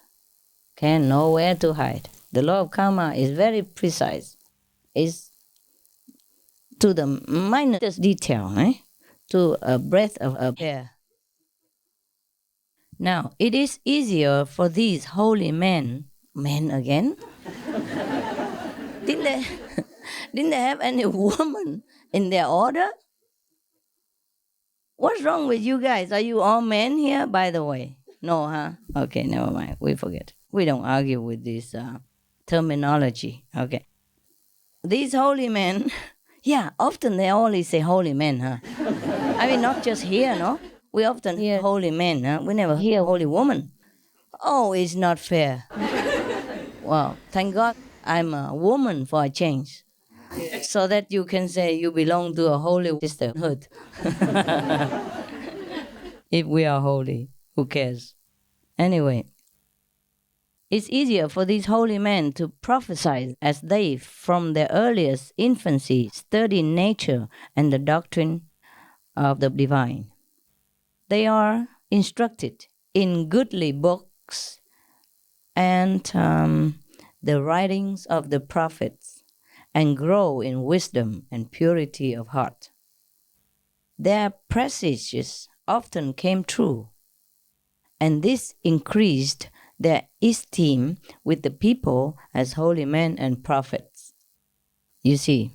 Speaker 11: Can't know where to hide. The law of karma is very precise. It's to the minutest detail, to a breath of air.
Speaker 10: Now, it is easier for these holy men again, didn't they have any woman in their order? What's wrong with you guys? Are you all men here, by the way? No, huh? Okay, never mind. We forget. We don't argue with this terminology. Okay. These holy men, yeah, often they only say holy men, huh? I mean, not just here, no? We often hear holy men, huh? We never hear holy woman. Oh, it's not fair. Well, thank God I'm a woman for a change. So that you can say you belong to a holy sisterhood. If we are holy, who cares? Anyway, it's easier for these holy men to prophesy as they, from their earliest infancy, study nature and the doctrine of the divine. They are instructed in goodly books and the writings of the prophets, and grow in wisdom and purity of heart. Their presages often came true, and this increased their esteem with the people as holy men and prophets. You see,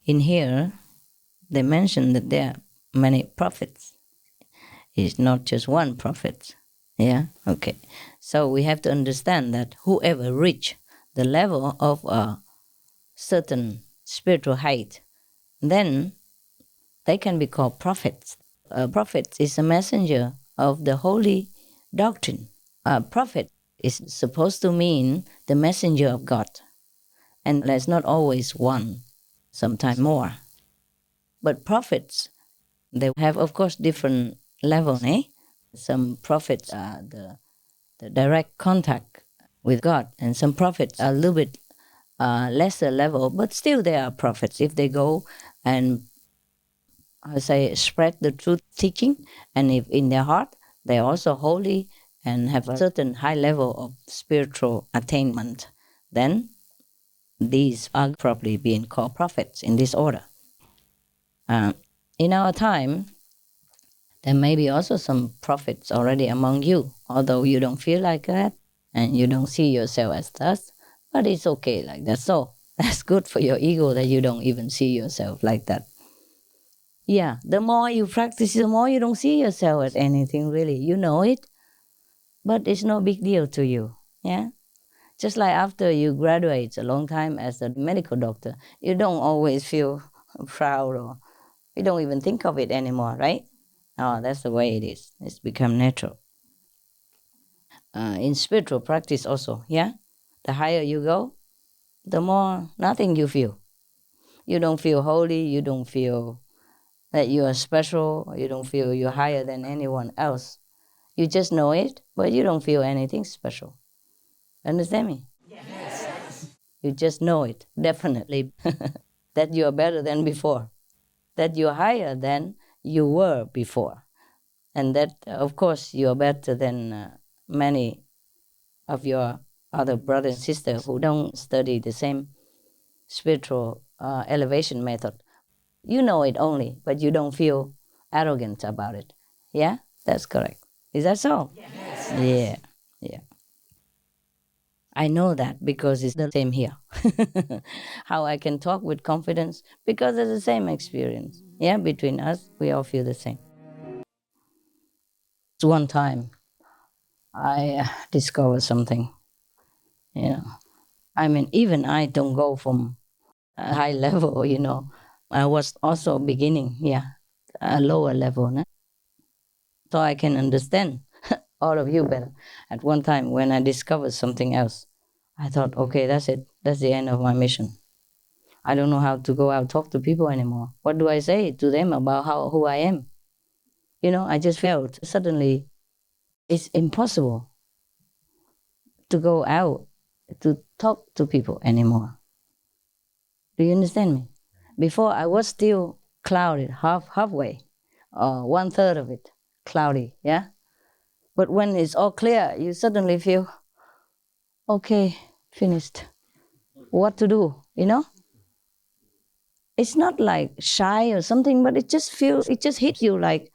Speaker 10: in here, they mention that there are many prophets. It's not just one prophet. Yeah? Okay. So we have to understand that whoever reach the level of a certain spiritual height, then they can be called prophets. A prophet is a messenger of the holy doctrine. A prophet is supposed to mean the messenger of God. And there's not always one, sometimes more. But prophets, they have, of course, different levels. Some prophets are the direct contact with God, and some prophets are a little bit lesser level, but still they are prophets if they go and spread the truth teaching, and if in their heart they are also holy and have a certain high level of spiritual attainment, then these are probably being called prophets in this order. In our time, there may be also some prophets already among you, although you don't feel like that and you don't see yourself as that, but it's okay like that. So that's good for your ego that you don't even see yourself like that. Yeah, the more you practice, the more you don't see yourself as anything really. You know it, but it's no big deal to you. Yeah, just like after you graduate a long time as a medical doctor, you don't always feel proud or you don't even think of it anymore, right? Oh, that's the way it is. It's become natural. In spiritual practice also, yeah, the higher you go, the more nothing you feel. You don't feel holy. You don't feel that you are special. You don't feel you're higher than anyone else. You just know it, but you don't feel anything special. Understand me? Yes. You just know it, definitely, that you are better than before, that you're higher than you were before, and that, of course, you are better than many of your other brothers and sisters who don't study the same spiritual elevation method. You know it only, but you don't feel arrogant about it. Yeah, that's correct. Is that so? Yes. Yeah. I know that because it's the same here. How I can talk with confidence because it's the same experience. Yeah, between us, we all feel the same. One time, I discovered something. I mean, even I don't go from a high level. I was also beginning, a lower level. So I can understand all of you better. At one time, when I discovered something else, I thought, okay, that's it. That's the end of my mission. I don't know how to go out talk to people anymore. What do I say to them about who I am? I just felt suddenly it's impossible to go out to talk to people anymore. Do you understand me? Before I was still clouded, halfway, or 1/3 of it cloudy, yeah? But when it's all clear, you suddenly feel, okay, finished. What to do, It's not like shy or something, but it just hit you like,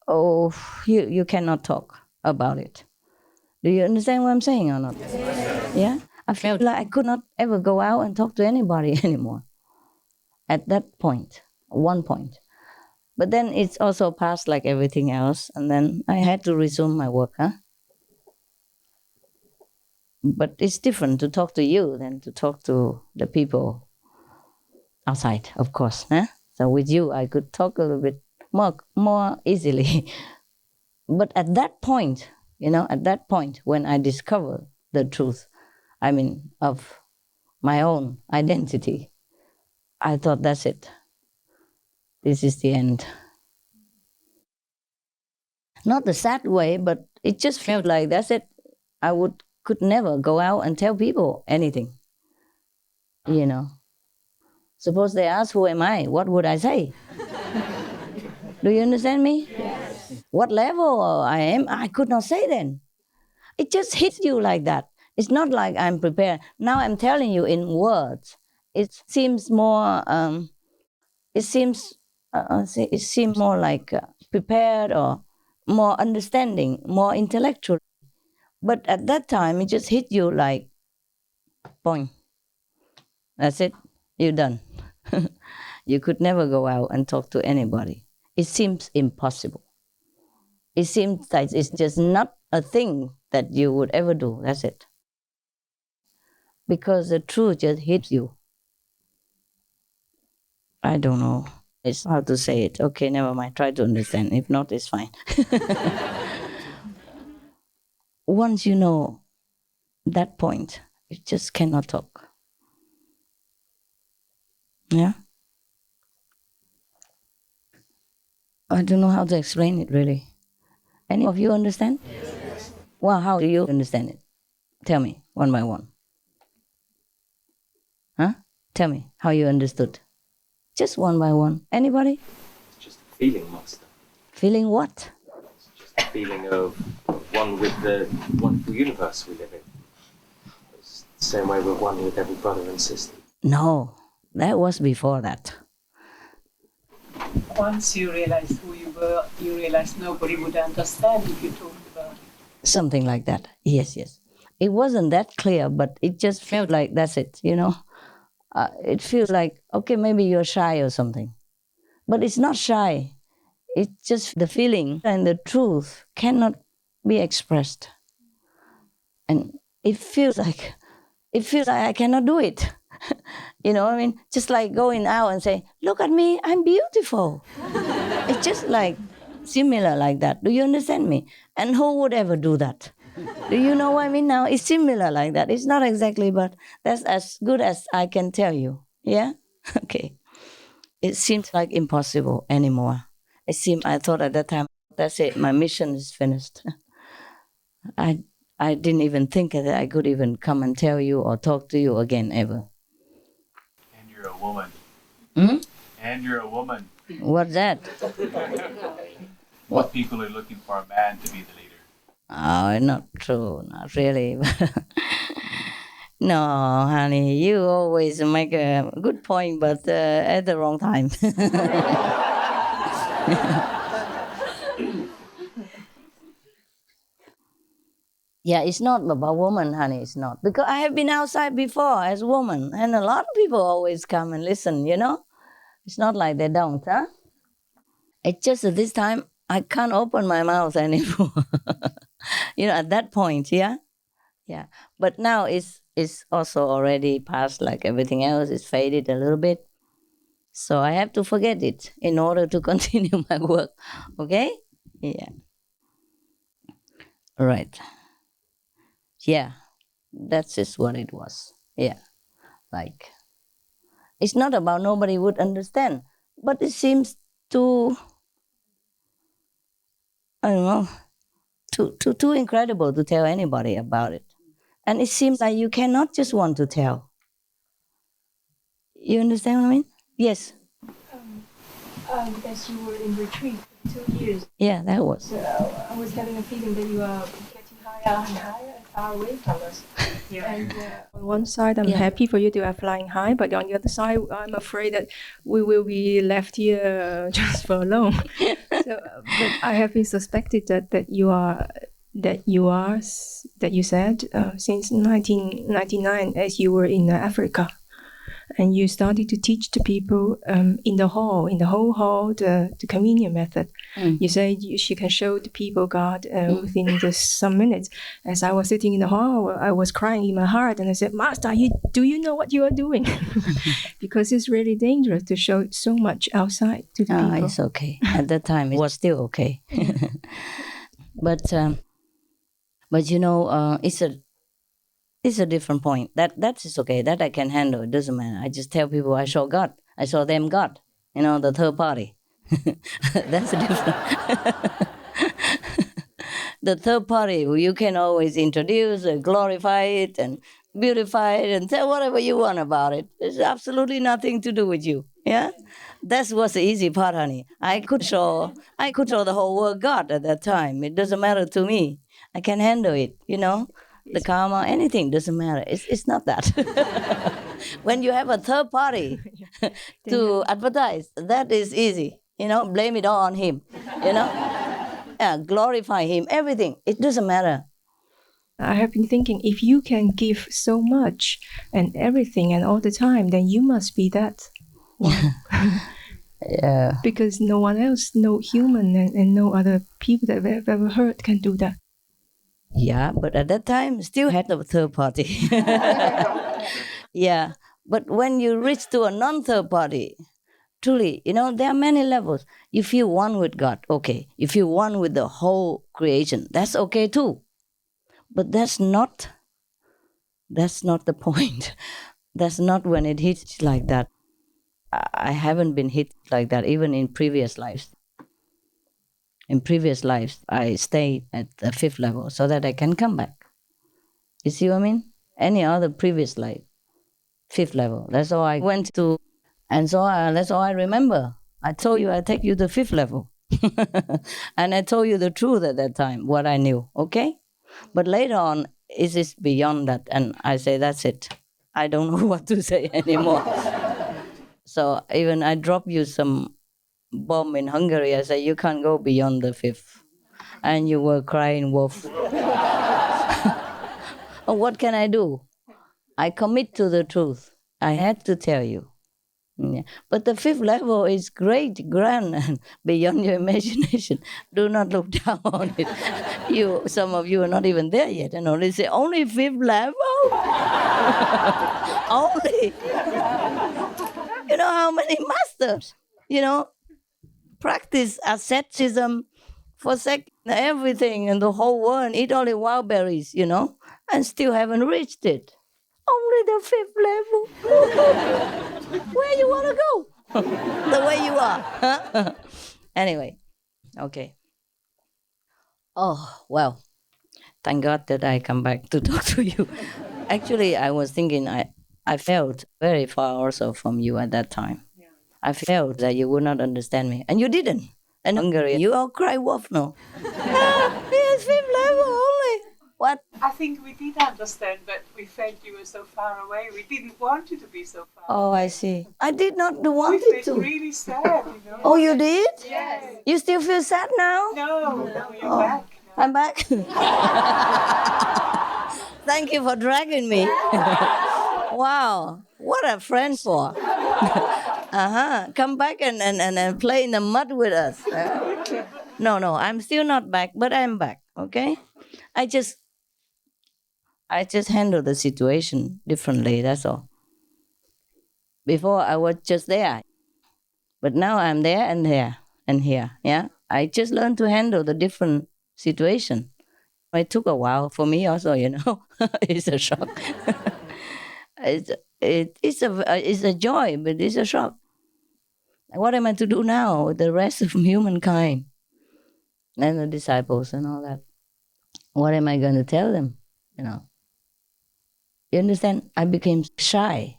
Speaker 10: oh, you cannot talk about it. Do you understand what I'm saying or not? Yeah? I felt like I could not ever go out and talk to anybody anymore at that point, one point. But then it's also passed like everything else, and then I had to resume my work, But it's different to talk to you than to talk to the people outside, of course. So with you, I could talk a little bit more easily. But at that point, when I discovered the truth, of my own identity, I thought, that's it. This is the end. Not the sad way, but it just felt like that's it. I could never go out and tell people anything. Suppose they ask, who am I? What would I say? Do you understand me? Yes. What level I am, I could not say then. It just hits you like that. It's not like I'm prepared. Now I'm telling you in words. It seems more. It seems more like prepared or more understanding, more intellectual. But at that time, it just hit you like, boing. That's it. You're done. You could never go out and talk to anybody. It seems impossible. It seems like it's just not a thing that you would ever do. That's it. Because the truth just hits you. I don't know. It's how to say it. Okay, never mind. Try to understand. If not, it's fine. Once you know that point, you just cannot talk. Yeah? I don't know how to explain it, really. Any of you understand? Yes. Well, how do you understand it? Tell me, one by one. Tell me how you understood. Just one by one. Anybody?
Speaker 2: It's just a feeling, Master.
Speaker 10: Feeling what?
Speaker 2: It's just a feeling of one with the wonderful universe we live in. It's the same way we're one with every brother and sister.
Speaker 10: No, that was before that.
Speaker 13: Once you realized who you were, you realized nobody would understand if you talked about it.
Speaker 10: Something like that. Yes. It wasn't that clear, but it just felt like that's it, It feels like, okay, maybe you're shy or something. But it's not shy. It's just the feeling and the truth cannot be expressed. And it feels like I cannot do it. Just like going out and say, look at me, I'm beautiful. It's just like similar like that. Do you understand me? And who would ever do that? Do you know what I mean now? It's similar like that. It's not exactly, but that's as good as I can tell you. Yeah? Okay. It seems like impossible anymore. I thought at that time, that's it, my mission is finished. I didn't even think that I could even come and tell you or talk to you again ever.
Speaker 12: And you're a woman. And you're a woman.
Speaker 10: What's that?
Speaker 12: What people are looking for a man to be the leader.
Speaker 10: Oh, not true, not really. No, honey, you always make a good point, but at the wrong time. Yeah, it's not about woman, honey, it's not. Because I have been outside before as a woman, and a lot of people always come and listen, It's not like they don't, It's just that this time, I can't open my mouth anymore. At that point, yeah? Yeah. But now it's also already past like everything else. It's faded a little bit. So I have to forget it in order to continue my work. Okay? Yeah. Right. Yeah. That's just what it was. Yeah. Like, it's not about nobody would understand, but it seems too, I don't know, too incredible to tell anybody about it. And it seems like you cannot just want to tell. You understand what I mean? Yes.
Speaker 14: Because you were in retreat for 2 years.
Speaker 10: Yeah, that was.
Speaker 14: So I was having a feeling that you are getting higher and higher and
Speaker 13: far away from us. Yeah.
Speaker 14: And on one side, I'm happy for you to are flying high, but on the other side, I'm afraid that we will be left here just for alone. So, but I have been suspected that you said since 1999, as you were in Africa, and you started to teach the people in the whole hall, the communion method. You said she can show the people God within just some minutes. As I was sitting in the hall, I was crying in my heart, and I said, Master, do you know what you are doing? Because it's really dangerous to show so much outside to the people.
Speaker 11: It's okay. At that time, it was still okay. But you know, it's a different point. That is okay. That I can handle. It doesn't matter. I just tell people I saw God. I saw them God. You know, the third party. That's different. The third party, you can always introduce, glorify it, and beautify it, and say whatever you want about it. It's absolutely nothing to do with you. Yeah, that was the easy part, honey. I could show the whole world God at that time. It doesn't matter to me. I can handle it. You know. The karma, anything, doesn't matter. It's not that. When you have a third party to advertise, that is easy. You know, blame it all on him. You know, glorify him, everything. It doesn't matter.
Speaker 14: I have been thinking, if you can give so much and everything and all the time, then you must be that one.
Speaker 11: Yeah.
Speaker 14: Because no one else, no human and no other people that I've ever heard can do that.
Speaker 11: Yeah, but at that time, still had a third party. Yeah, but when you reach to a non-third party, truly, you know, there are many levels. You feel one with God, okay. You feel one with the whole creation, that's okay too. But that's not the point. That's not when it hits like that. I haven't been hit like that, even in previous lives. In previous lives, I stayed at the 5th level so that I can come back. You see what I mean? Any other previous life, 5th level. That's all I went to. And so that's all I remember. I told you I take you to 5th level. And I told you the truth at that time, what I knew, okay? But later on, it is beyond that. And I say, that's it. I don't know what to say anymore. So even I drop you some bomb in Hungary, I say, you can't go beyond the 5th. And you were crying wolf. Oh, what can I do? I commit to the truth. I had to tell you. Yeah. But the 5th level is great, grand, and beyond your imagination. Do not look down on it. Some of you are not even there yet, and only say, only 5th level? Only. You know how many masters, you know, practice asceticism, forsake everything in the whole world, eat only wild berries, you know, and still haven't reached it. Only the 5th level. Where you want to go? The way you are. Anyway, okay. Oh, well, thank God that I come back to talk to you. Actually, I was thinking I felt very far also from you at that time. Yeah. I felt that you would not understand me, and you didn't. And Hungary, you all cry wolf now. Yes, 5th level only. What?
Speaker 13: I think we did understand, but we felt you were so far away. We didn't want you to be so far
Speaker 11: away. Oh, I see. I did not want it to.
Speaker 13: We felt really sad, you know.
Speaker 11: Oh, you did?
Speaker 13: Yes.
Speaker 11: You still feel sad now?
Speaker 13: No, you're back.
Speaker 11: Now. I'm back? Thank you for dragging me. Wow, what a friend for. Come back and play in the mud with us. No, I'm still not back, but I'm back, okay? I just handle the situation differently, that's all. Before I was just there, but now I'm there and here, yeah? I just learned to handle the different situation. It took a while for me also, you know. It's a shock. It's a joy, but it's a shock. What am I to do now with the rest of humankind and the disciples and all that? What am I going to tell them, you know? You understand? I became shy,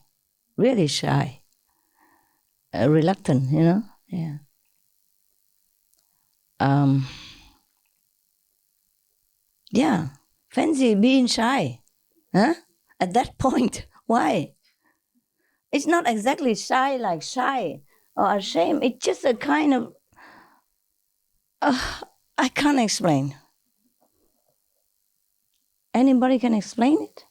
Speaker 11: really shy, reluctant, you know? Yeah. Yeah, fancy being shy. Huh? At that point, why? It's not exactly shy like shy or ashamed. It's just a kind of, I can't explain. Anybody can explain it?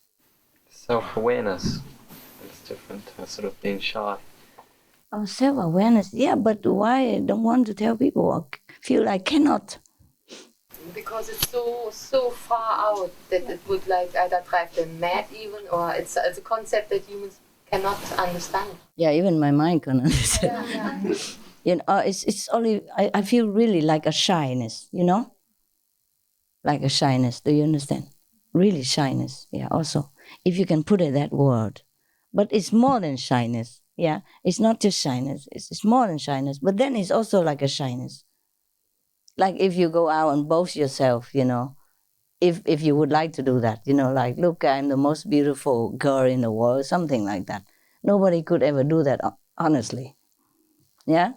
Speaker 2: Self-awareness is different to sort of being shy.
Speaker 11: Oh, self-awareness. Yeah, but why I don't want to tell people or feel I cannot?
Speaker 15: Because it's so far out that it would like either drive them mad even, or it's a concept that humans cannot understand.
Speaker 11: Yeah, even my mind can understand.
Speaker 15: Yeah.
Speaker 11: You know, it's only, I feel really like a shyness, you know? Like a shyness, do you understand? Really shyness, yeah, also. If you can put it that word. But it's more than shyness, yeah? It's not just shyness, it's more than shyness, but then it's also like a shyness. Like if you go out and boast yourself, you know, if you would like to do that, you know, like, look, I'm the most beautiful girl in the world, something like that. Nobody could ever do that, honestly, yeah?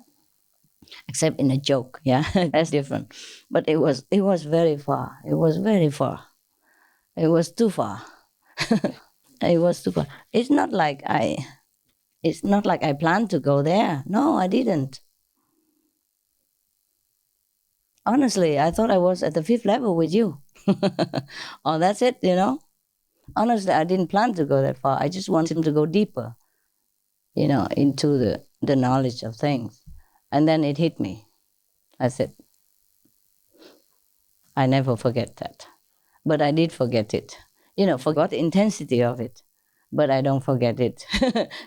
Speaker 11: Except in a joke, yeah? That's different. But it was very far. It was very far. It was too far. It was too far. It's not like I planned to go there. No, I didn't. Honestly, I thought I was at the 5th level with you. Oh, that's it, you know? Honestly, I didn't plan to go that far. I just wanted him to go deeper, you know, into the knowledge of things. And then it hit me. I said, I never forget that. But I did forget it. You know, forgot the intensity of it. But I don't forget it.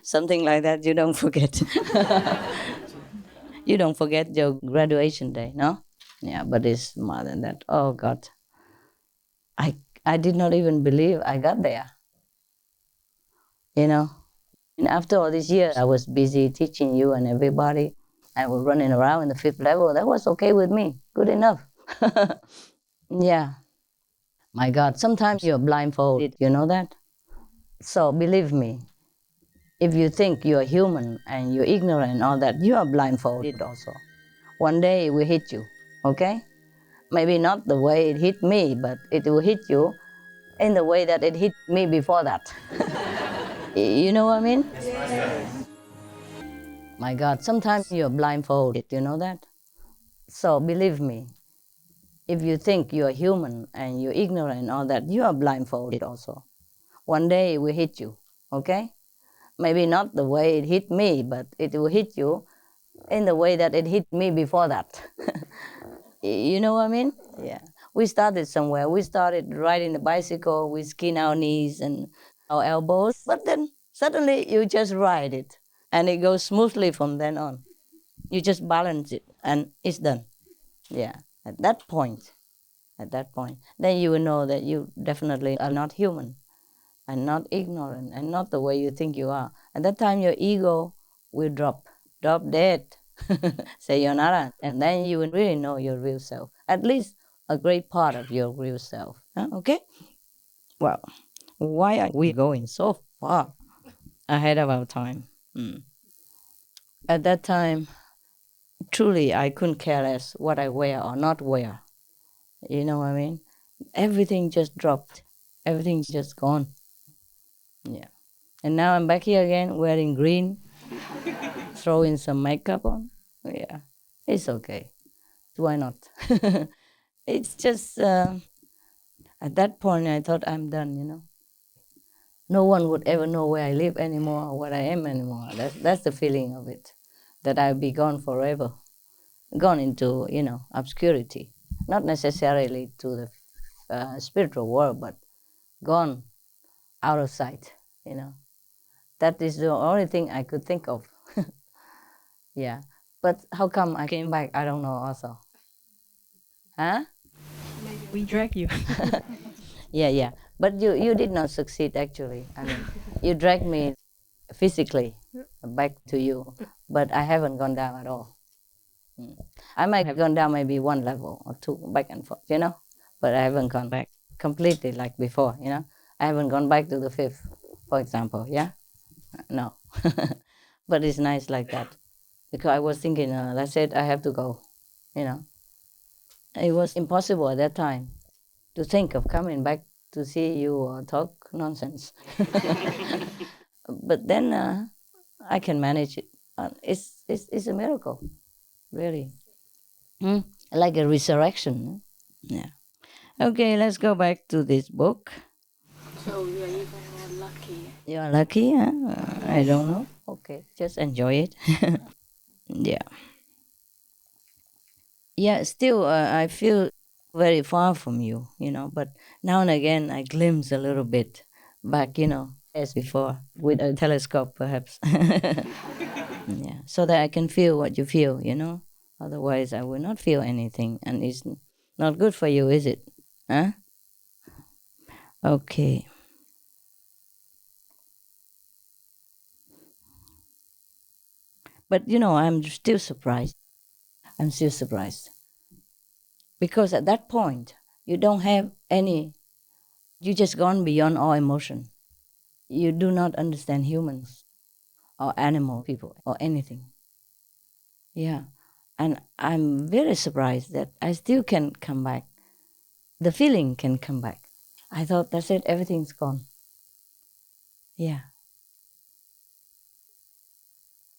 Speaker 11: Something like that, you don't forget. You don't forget your graduation day, no? Yeah, but it's more than that. Oh, God. I did not even believe I got there. You know? And after all these years, I was busy teaching you and everybody. I was running around in the 5th level. That was okay with me. Good enough. Yeah. My God, sometimes you're blindfolded, you know that? So believe me, if you think you're human and you're ignorant and all that, you are blindfolded also. One day it will hit you, okay? Maybe not the way it hit me, but it will hit you in the way that it hit me before that. You know what I mean? Yes. My God, sometimes you're blindfolded, you know that? So believe me, if you think you're human and you're ignorant and all that, you are blindfolded also. One day it will hit you, okay? Maybe not the way it hit me, but it will hit you in the way that it hit me before that. You know what I mean? Yeah. We started somewhere. We started riding the bicycle. We skin our knees and our elbows. But then suddenly you just ride it. And it goes smoothly from then on. You just balance it and it's done. Yeah. At that point, then you will know that you definitely are not human and not ignorant and not the way you think you are. At that time, your ego will drop dead. Sayonara. And then you will really know your real self, at least a great part of your real self. Okay? Well, why are we going so far ahead of our time? At that time, truly, I couldn't care less what I wear or not wear. You know what I mean? Everything just dropped. Everything's just gone. Yeah. And now I'm back here again wearing green, throwing some makeup on. Yeah. It's okay. Why not? It's just, at that point, I thought I'm done, you know. No one would ever know where I live anymore or what I am anymore. That's the feeling of it, that I'll be gone forever, gone into, you know, obscurity. Not necessarily to the spiritual world, but gone out of sight, you know. That is the only thing I could think of. Yeah. But how come I came back? I don't know also. Huh?
Speaker 14: We drag you.
Speaker 11: Yeah. But you did not succeed, actually. I mean, you dragged me physically back to you, but I haven't gone down at all. I might have gone down maybe 1 level or 2, back and forth, you know, but I haven't gone back completely like before, you know. I haven't gone back to the 5th, for example, yeah? No. But it's nice like that. Because I was thinking, I said, I have to go, you know. It was impossible at that time to think of coming back
Speaker 6: to see you talk nonsense. But then I can manage it. It's a miracle, really. Like a resurrection. Yeah. Okay, let's go back to this book.
Speaker 10: So you're even more lucky.
Speaker 6: You're lucky, huh? I don't know. Okay, just enjoy it. Yeah. Yeah, still I feel very far from you, but now and again I glimpse a little bit back, as before, with a telescope perhaps. Yeah, so that I can feel what you feel, Otherwise I will not feel anything, and it's not good for you, is it? Huh? Okay. But, I'm still surprised. I'm still surprised. Because at that point, you don't have any, you just gone beyond all emotion. You do not understand humans or animal people or anything. Yeah. And I'm very surprised that I still can come back. The feeling can come back. I thought, that's it, everything's gone. Yeah.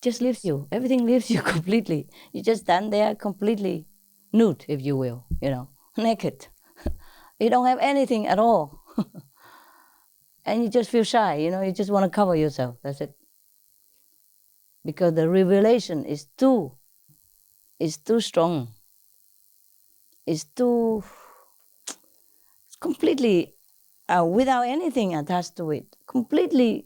Speaker 6: Just leaves you. Everything leaves you completely. You just stand there completely nude, if you will, naked. You don't have anything at all. And you just feel shy, you just want to cover yourself. That's it. Because the revelation is too strong. It's completely without anything attached to it. Completely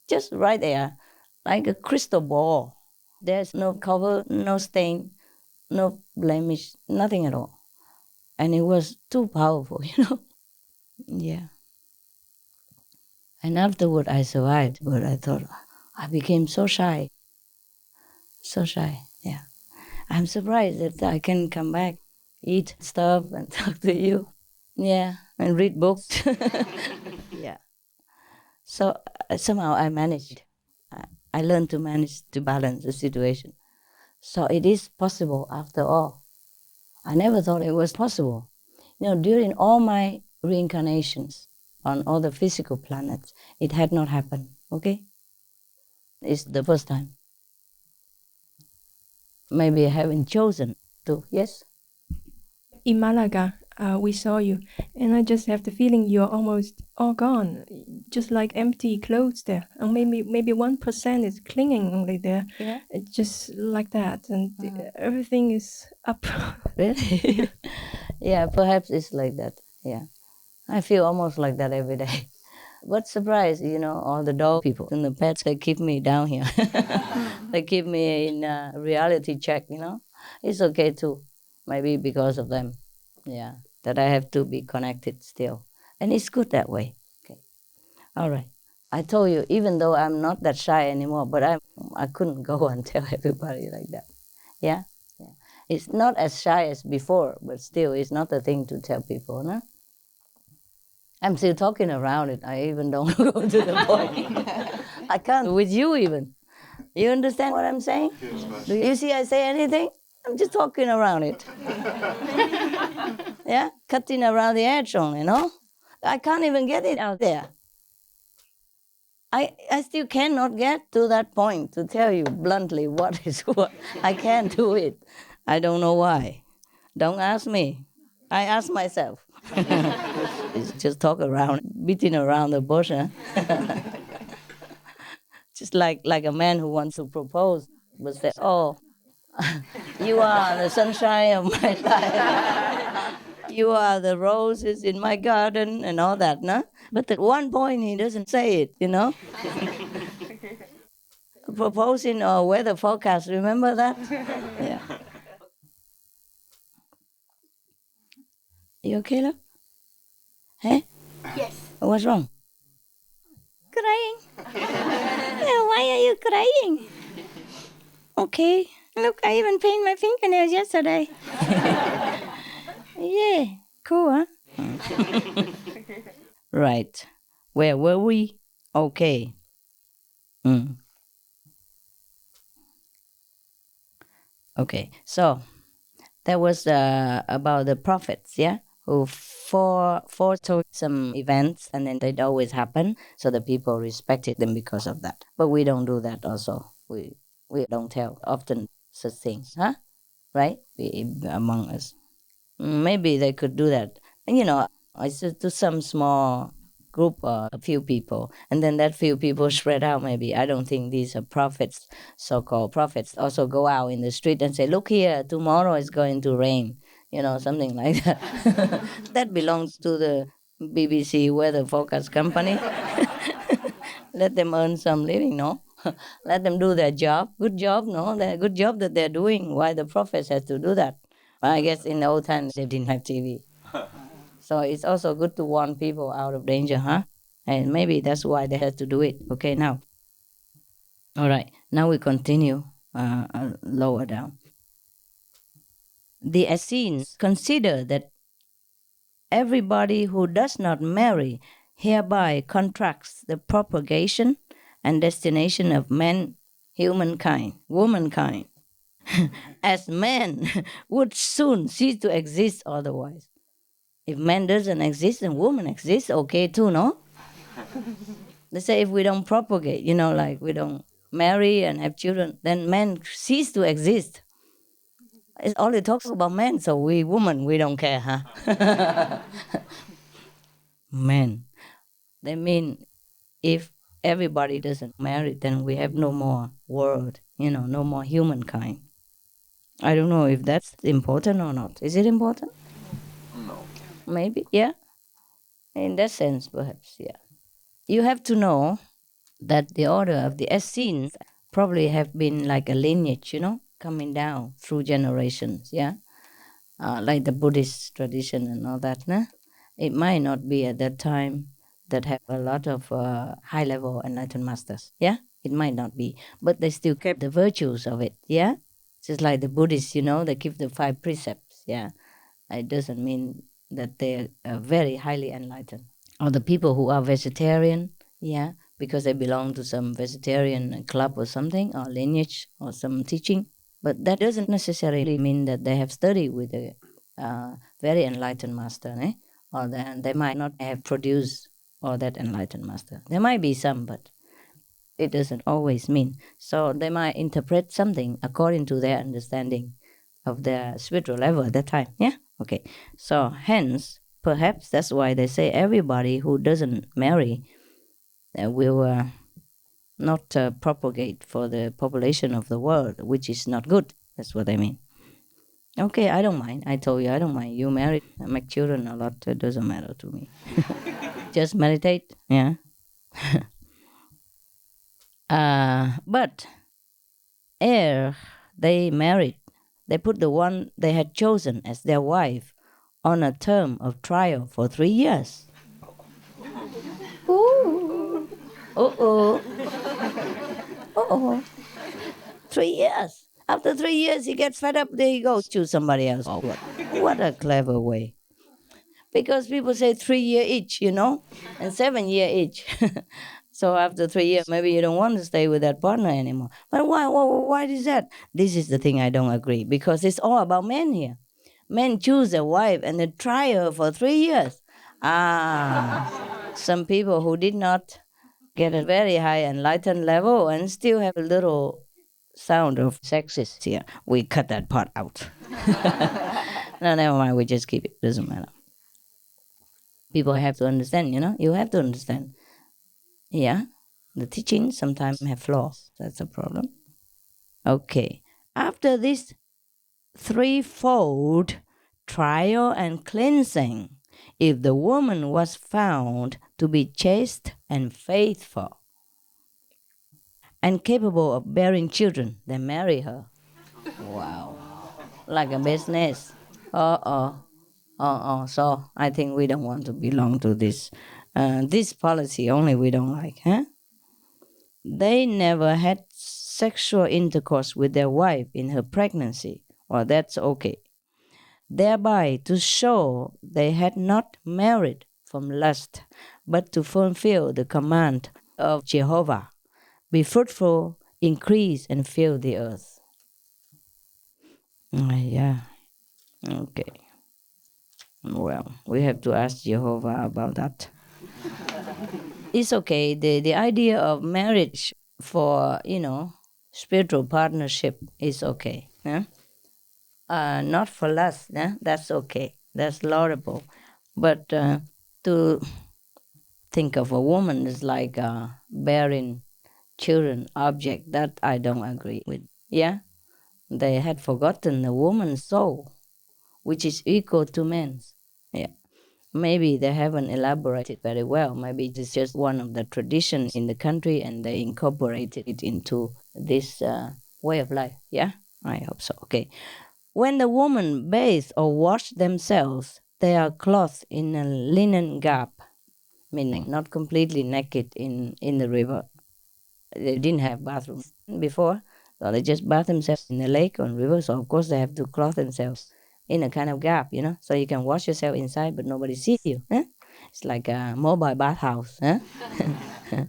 Speaker 6: just right there, like a crystal ball. There's no cover, no stain, no blemish, nothing at all. And it was too powerful, Yeah. And afterward I survived, but I thought I became so shy. So shy, yeah. I'm surprised that I can come back, eat stuff and talk to you. Yeah, and read books. Yeah. So somehow I managed. I learned to manage to balance the situation. So it is possible after all. I never thought it was possible. During all my reincarnations on all the physical planets, it had not happened, okay? It's the first time. Maybe I haven't chosen to, yes?
Speaker 14: In Malaga, we saw you, and I just have the feeling you're almost all gone, just like empty clothes there, and maybe 1% is clinging only there,
Speaker 6: yeah,
Speaker 14: just like that, and everything is up.
Speaker 6: Really? Yeah, perhaps it's like that. Yeah, I feel almost like that every day. What surprise, all the dog people and the pets, they keep me down here. They keep me in reality check, It's okay too. Maybe because of them. Yeah, that I have to be connected still. And it's good that way. Okay. All right. I told you, even though I'm not that shy anymore, but I couldn't go and tell everybody like that. Yeah? Yeah. It's not as shy as before, but still, it's not a thing to tell people, no? I'm still talking around it. I even don't go to the point. I can't with you even. You understand what I'm saying? Do you see I say anything? I'm just talking around it. Yeah? Cutting around the edge only, I can't even get it out there. I still cannot get to that point to tell you bluntly what is what. I can't do it. I don't know why. Don't ask me. I ask myself. It's just talk around, beating around the bush, huh? Just like a man who wants to propose, but say, oh, you are the sunshine of my life. You are the roses in my garden and all that, no? But at one point he doesn't say it, Proposing or weather forecast, remember that? Yeah. You okay, love? Hey?
Speaker 10: Yes.
Speaker 6: What's wrong? Crying. Why are you crying? Okay. Look, I even painted my fingernails yesterday. Yeah. Cool, huh? Right. Where were we? Okay. Okay. So that was about the prophets, yeah? who foretold some events, and then they'd always happen, so the people respected them because of that. But we don't do that also. We don't tell often such things, huh? Right? Among us. Maybe they could do that. And I said to some small group, a few people, and then that few people spread out maybe. I don't think these are prophets, so-called prophets, also go out in the street and say, look here, tomorrow is going to rain, something like that. That belongs to the BBC weather forecast company. Let them earn some living, no? Let them do their job. Good job, no? Good job that they're doing. Why the prophets have to do that? I guess in the old times they didn't have TV. So it's also good to warn people out of danger, huh? And maybe that's why they had to do it. Okay, now. All right, now we continue lower down. The Essenes consider that everybody who does not marry hereby contracts the propagation and destination of womankind, as man would soon cease to exist otherwise. If man doesn't exist, then woman exists, okay too, no? They say if we don't propagate, like we don't marry and have children, then men cease to exist. It only talks about men, so we women, we don't care, huh? Men. They mean if everybody doesn't marry, then we have no more world, no more humankind. I don't know if that's important or not. Is it important?
Speaker 12: No.
Speaker 6: Maybe, yeah. In that sense, perhaps, yeah. You have to know that the order of the Essenes probably have been like a lineage, coming down through generations, yeah? Like the Buddhist tradition and all that, nah? It might not be at that time that have a lot of high-level enlightened masters, yeah? It might not be, but they still kept the virtues of it, yeah? Just like the Buddhists, they keep the 5 precepts, yeah? It doesn't mean that they're very highly enlightened. Or the people who are vegetarian, yeah, because they belong to some vegetarian club or something, or lineage, or some teaching. But that doesn't necessarily mean that they have studied with a very enlightened master, eh? Or they might not have produced all that enlightened master. There might be some, but it doesn't always mean. So they might interpret something according to their understanding of their spiritual level at that time, yeah? Okay, so hence, perhaps that's why they say everybody who doesn't marry will not propagate for the population of the world, which is not good. That's what I mean. Okay, I don't mind. I told you I don't mind. You married, make children a lot. It doesn't matter to me. Just meditate, yeah. But ere they married, they put the one they had chosen as their wife on a term of trial for 3 years. Ooh. Uh-oh. Uh-oh. 3 years. After 3 years, he gets fed up, there he goes, choose somebody else. Oh, what a clever way. Because people say 3 year each, and 7 year each. So after 3 years, maybe you don't want to stay with that partner anymore. But why is that? This is the thing I don't agree, because it's all about men here. Men choose a wife and they try her for 3 years. Some people who did not get a very high enlightened level and still have a little sound of sexist here. We cut that part out. No, never mind, we just keep it. Doesn't matter. People have to understand, you have to understand. Yeah, the teachings sometimes have flaws. That's a problem. Okay, after this threefold trial and cleansing, if the woman was found to be chaste and faithful and capable of bearing children, then marry her. Wow. Like a business. So I think we don't want to belong to this. This policy only we don't like, huh? They never had sexual intercourse with their wife in her pregnancy. Well, that's okay. Thereby to show they had not married from lust, but to fulfill the command of Jehovah. Be fruitful, increase, and fill the earth. Yeah. Okay. Well, we have to ask Jehovah about that. It's okay. The idea of marriage for, spiritual partnership is okay. Yeah? Not for lust, yeah? That's okay. That's laudable. But to think of a woman as like bearing children object, that I don't agree with. Yeah? They had forgotten the woman's soul, which is equal to man's. Yeah. Maybe they haven't elaborated very well. Maybe it's just one of the traditions in the country and they incorporated it into this way of life. Yeah? I hope so. Okay. When the women bathe or wash themselves, they are clothed in a linen garb, meaning not completely naked in the river. They didn't have bathrooms before, so they just bath themselves in the lake or river, so of course they have to clothe themselves in a kind of garb, so you can wash yourself inside but nobody sees you. Huh? It's like a mobile bathhouse. Huh?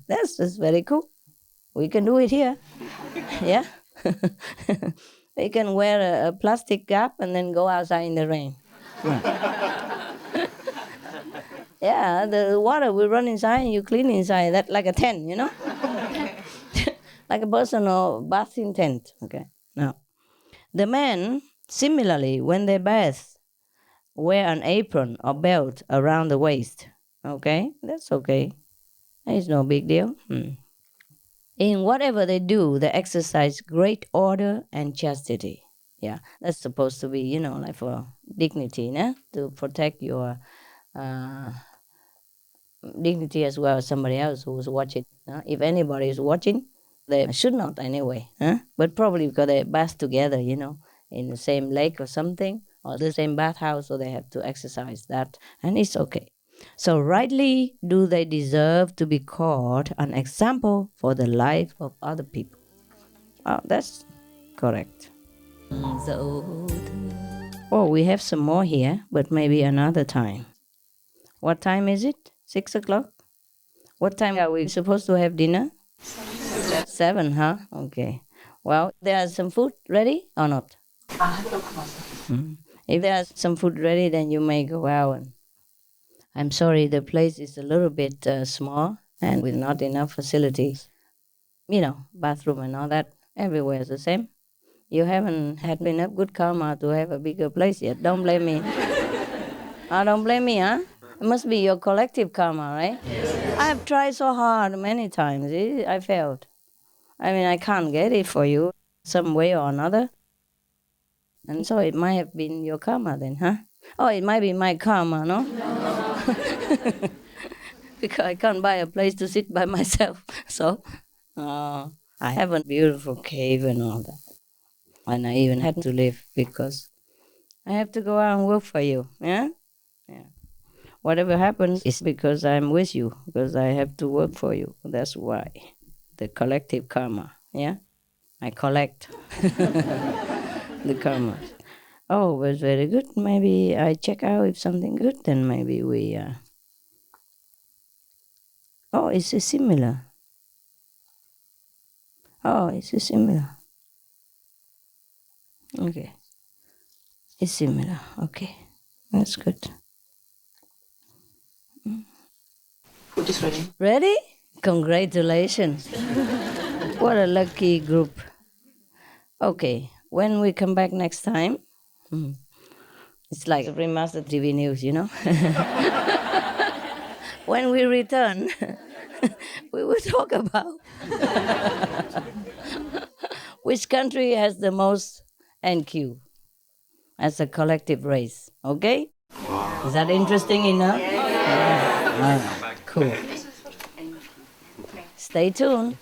Speaker 6: That's very cool. We can do it here. Yeah? You can wear a plastic cap and then go outside in the rain. Yeah, the water will run inside and you clean inside. That like a tent, like a personal bathing tent. Okay. Now, the men, similarly, when they bathe, wear an apron or belt around the waist. Okay, that's okay. It's no big deal. In whatever they do, they exercise great order and chastity. Yeah, that's supposed to be, like for dignity, to protect your dignity as well as somebody else who's watching. If anybody is watching, they should not anyway. But probably because they bath together, in the same lake or something, or the same bathhouse, so they have to exercise that, and it's okay. So rightly do they deserve to be called an example for the life of other people. Oh, that's correct. Oh, we have some more here, but maybe another time. What time is it? 6 o'clock? What time are we supposed to have dinner? 7, huh? Okay. Well, there's some food ready or not? If there's some food ready, then you may go out. And I'm sorry, the place is a little bit small and with not enough facilities. Bathroom and all that, everywhere is the same. You haven't had enough good karma to have a bigger place yet. Don't blame me. Don't blame me, huh? It must be your collective karma, right? Yes. I have tried so hard many times. I failed. I can't get it for you some way or another. And so it might have been your karma then, huh? Oh, it might be my karma, no? Because I can't buy a place to sit by myself. So I have a beautiful cave and all that. And I even had to leave because I have to go out and work for you, yeah? Yeah. Whatever happens is because I'm with you, because I have to work for you. That's why. The collective karma, yeah? I collect the karma. Oh, it was very good. Maybe I check out if something good, then maybe we... Oh, it's similar. Oh, it's similar. Okay. It's similar. Okay. That's good.
Speaker 13: Food is ready.
Speaker 6: Ready? Congratulations. What a lucky group. Okay. When we come back next time, it's like remastered TV news, When we return, we will talk about which country has the most NQ as a collective race. Okay? Wow. Is that interesting enough? Yeah. Cool. Stay tuned.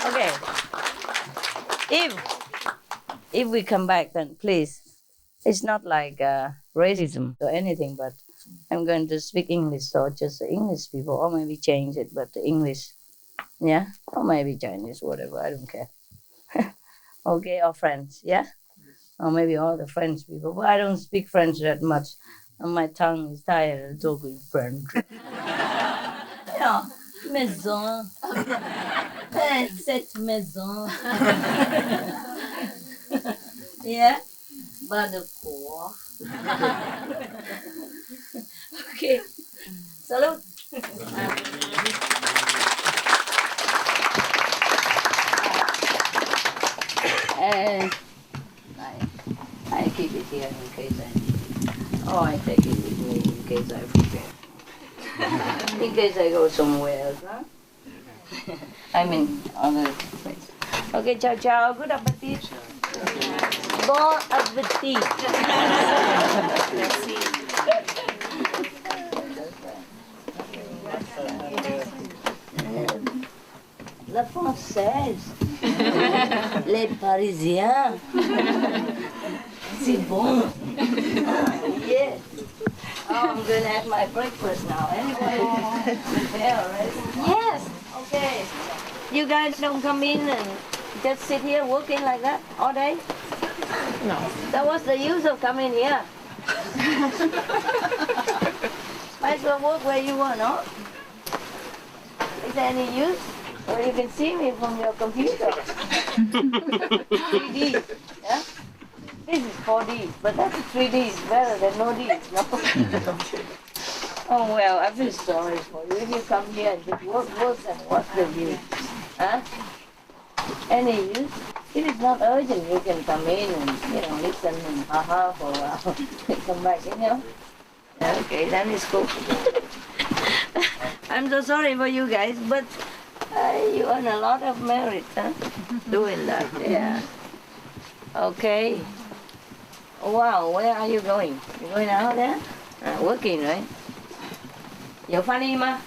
Speaker 6: Okay. If we come back, then please, it's not like racism or anything, but I'm going to speak English, so just the English people, or maybe change it, but the English, yeah, or maybe Chinese, whatever, I don't care. Okay, or French, yeah, or maybe all the French people, but I don't speak French that much, and my tongue is tired of talking French.
Speaker 11: maison. Cette maison. Yeah, but the poor. Okay, salute. And I keep it here in case I need it. Or I take it with me in case I forget. In case I go somewhere else, huh? I mean, other place. Okay, ciao ciao. Good appetit. Bon appetit. La française. Les Parisiens. C'est bon. Yes. Oh, I'm going to have my breakfast now. Anybody prepare already? Yes. Okay. You guys don't come in and just sit here working like that all day? No. That was the use of coming here. Might as well work where you want, no? Is there any use? Or you can see me from your computer. 3D. Yeah? This is 4D, but that's 3D. It's better than no D. No? Oh well, I feel sorry for you. If you come here and just work, and what's the use? Huh? Any use? If it's not urgent, you can come in and, listen and ha-ha for a while. Come back, Okay, then it's cool. I'm so sorry for you guys, but you earn a lot of merit, huh? Doing that, yeah. Okay. Wow, where are you going? You going out there? Working, right? 有翻译吗？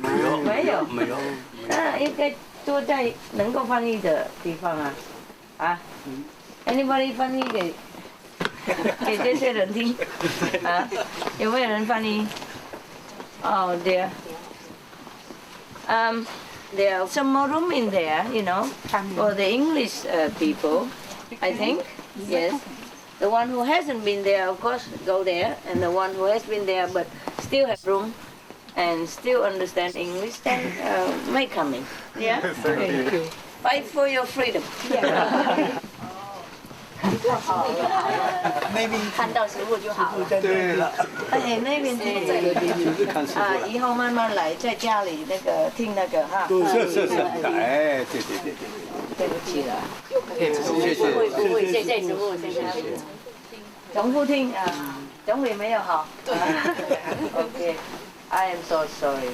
Speaker 11: 没有。一个坐在能够翻译的地方啊？Anybody 翻译给这些人听？有没有人翻译？ Oh dear. There are some more room in there, for the English people, I think. Yes. The one who hasn't been there, of course, go there, and the one who has been there but still has room and still understand English, then may come in. Yeah?
Speaker 16: Thank you.
Speaker 11: Fight for your freedom. Yeah.
Speaker 16: 那边看到食物就好了。对了。
Speaker 11: 哎，那边这个以后慢慢来，在家里听那个哈。
Speaker 16: 是，哎，对。
Speaker 11: 对不起了。
Speaker 16: 谢谢师傅，谢谢。
Speaker 11: 重复听啊，总理没有好。对。Okay, I am so sorry.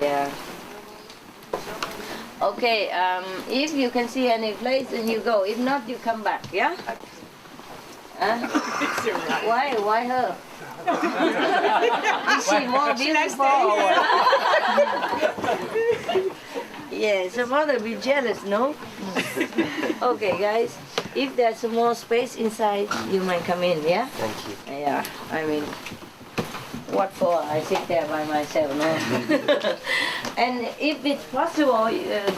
Speaker 11: Yeah. Okay, if you can see any place, then you go. If not, you come back, yeah? Why her? Is she more beautiful? Yeah, some other be jealous, no? Okay, guys, if there's more space inside, you might come in, yeah?
Speaker 2: Thank you.
Speaker 11: Yeah, I mean, what for? I sit there by myself, no? And if it's possible,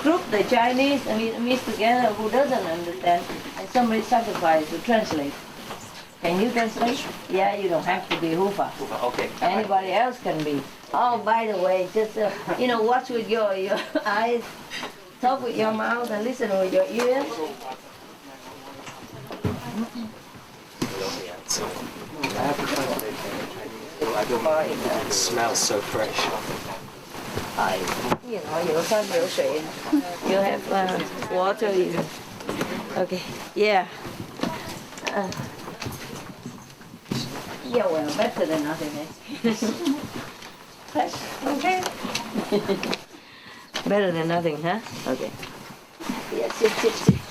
Speaker 11: group the Chinese and Vietnamese together who doesn't understand, and somebody sacrifice to translate. Can you translate? Yeah, you don't have to be Hufa.
Speaker 2: Okay.
Speaker 11: Anybody else can be. Oh, by the way, just watch with your eyes, talk with your mouth, and listen with your ears.
Speaker 2: It smells so fresh.
Speaker 11: You have water in. Okay, yeah. Yeah, well, better than nothing, eh? Fresh, okay. Better than nothing, huh? Okay. Yeah, sit.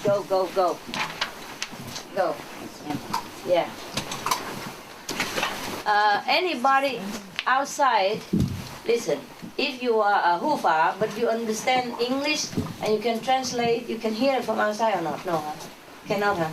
Speaker 11: Go. Go. Yeah. Anybody outside, listen, if you are a Hufa, but you understand English and you can translate, you can hear it from outside or not? No, huh? Cannot, huh?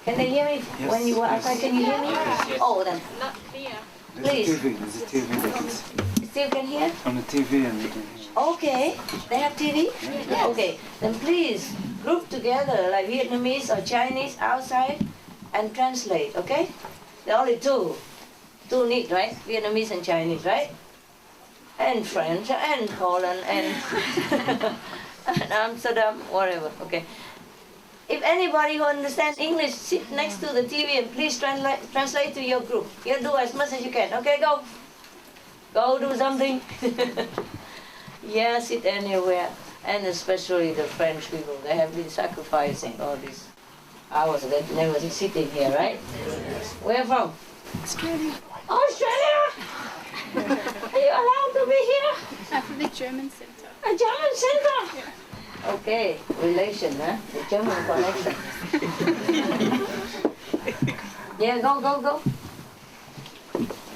Speaker 11: Can they hear me when you are outside? Can you hear me? Oh, then.
Speaker 16: Not here.
Speaker 11: Please.
Speaker 16: There's a TV they can see.
Speaker 11: Still can hear?
Speaker 16: On the TV and they can hear.
Speaker 11: Okay. They have TV? Yes. Okay. Then please group together like Vietnamese or Chinese outside and translate, okay? There are only two need, right? Vietnamese and Chinese, right?
Speaker 6: and French, and Poland, and, and Amsterdam, whatever. Okay. If anybody who understands English, sit next to the TV and please translate to your group. You do as much as you can. Okay, go. Go do something. Yeah, sit anywhere. And especially the French people, they have been sacrificing all these hours that they were sitting here, right? Where from?
Speaker 17: Australia.
Speaker 6: Australia? Are you allowed to be here?
Speaker 17: I'm from the German Center.
Speaker 6: A German center?
Speaker 17: Yeah.
Speaker 6: Okay, relation, huh? The German connection. Yeah, go.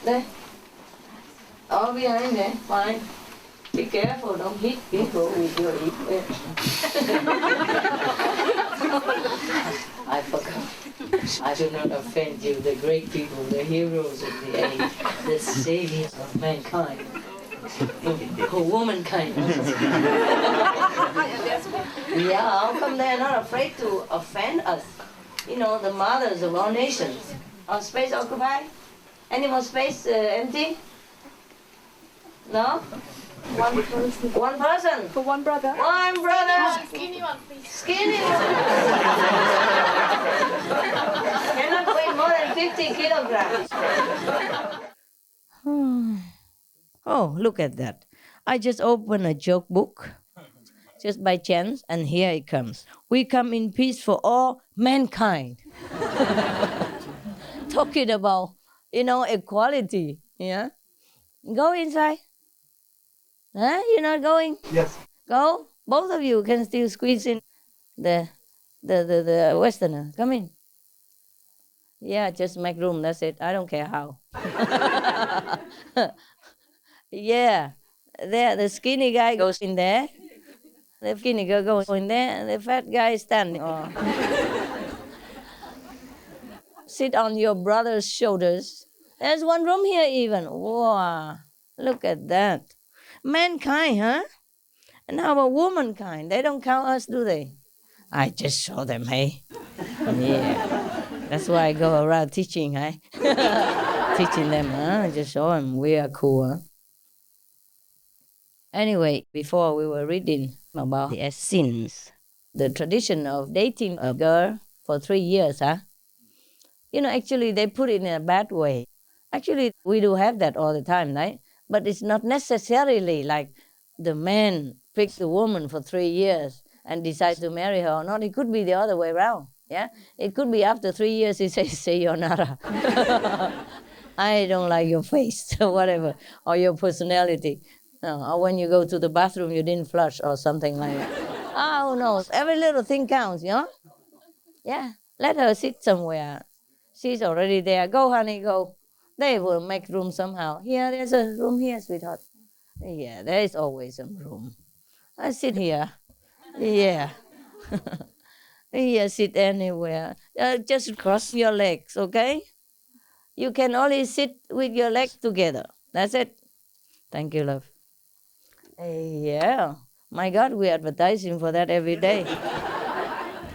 Speaker 6: There. Oh, behind there, fine. Be careful, don't hit people with your ear. I forgot. I should not offend you, the great people, the heroes of the age, the saviors of mankind. Womankind. Yeah, how come they're not afraid to offend us? You know, the mothers of all nations. Our space occupied? Any more space empty? No?
Speaker 17: One person.
Speaker 6: One person?
Speaker 17: For one brother.
Speaker 6: One brother!
Speaker 17: Skinny one, please.
Speaker 6: Skinny one! Cannot weigh more than 50 kilograms.
Speaker 11: Oh, look at that. I just opened a joke book, just by chance, and here it comes. We come in peace for all mankind. Talking about, equality, yeah? Go inside. Huh? You're not going?
Speaker 12: Yes.
Speaker 11: Go. Both of you can still squeeze in the Westerner. Come in. Yeah, just make room. That's it. I don't care how. Yeah. There, the skinny guy goes in there. The skinny girl goes in there, and the fat guy is standing. Oh. Sit on your brother's shoulders. There's one room here even. Wow. Look at that. Mankind, huh? And how about womankind? They don't count us, do they? I just show them, hey? Yeah. That's why I go around teaching, hey? Teaching them, huh? Just show them we are cool, huh? Anyway, before we were reading about the Essenes, the tradition of dating a girl for 3 years, huh? Actually, they put it in a bad way. Actually, we do have that all the time, right? But it's not necessarily like the man picks the woman for 3 years and decides to marry her or not. It could be the other way around, yeah? It could be after 3 years he says, sayonara. I don't like your face, or whatever, or your personality. No, or when you go to the bathroom, you didn't flush or something like that. Oh, no, every little thing counts, Yeah, let her sit somewhere. She's already there. Go, honey, go. They will make room somehow. Here, there's a room here, sweetheart. Yeah, there is always some room. I sit here. Yeah. Yeah, sit anywhere. Just cross your legs, okay? You can only sit with your legs together. That's it. Thank you, love. Yeah. My God, we're advertising for that every day.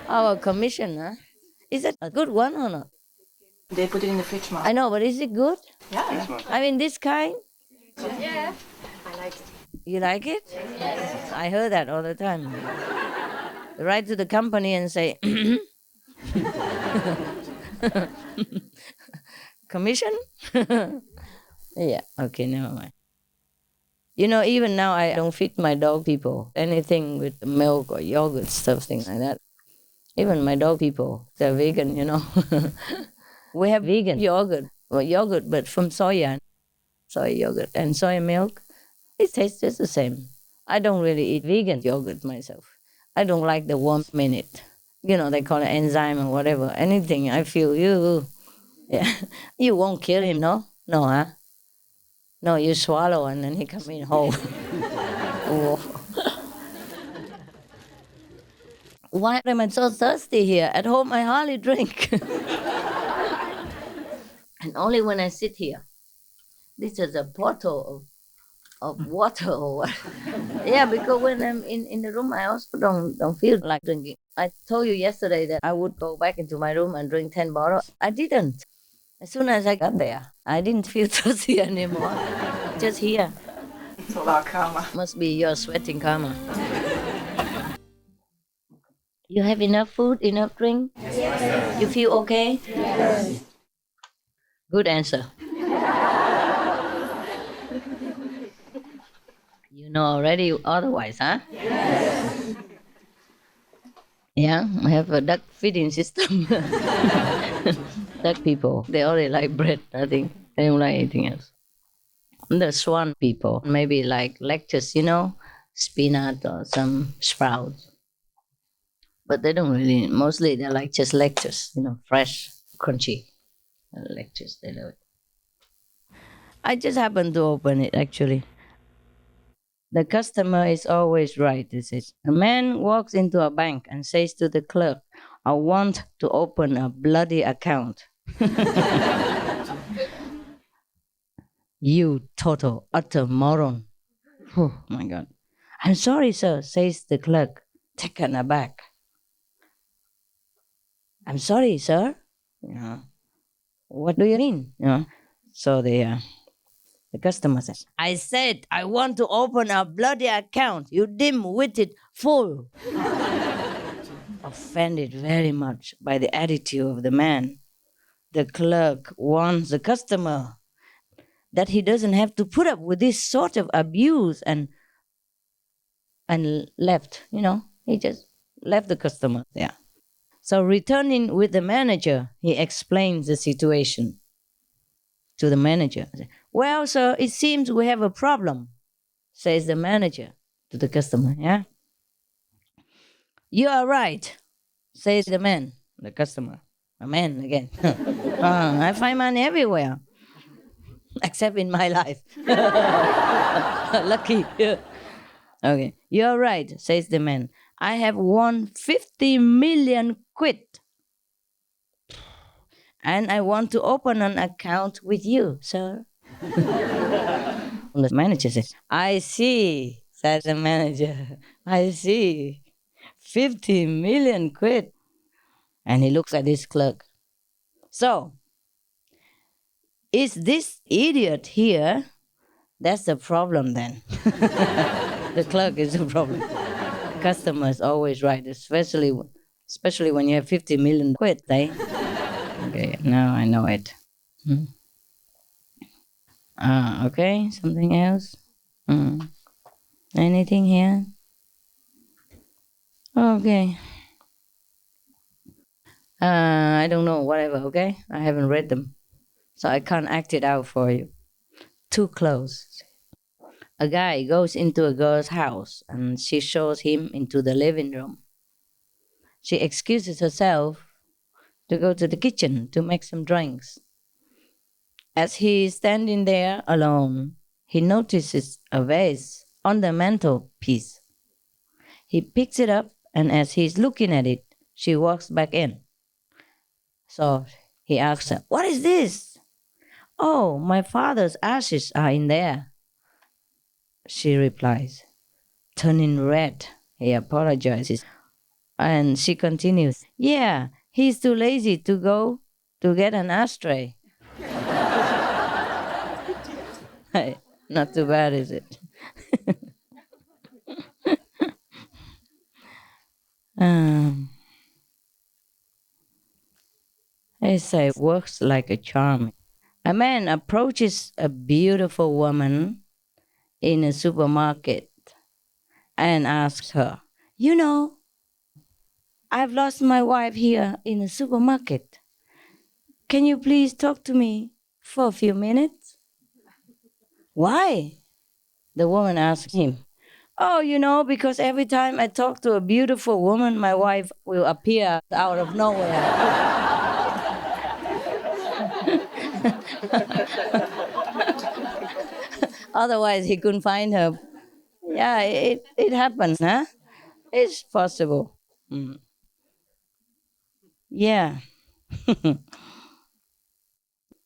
Speaker 11: Our commission, huh? Is it a good one or not?
Speaker 16: They put it in the fridge, Mom.
Speaker 11: I know, but is it good?
Speaker 16: Yeah.
Speaker 11: I mean, this kind?
Speaker 17: Yeah. I like it.
Speaker 11: You like it?
Speaker 17: Yes.
Speaker 11: I heard that all the time. Write to the company and say, commission? Yeah, okay, never mind. Even now I don't feed my dog people anything with milk or yogurt, something like that. Even my dog people, they're vegan, We have vegan yogurt, but from soy yogurt and soy milk. It tastes just the same. I don't really eat vegan yogurt myself. I don't like the 1 minute. They call it enzyme or whatever. Anything, I feel yeah. You won't kill him, no? No, huh? No, you swallow and then he comes in whole. Why am I so thirsty here? At home, I hardly drink. And only when I sit here. This is a bottle of water or what. Yeah, because when I'm in the room, I also don't feel like drinking. I told you yesterday that I would go back into my room and drink 10 bottles. I didn't. As soon as I got there, I didn't feel thirsty anymore. Just here.
Speaker 13: It's all our karma.
Speaker 6: Must be your sweating karma. You have enough food, enough drink? Yes. You feel okay? Yes. Good answer. You know already otherwise, huh? Yes. Yeah, I have a duck feeding system. Duck people, they only like bread, I think. They don't like anything else. The swan people, maybe like lettuce, spinach or some sprouts. But they don't really, mostly they like just lettuce, fresh, crunchy lettuce, they love it. I just happened to open it, actually. The customer is always right, it says. A man walks into a bank and says to the clerk, I want to open a bloody account. You total, utter moron. Oh, my God. I'm sorry, sir, says the clerk, taken aback. I'm sorry, sir. What do you mean? So the customer says, I said I want to open a bloody account, you dim-witted fool. Offended very much by the attitude of the man, the clerk warns the customer that he doesn't have to put up with this sort of abuse and left, he just left the customer there. So returning with the manager, he explains the situation to the manager. Well, sir, it seems we have a problem, says the manager to the customer, yeah? You are right, says the man, the customer. A man again. I find money everywhere, except in my life. Lucky. Okay, you're right, says the man. I have won 50 million quid. And I want to open an account with you, sir. The manager says, I see, says the manager. I see. 50 million quid. And he looks at his clerk. So, is this idiot here? That's the problem then. The clerk is the problem. The customer is always right, especially when you have 50 million quid, eh? Okay, now I know it. Okay, something else? Anything here? Okay. I don't know, whatever, okay? I haven't read them, so I can't act it out for you. Too close. A guy goes into a girl's house and she shows him into the living room. She excuses herself to go to the kitchen to make some drinks. As he is standing there alone, he notices a vase on the mantelpiece. He picks it up, and as he's looking at it, she walks back in. So he asks her, what is this? Oh, my father's ashes are in there. She replies, turning red. He apologizes. And she continues, yeah, he's too lazy to go to get an ashtray. Not too bad, is it? They say works like a charm. A man approaches a beautiful woman in a supermarket and asks her, I've lost my wife here in a supermarket. Can you please talk to me for a few minutes? Why? The woman asks him. Oh, because every time I talk to a beautiful woman, my wife will appear out of nowhere. Otherwise, he couldn't find her. Yeah, it happens, huh? It's possible. Yeah.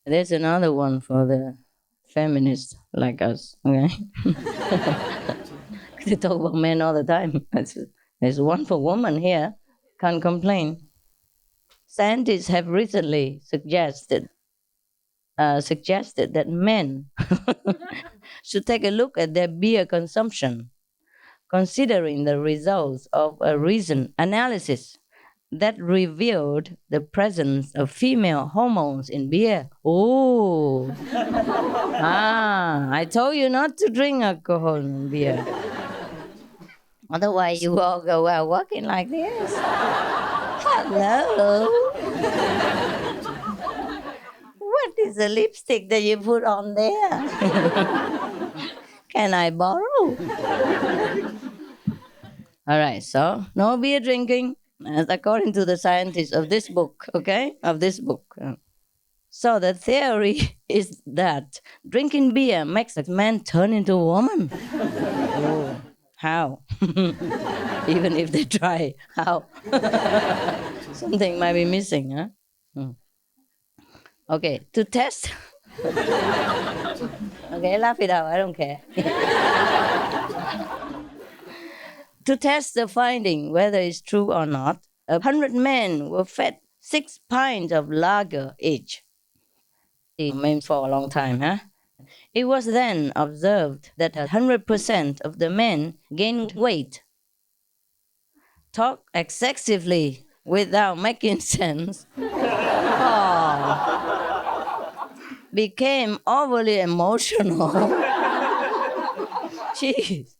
Speaker 6: There's another one for the feminists like us, okay? They talk about men all the time. There's one for women here. Can't complain. Scientists have recently suggested suggested that men should take a look at their beer consumption, considering the results of a recent analysis that revealed the presence of female hormones in beer. Oh, I told you not to drink alcohol in beer. Otherwise, you all go out walking like this. Hello. What is the lipstick that you put on there? Can I borrow? All right, so no beer drinking, according to the scientists of this book, okay? Of this book. So the theory is that drinking beer makes a man turn into a woman. Oh, how? Even if they try, how? Something might be missing, huh? Okay, to test. Okay, laugh it out, I don't care. To test the finding, whether it's true or not, 100 men were fed 6 pints of lager each. It meant for a long time, huh? It was then observed that 100% of the men gained weight, talked excessively without making sense, became overly emotional. Jeez.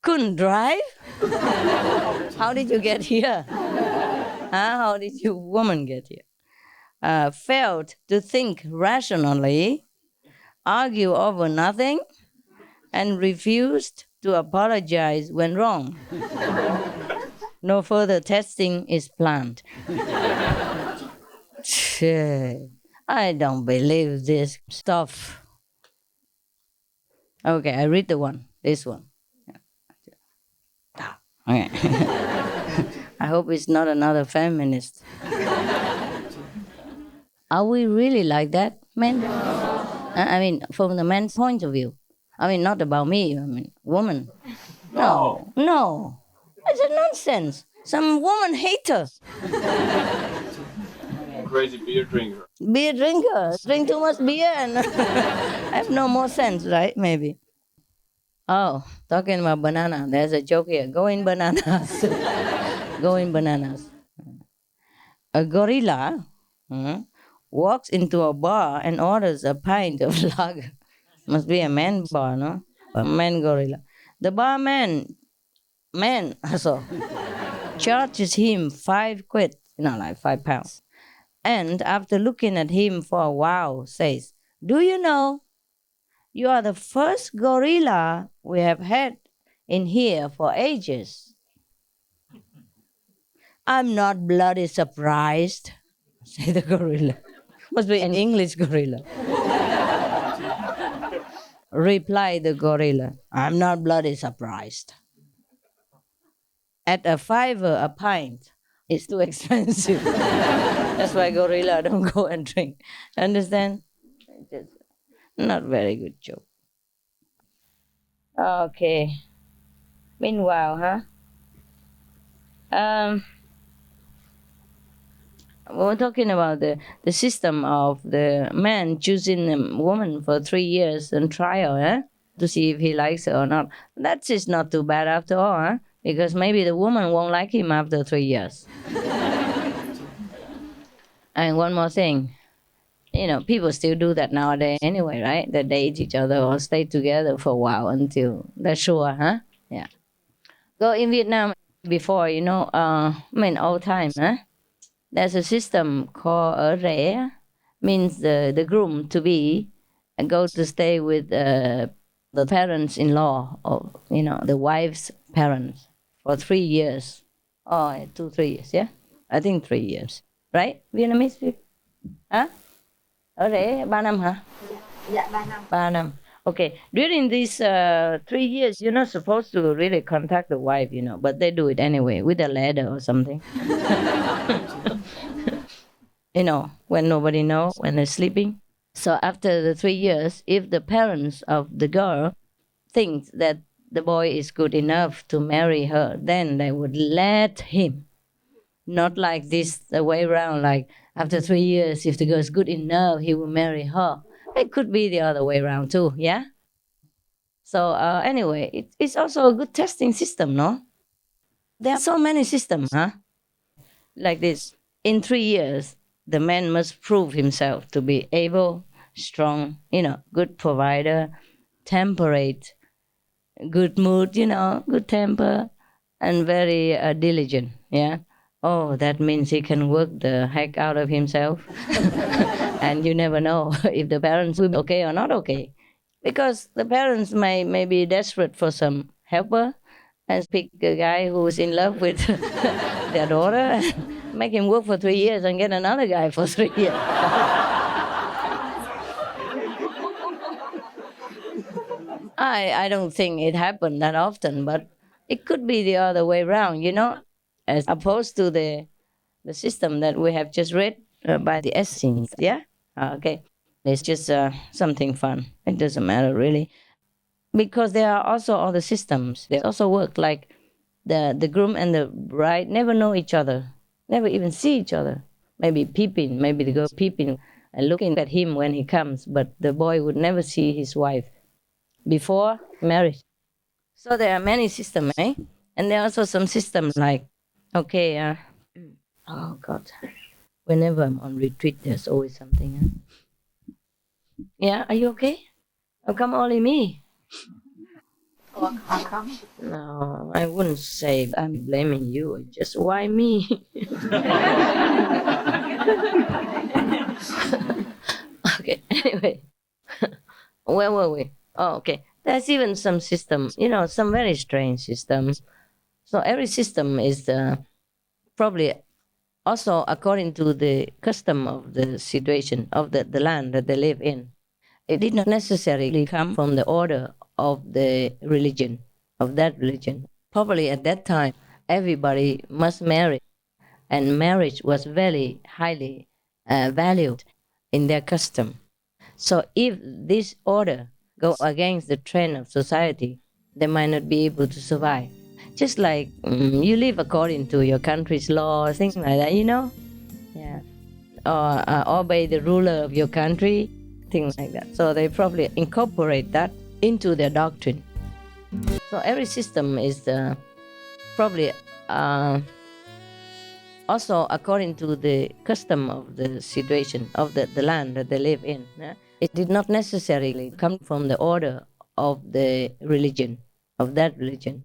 Speaker 6: Couldn't drive? How did you get here? How did you woman get here? Failed to think rationally, argue over nothing, and refused to apologize when wrong. No further testing is planned. I don't believe this stuff. Okay, I read this one. Okay. I hope it's not another feminist. Are we really like that, men? I mean, from the man's point of view. I mean, not about me, I mean, woman. No. It's a nonsense. Some woman haters.
Speaker 12: Crazy beer drinker.
Speaker 6: Beer drinkers. Drink too much beer and have no more sense, right? Maybe. Oh, talking about banana. There's a joke here. Going bananas. Going bananas. A gorilla walks into a bar and orders a pint of lager. Must be a man bar, no? A man gorilla. The barman, charges him 5 quid, like 5 pounds. And after looking at him for a while, says, "Do you know, you are the first gorilla we have had in here for ages." "I'm not bloody surprised," said the gorilla. Must be an English gorilla. Replied the gorilla, "I'm not bloody surprised. At a $5 a pint, it's too expensive." That's why gorilla don't go and drink. Understand? Just not very good joke. Okay. Meanwhile, we're talking about the system of the man choosing a woman for 3 years and trial, to see if he likes her or not. That is not too bad after all, because maybe the woman won't like him after 3 years. And one more thing, people still do that nowadays anyway, right? They date each other or stay together for a while until they're sure, Yeah. Go in Vietnam before, old time, there's a system called ở rể, means the groom to be go to stay with the parents-in-law or the wife's parents for 3 years. 3 years, yeah? I think 3 years. Right? Vietnamese people? Ở rể 3 năm hả?
Speaker 17: Dạ, 3 năm.
Speaker 6: 3 năm. Okay. During these 3 years, you're not supposed to really contact the wife, but they do it anyway with a letter or something. When nobody knows, when they're sleeping. So after the 3 years, if the parents of the girl think that the boy is good enough to marry her, then they would let him. Not like this, the way around, like,
Speaker 11: After 3 years, if the girl is good enough, he will marry her. It could be the other way around too, yeah? So anyway, it's also a good testing system, no? There are so many systems, huh? Like this. In 3 years, the man must prove himself to be able, strong, good provider, temperate, good mood, good temper, and very diligent, yeah? Oh, that means he can work the heck out of himself. And you never know if the parents will be okay or not okay. Because the parents may be desperate for some helper and pick a guy who is in love with their daughter and make him work for 3 years and get another guy for 3 years. I don't think it happened that often, but it could be the other way around, as opposed to the system that we have just read by the Essenes, yeah? Okay. It's just something fun. It doesn't matter really. Because there are also other systems. They also work like the groom and the bride never know each other, never even see each other. Maybe peeping, maybe the girl peeping and looking at him when he comes, but the boy would never see his wife before marriage. So there are many systems, eh? And there are also some systems like, okay, oh God, whenever I'm on retreat, there's always something. Huh? Yeah, are you okay? How come only me?
Speaker 16: How come?
Speaker 11: No, I wouldn't say I'm blaming you. Just why me? Okay, anyway. Where were we? Oh, okay. There's even some systems, some very strange systems. So every system is probably also according to the custom of the situation of the land that they live in. It did not necessarily come from the order of the religion, of that religion. Probably at that time, everybody must marry, and marriage was very highly valued in their custom. So if this order go against the trend of society, they might not be able to survive. Just like you live according to your country's laws, things like that, Yeah. Or obey the ruler of your country, things like that. So they probably incorporate that into their doctrine. So every system is probably also according to the custom of the situation of the land that they live in. It did not necessarily come from the order of the religion, of that religion.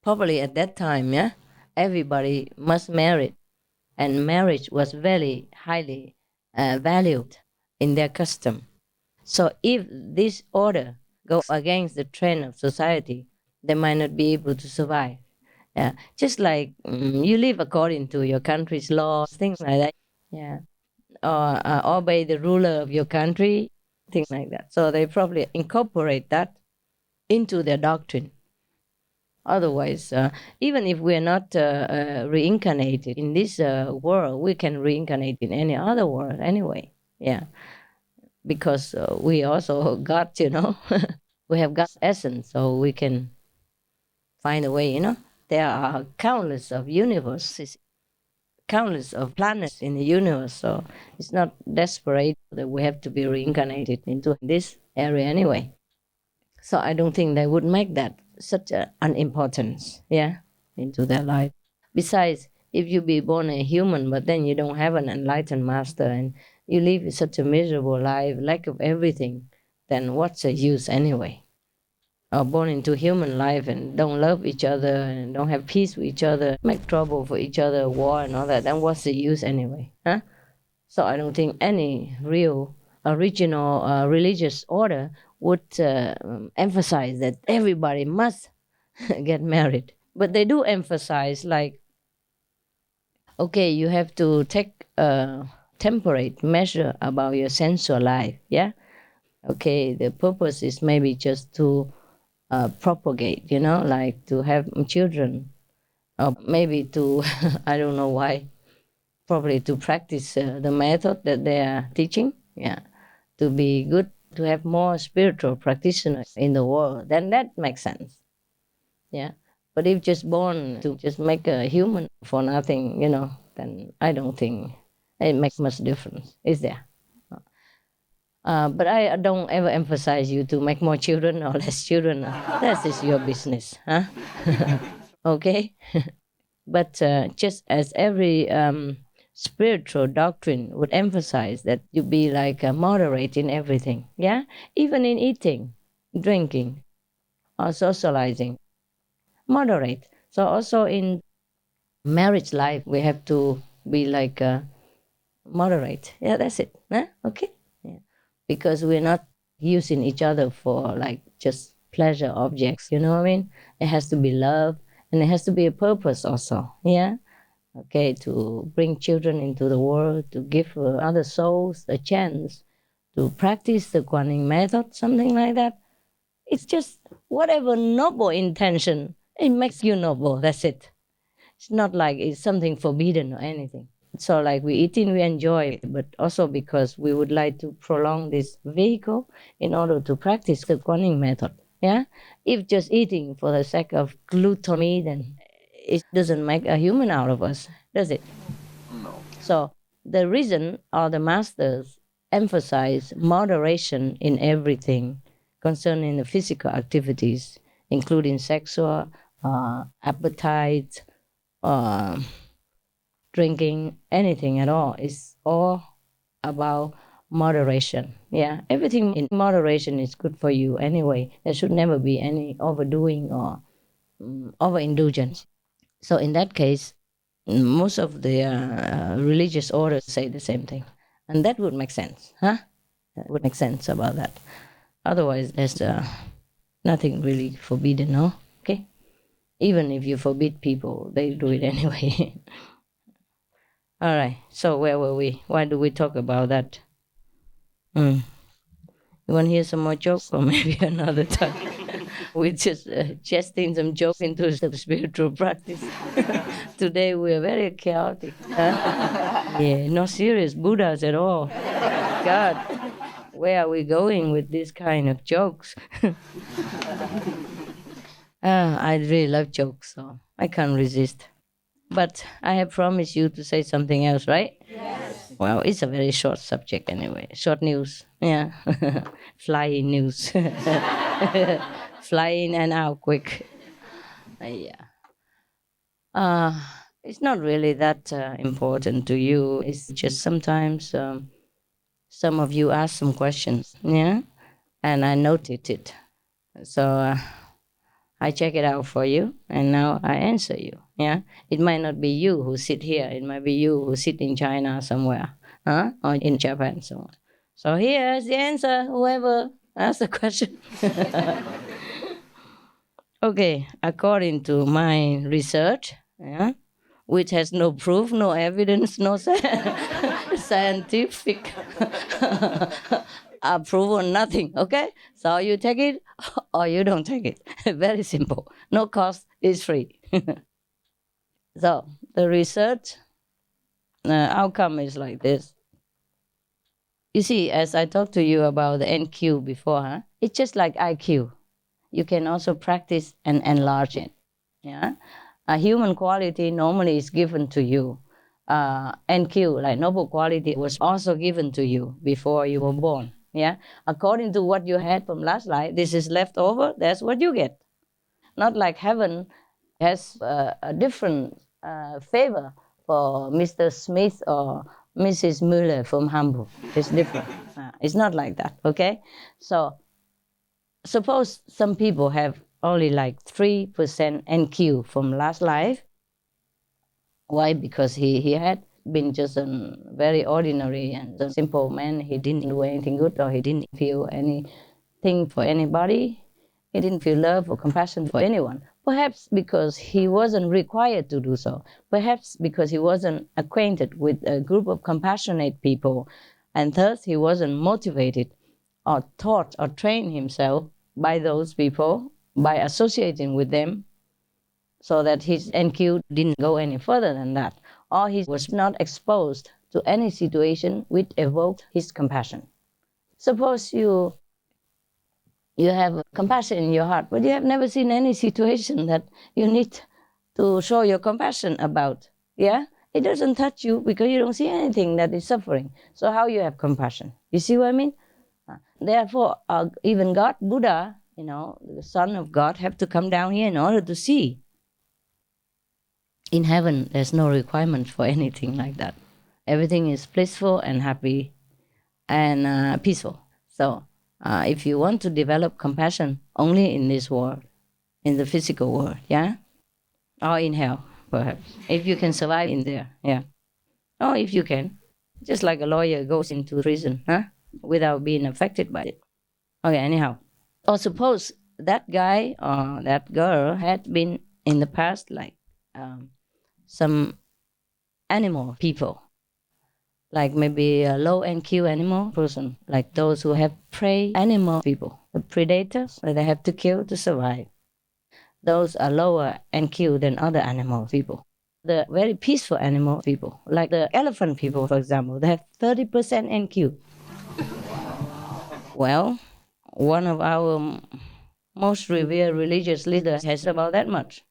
Speaker 11: Probably at that time, everybody must marry, and marriage was very highly valued in their custom. So if this order go against the trend of society, they might not be able to survive. Yeah, just like you live according to your country's laws, things like that. Yeah, or obey the ruler of your country, things like that. So they probably incorporate that into their doctrine. Otherwise, even if we're not reincarnated in this world, we can reincarnate in any other world anyway. Yeah, because we also got, we have got essence, so we can find a way, There are countless of universes, countless of planets in the universe, so it's not desperate that we have to be reincarnated into this area anyway. So I don't think they would make that such an importance, into their life. Besides, if you be born a human, but then you don't have an enlightened master and you live such a miserable life, lack of everything, then what's the use anyway? Or born into human life and don't love each other and don't have peace with each other, make trouble for each other, war and all that, then what's the use anyway? Huh? So I don't think any real original religious order would emphasize that everybody must get married. But they do emphasize like, okay, you have to take a temperate measure about your sensual life, yeah? Okay, the purpose is maybe just to propagate, like to have children, or maybe to, I don't know why, probably to practice the method that they are teaching, to be good, to have more spiritual practitioners in the world, then that makes sense, But if just born to just make a human for nothing, then I don't think
Speaker 6: It makes much difference, is there? But I don't ever emphasize you to make more children or less children. That is your business, huh? Okay? But just as every spiritual doctrine would emphasize that you be like moderate in everything, yeah? Even in eating, drinking, or socializing, moderate. So also in marriage life, we have to be like moderate. Yeah, that's it. Huh? Okay? Yeah. Because we're not using each other for like just pleasure objects, you know what I mean? It has to be love and it has to be a purpose also. Yeah? Okay, to bring children into the world, to give other souls a chance to practice the Guanyin method, something like that. It's just whatever noble intention, it makes you noble, that's it. It's not like it's something forbidden or anything. So like we eating, we enjoy it, but also because we would like to prolong this vehicle in order to practice the Guanyin method. Yeah? If just eating for the sake of gluttony, then it doesn't make a human out of us, does it? No. So the reason all the masters emphasize moderation in everything concerning the physical activities, including sexual, appetite, drinking, anything at all, is all about moderation. Yeah, everything in moderation is good for you anyway. There should never be any overdoing or overindulgence. So in that case, most of the religious orders say the same thing. And that would make sense, huh? That would make sense about that. Otherwise, there's nothing really forbidden, no? Okay? Even if you forbid people, they do it anyway. All right, so where were we? Why do we talk about that? You want to hear some more jokes or maybe another time? We're just jesting some jokes into the spiritual practice. Today we are very chaotic. Huh? Yeah, not serious Buddhas at all. God, where are we going with this kind of jokes? I really love jokes, so I can't resist. But I have promised you to say something else, right? Yes. Well, it's a very short subject anyway. Short news. Yeah. Flying news. Flying and out quick. Yeah. It's not really that important to you. It's just sometimes some of you ask some questions, yeah? And I noted it. So I check it out for you, and now I answer you. Yeah, it might not be you who sit here. It might be you who sit in China somewhere, huh? Or in Japan somewhere. So here's the answer. Whoever asked the question. Okay, according to my research, yeah, which has no proof, no evidence, no scientific approval, nothing. Okay, so you take it or you don't take it. Very simple. No cost, is free. So the research outcome is like this. You see, as I talked to you about the NQ before, huh? It's just like IQ. You can also practice and enlarge it. Yeah, a human quality normally is given to you. NQ, like noble quality, was also given to you before you were born. Yeah, according to what you had from last life, this is left over. That's what you get. Not like heaven has a different favor for Mr. Smith or Mrs. Müller from Hamburg. It's different. It's not like that. Okay, so suppose some people have only like 3% NQ from last life. Why? Because he had been just a very ordinary and a simple man. He didn't do anything good, or he didn't feel anything for anybody. He didn't feel love or compassion for anyone. Perhaps because he wasn't required to do so. Perhaps because he wasn't acquainted with a group of compassionate people, and thus he wasn't motivated or taught or trained himself by those people, by associating with them, so that his NQ didn't go any further than that. Or he was not exposed to any situation which evoked his compassion. Suppose you have compassion in your heart, but you have never seen any situation that you need to show your compassion about. Yeah? It doesn't touch you because you don't see anything that is suffering. So how you have compassion? You see what I mean? Therefore, even God, Buddha, the Son of God, have to come down here in order to see. In heaven, there's no requirement for anything like that. Everything is blissful and happy and peaceful. So if you want to develop compassion, only in this world, in the physical world, yeah? Or in hell, perhaps. If you can survive in there, yeah. Or if you can, just like a lawyer goes into prison, without being affected by it. Okay, anyhow. Or suppose that guy or that girl had been in the past like some animal people, like maybe a low NQ animal person, like those who have prey animal people, the predators that they have to kill to survive. Those are lower NQ than other animal people. The very peaceful animal people, like the elephant people, for example, they have 30% NQ. Well, one of our most revered religious leaders has about that much.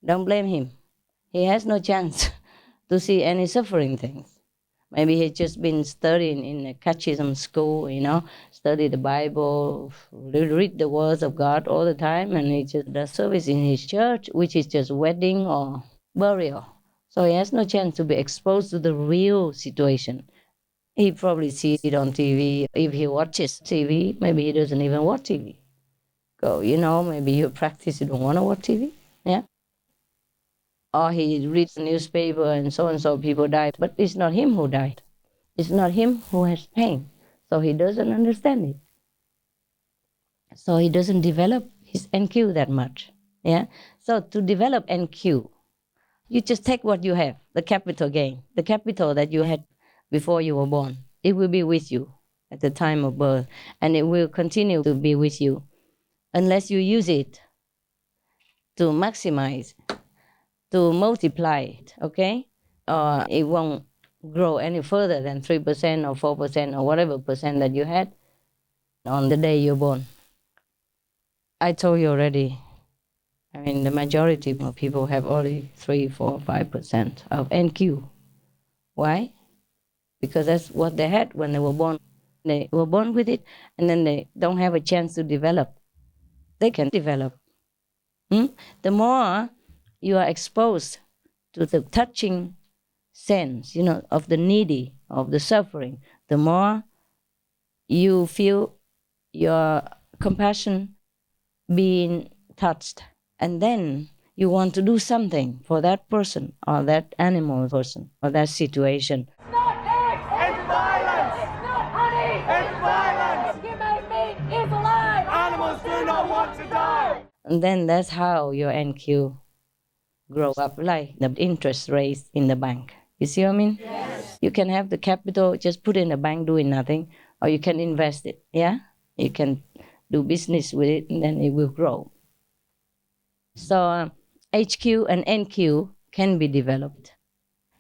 Speaker 6: Don't blame him. He has no chance to see any suffering things. Maybe he's just been studying in a catechism school, study the Bible, read the words of God all the time, and he just does service in his church, which is just wedding or burial. So he has no chance to be exposed to the real situation. He probably sees it on TV. If he watches TV, maybe he doesn't even watch TV. Go, maybe you practice, you don't want to watch TV, yeah? Or he reads the newspaper and so people died, but it's not him who died. It's not him who has pain. So he doesn't understand it. So he doesn't develop his NQ that much, yeah? So to develop NQ, you just take what you have, the capital gain, the capital that you had before you were born. It will be with you at the time of birth, and it will continue to be with you unless you use it to maximize, to multiply it, okay? Or it won't grow any further than 3% or 4% or whatever percent that you had on the day you're born. I told you already, the majority of people have only 3, 4, 5% of NQ. Why? Because that's what they had when they were born. They were born with it, and then they don't have a chance to develop. They can develop. The more you are exposed to the touching sense, of the needy, of the suffering, the more you feel your compassion being touched. And then you want to do something for that person or that animal person or that situation.
Speaker 16: It's violence! It's not honey! It's violence! Humane meat is alive! Animals do not want to die!
Speaker 6: And then that's how your NQ grow up, like the interest rates in the bank. You see what I mean? Yes. You can have the capital, just put it in the bank doing nothing, or you can invest it, yeah? You can do business with it, and then it will grow. So HQ and NQ can be developed.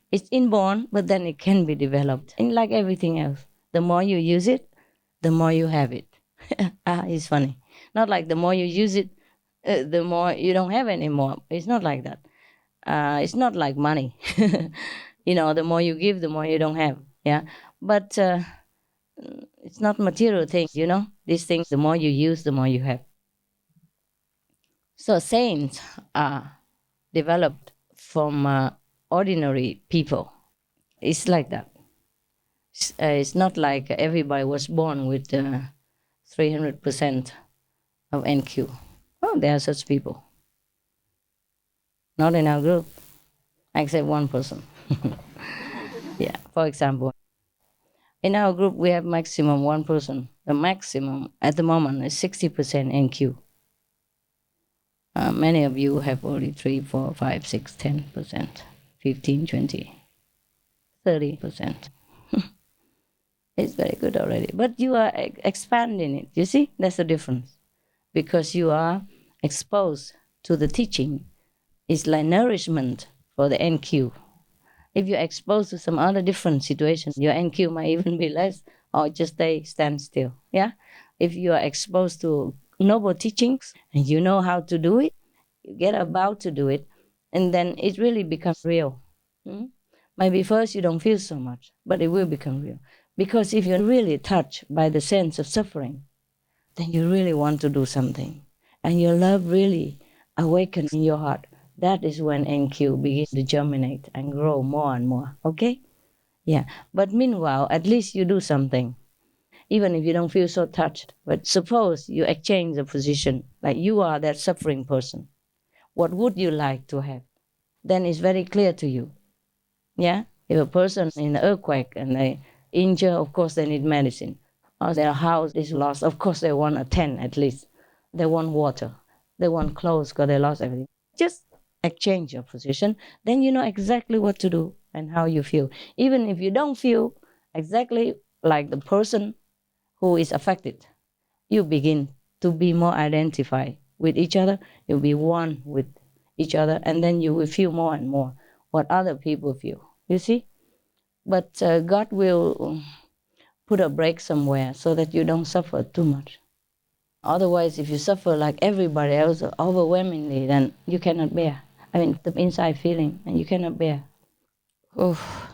Speaker 6: It's inborn, but then it can be developed. And like everything else, the more you use it, the more you have it. It's funny. Not like the more you use it, the more you don't have anymore. It's not like that. It's not like money. The more you give, the more you don't have. Yeah, but it's not material things. These things. The more you use, the more you have. So saints are developed from ordinary people. It's like that. It's not like everybody was born with 300% of NQ. Oh, there are such people. Not in our group, except one person. Yeah, for example, in our group we have maximum one person. The maximum at the moment is 60% NQ. Many of you have only 3, 4, 5, 6, 10%, 15, 20, 30%. It's very good already. But you are expanding it. You see, that's the difference. Because you are exposed to the teaching. It's like nourishment for the NQ. If you're exposed to some other different situations, your NQ might even be less or just stand still. Yeah? If you are exposed to noble teachings and you know how to do it, you get about to do it, and then it really becomes real. Maybe first you don't feel so much, but it will become real. Because if you're really touched by the sense of suffering, then you really want to do something. And your love really awakens in your heart. That is when NQ begins to germinate and grow more and more, okay? Yeah, but meanwhile, at least you do something, even if you don't feel so touched. But suppose you exchange the position, like you are that suffering person. What would you like to have? Then it's very clear to you. Yeah? If a person in an earthquake and they injure, of course they need medicine. Or their house is lost, of course they want a tent at least. They want water. They want clothes because they lost everything. Just exchange your position, then you know exactly what to do and how you feel. Even if you don't feel exactly like the person who is affected, you begin to be more identified with each other. You'll be one with each other, and then you will feel more and more what other people feel. You see? But God will put a break somewhere so that you don't suffer too much. Otherwise, if you suffer like everybody else overwhelmingly, then you cannot bear. I mean, the inside feeling, and you cannot bear. Oof.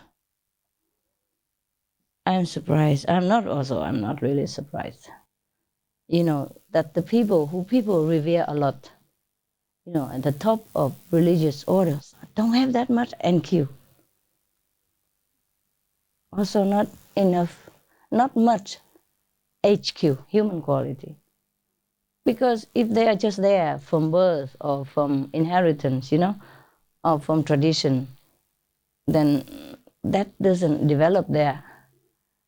Speaker 6: I'm surprised. I'm not really surprised. You know, that the people who people revere a lot, you know, at the top of religious orders, don't have that much NQ. Also not enough, not much HQ, human quality. Because if they are just there from birth or from inheritance, you know, or from tradition, then that doesn't develop their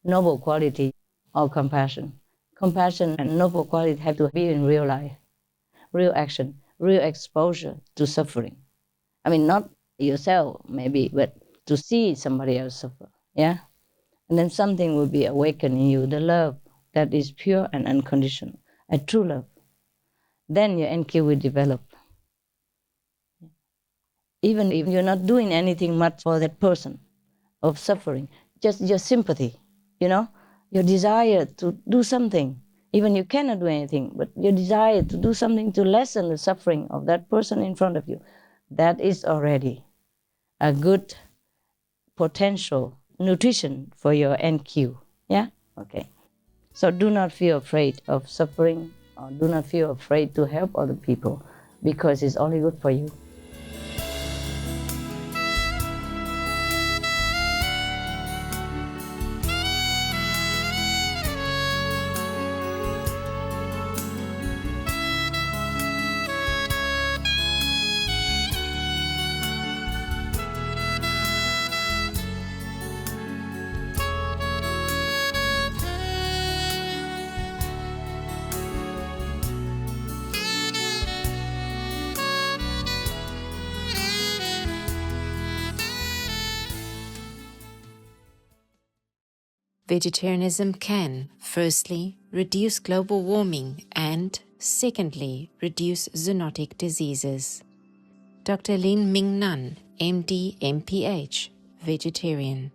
Speaker 6: noble quality or compassion. Compassion and noble quality have to be in real life, real action, real exposure to suffering. I mean, not yourself maybe, but to see somebody else suffer, yeah? And then something will be awakened in you, the love that is pure and unconditional, a true love. Then your NQ will develop. Even if you're not doing anything much for that person of suffering, just your sympathy, you know, your desire to do something. Even you cannot do anything, but your desire to do something to lessen the suffering of that person in front of you, that is already a good potential nutrition for your NQ. Yeah? Okay. So do not feel afraid of suffering, or do not feel afraid to help other people, because it's only good for you.
Speaker 18: Vegetarianism can, firstly, reduce global warming and, secondly, reduce zoonotic diseases. Dr. Lin Ming Nan, MD, MPH, vegetarian.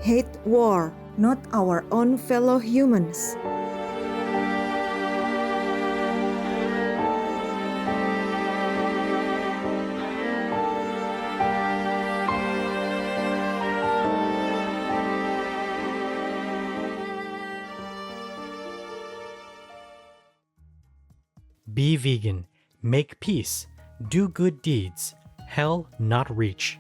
Speaker 19: Hate war, not our own fellow humans.
Speaker 20: Be vegan. make peace, do good deeds, hell not reach.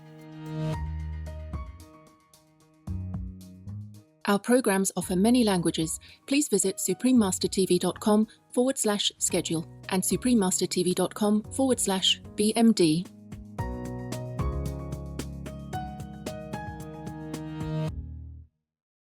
Speaker 21: Our programs offer many languages. Please visit suprememastertv.com/schedule and suprememastertv.com/BMD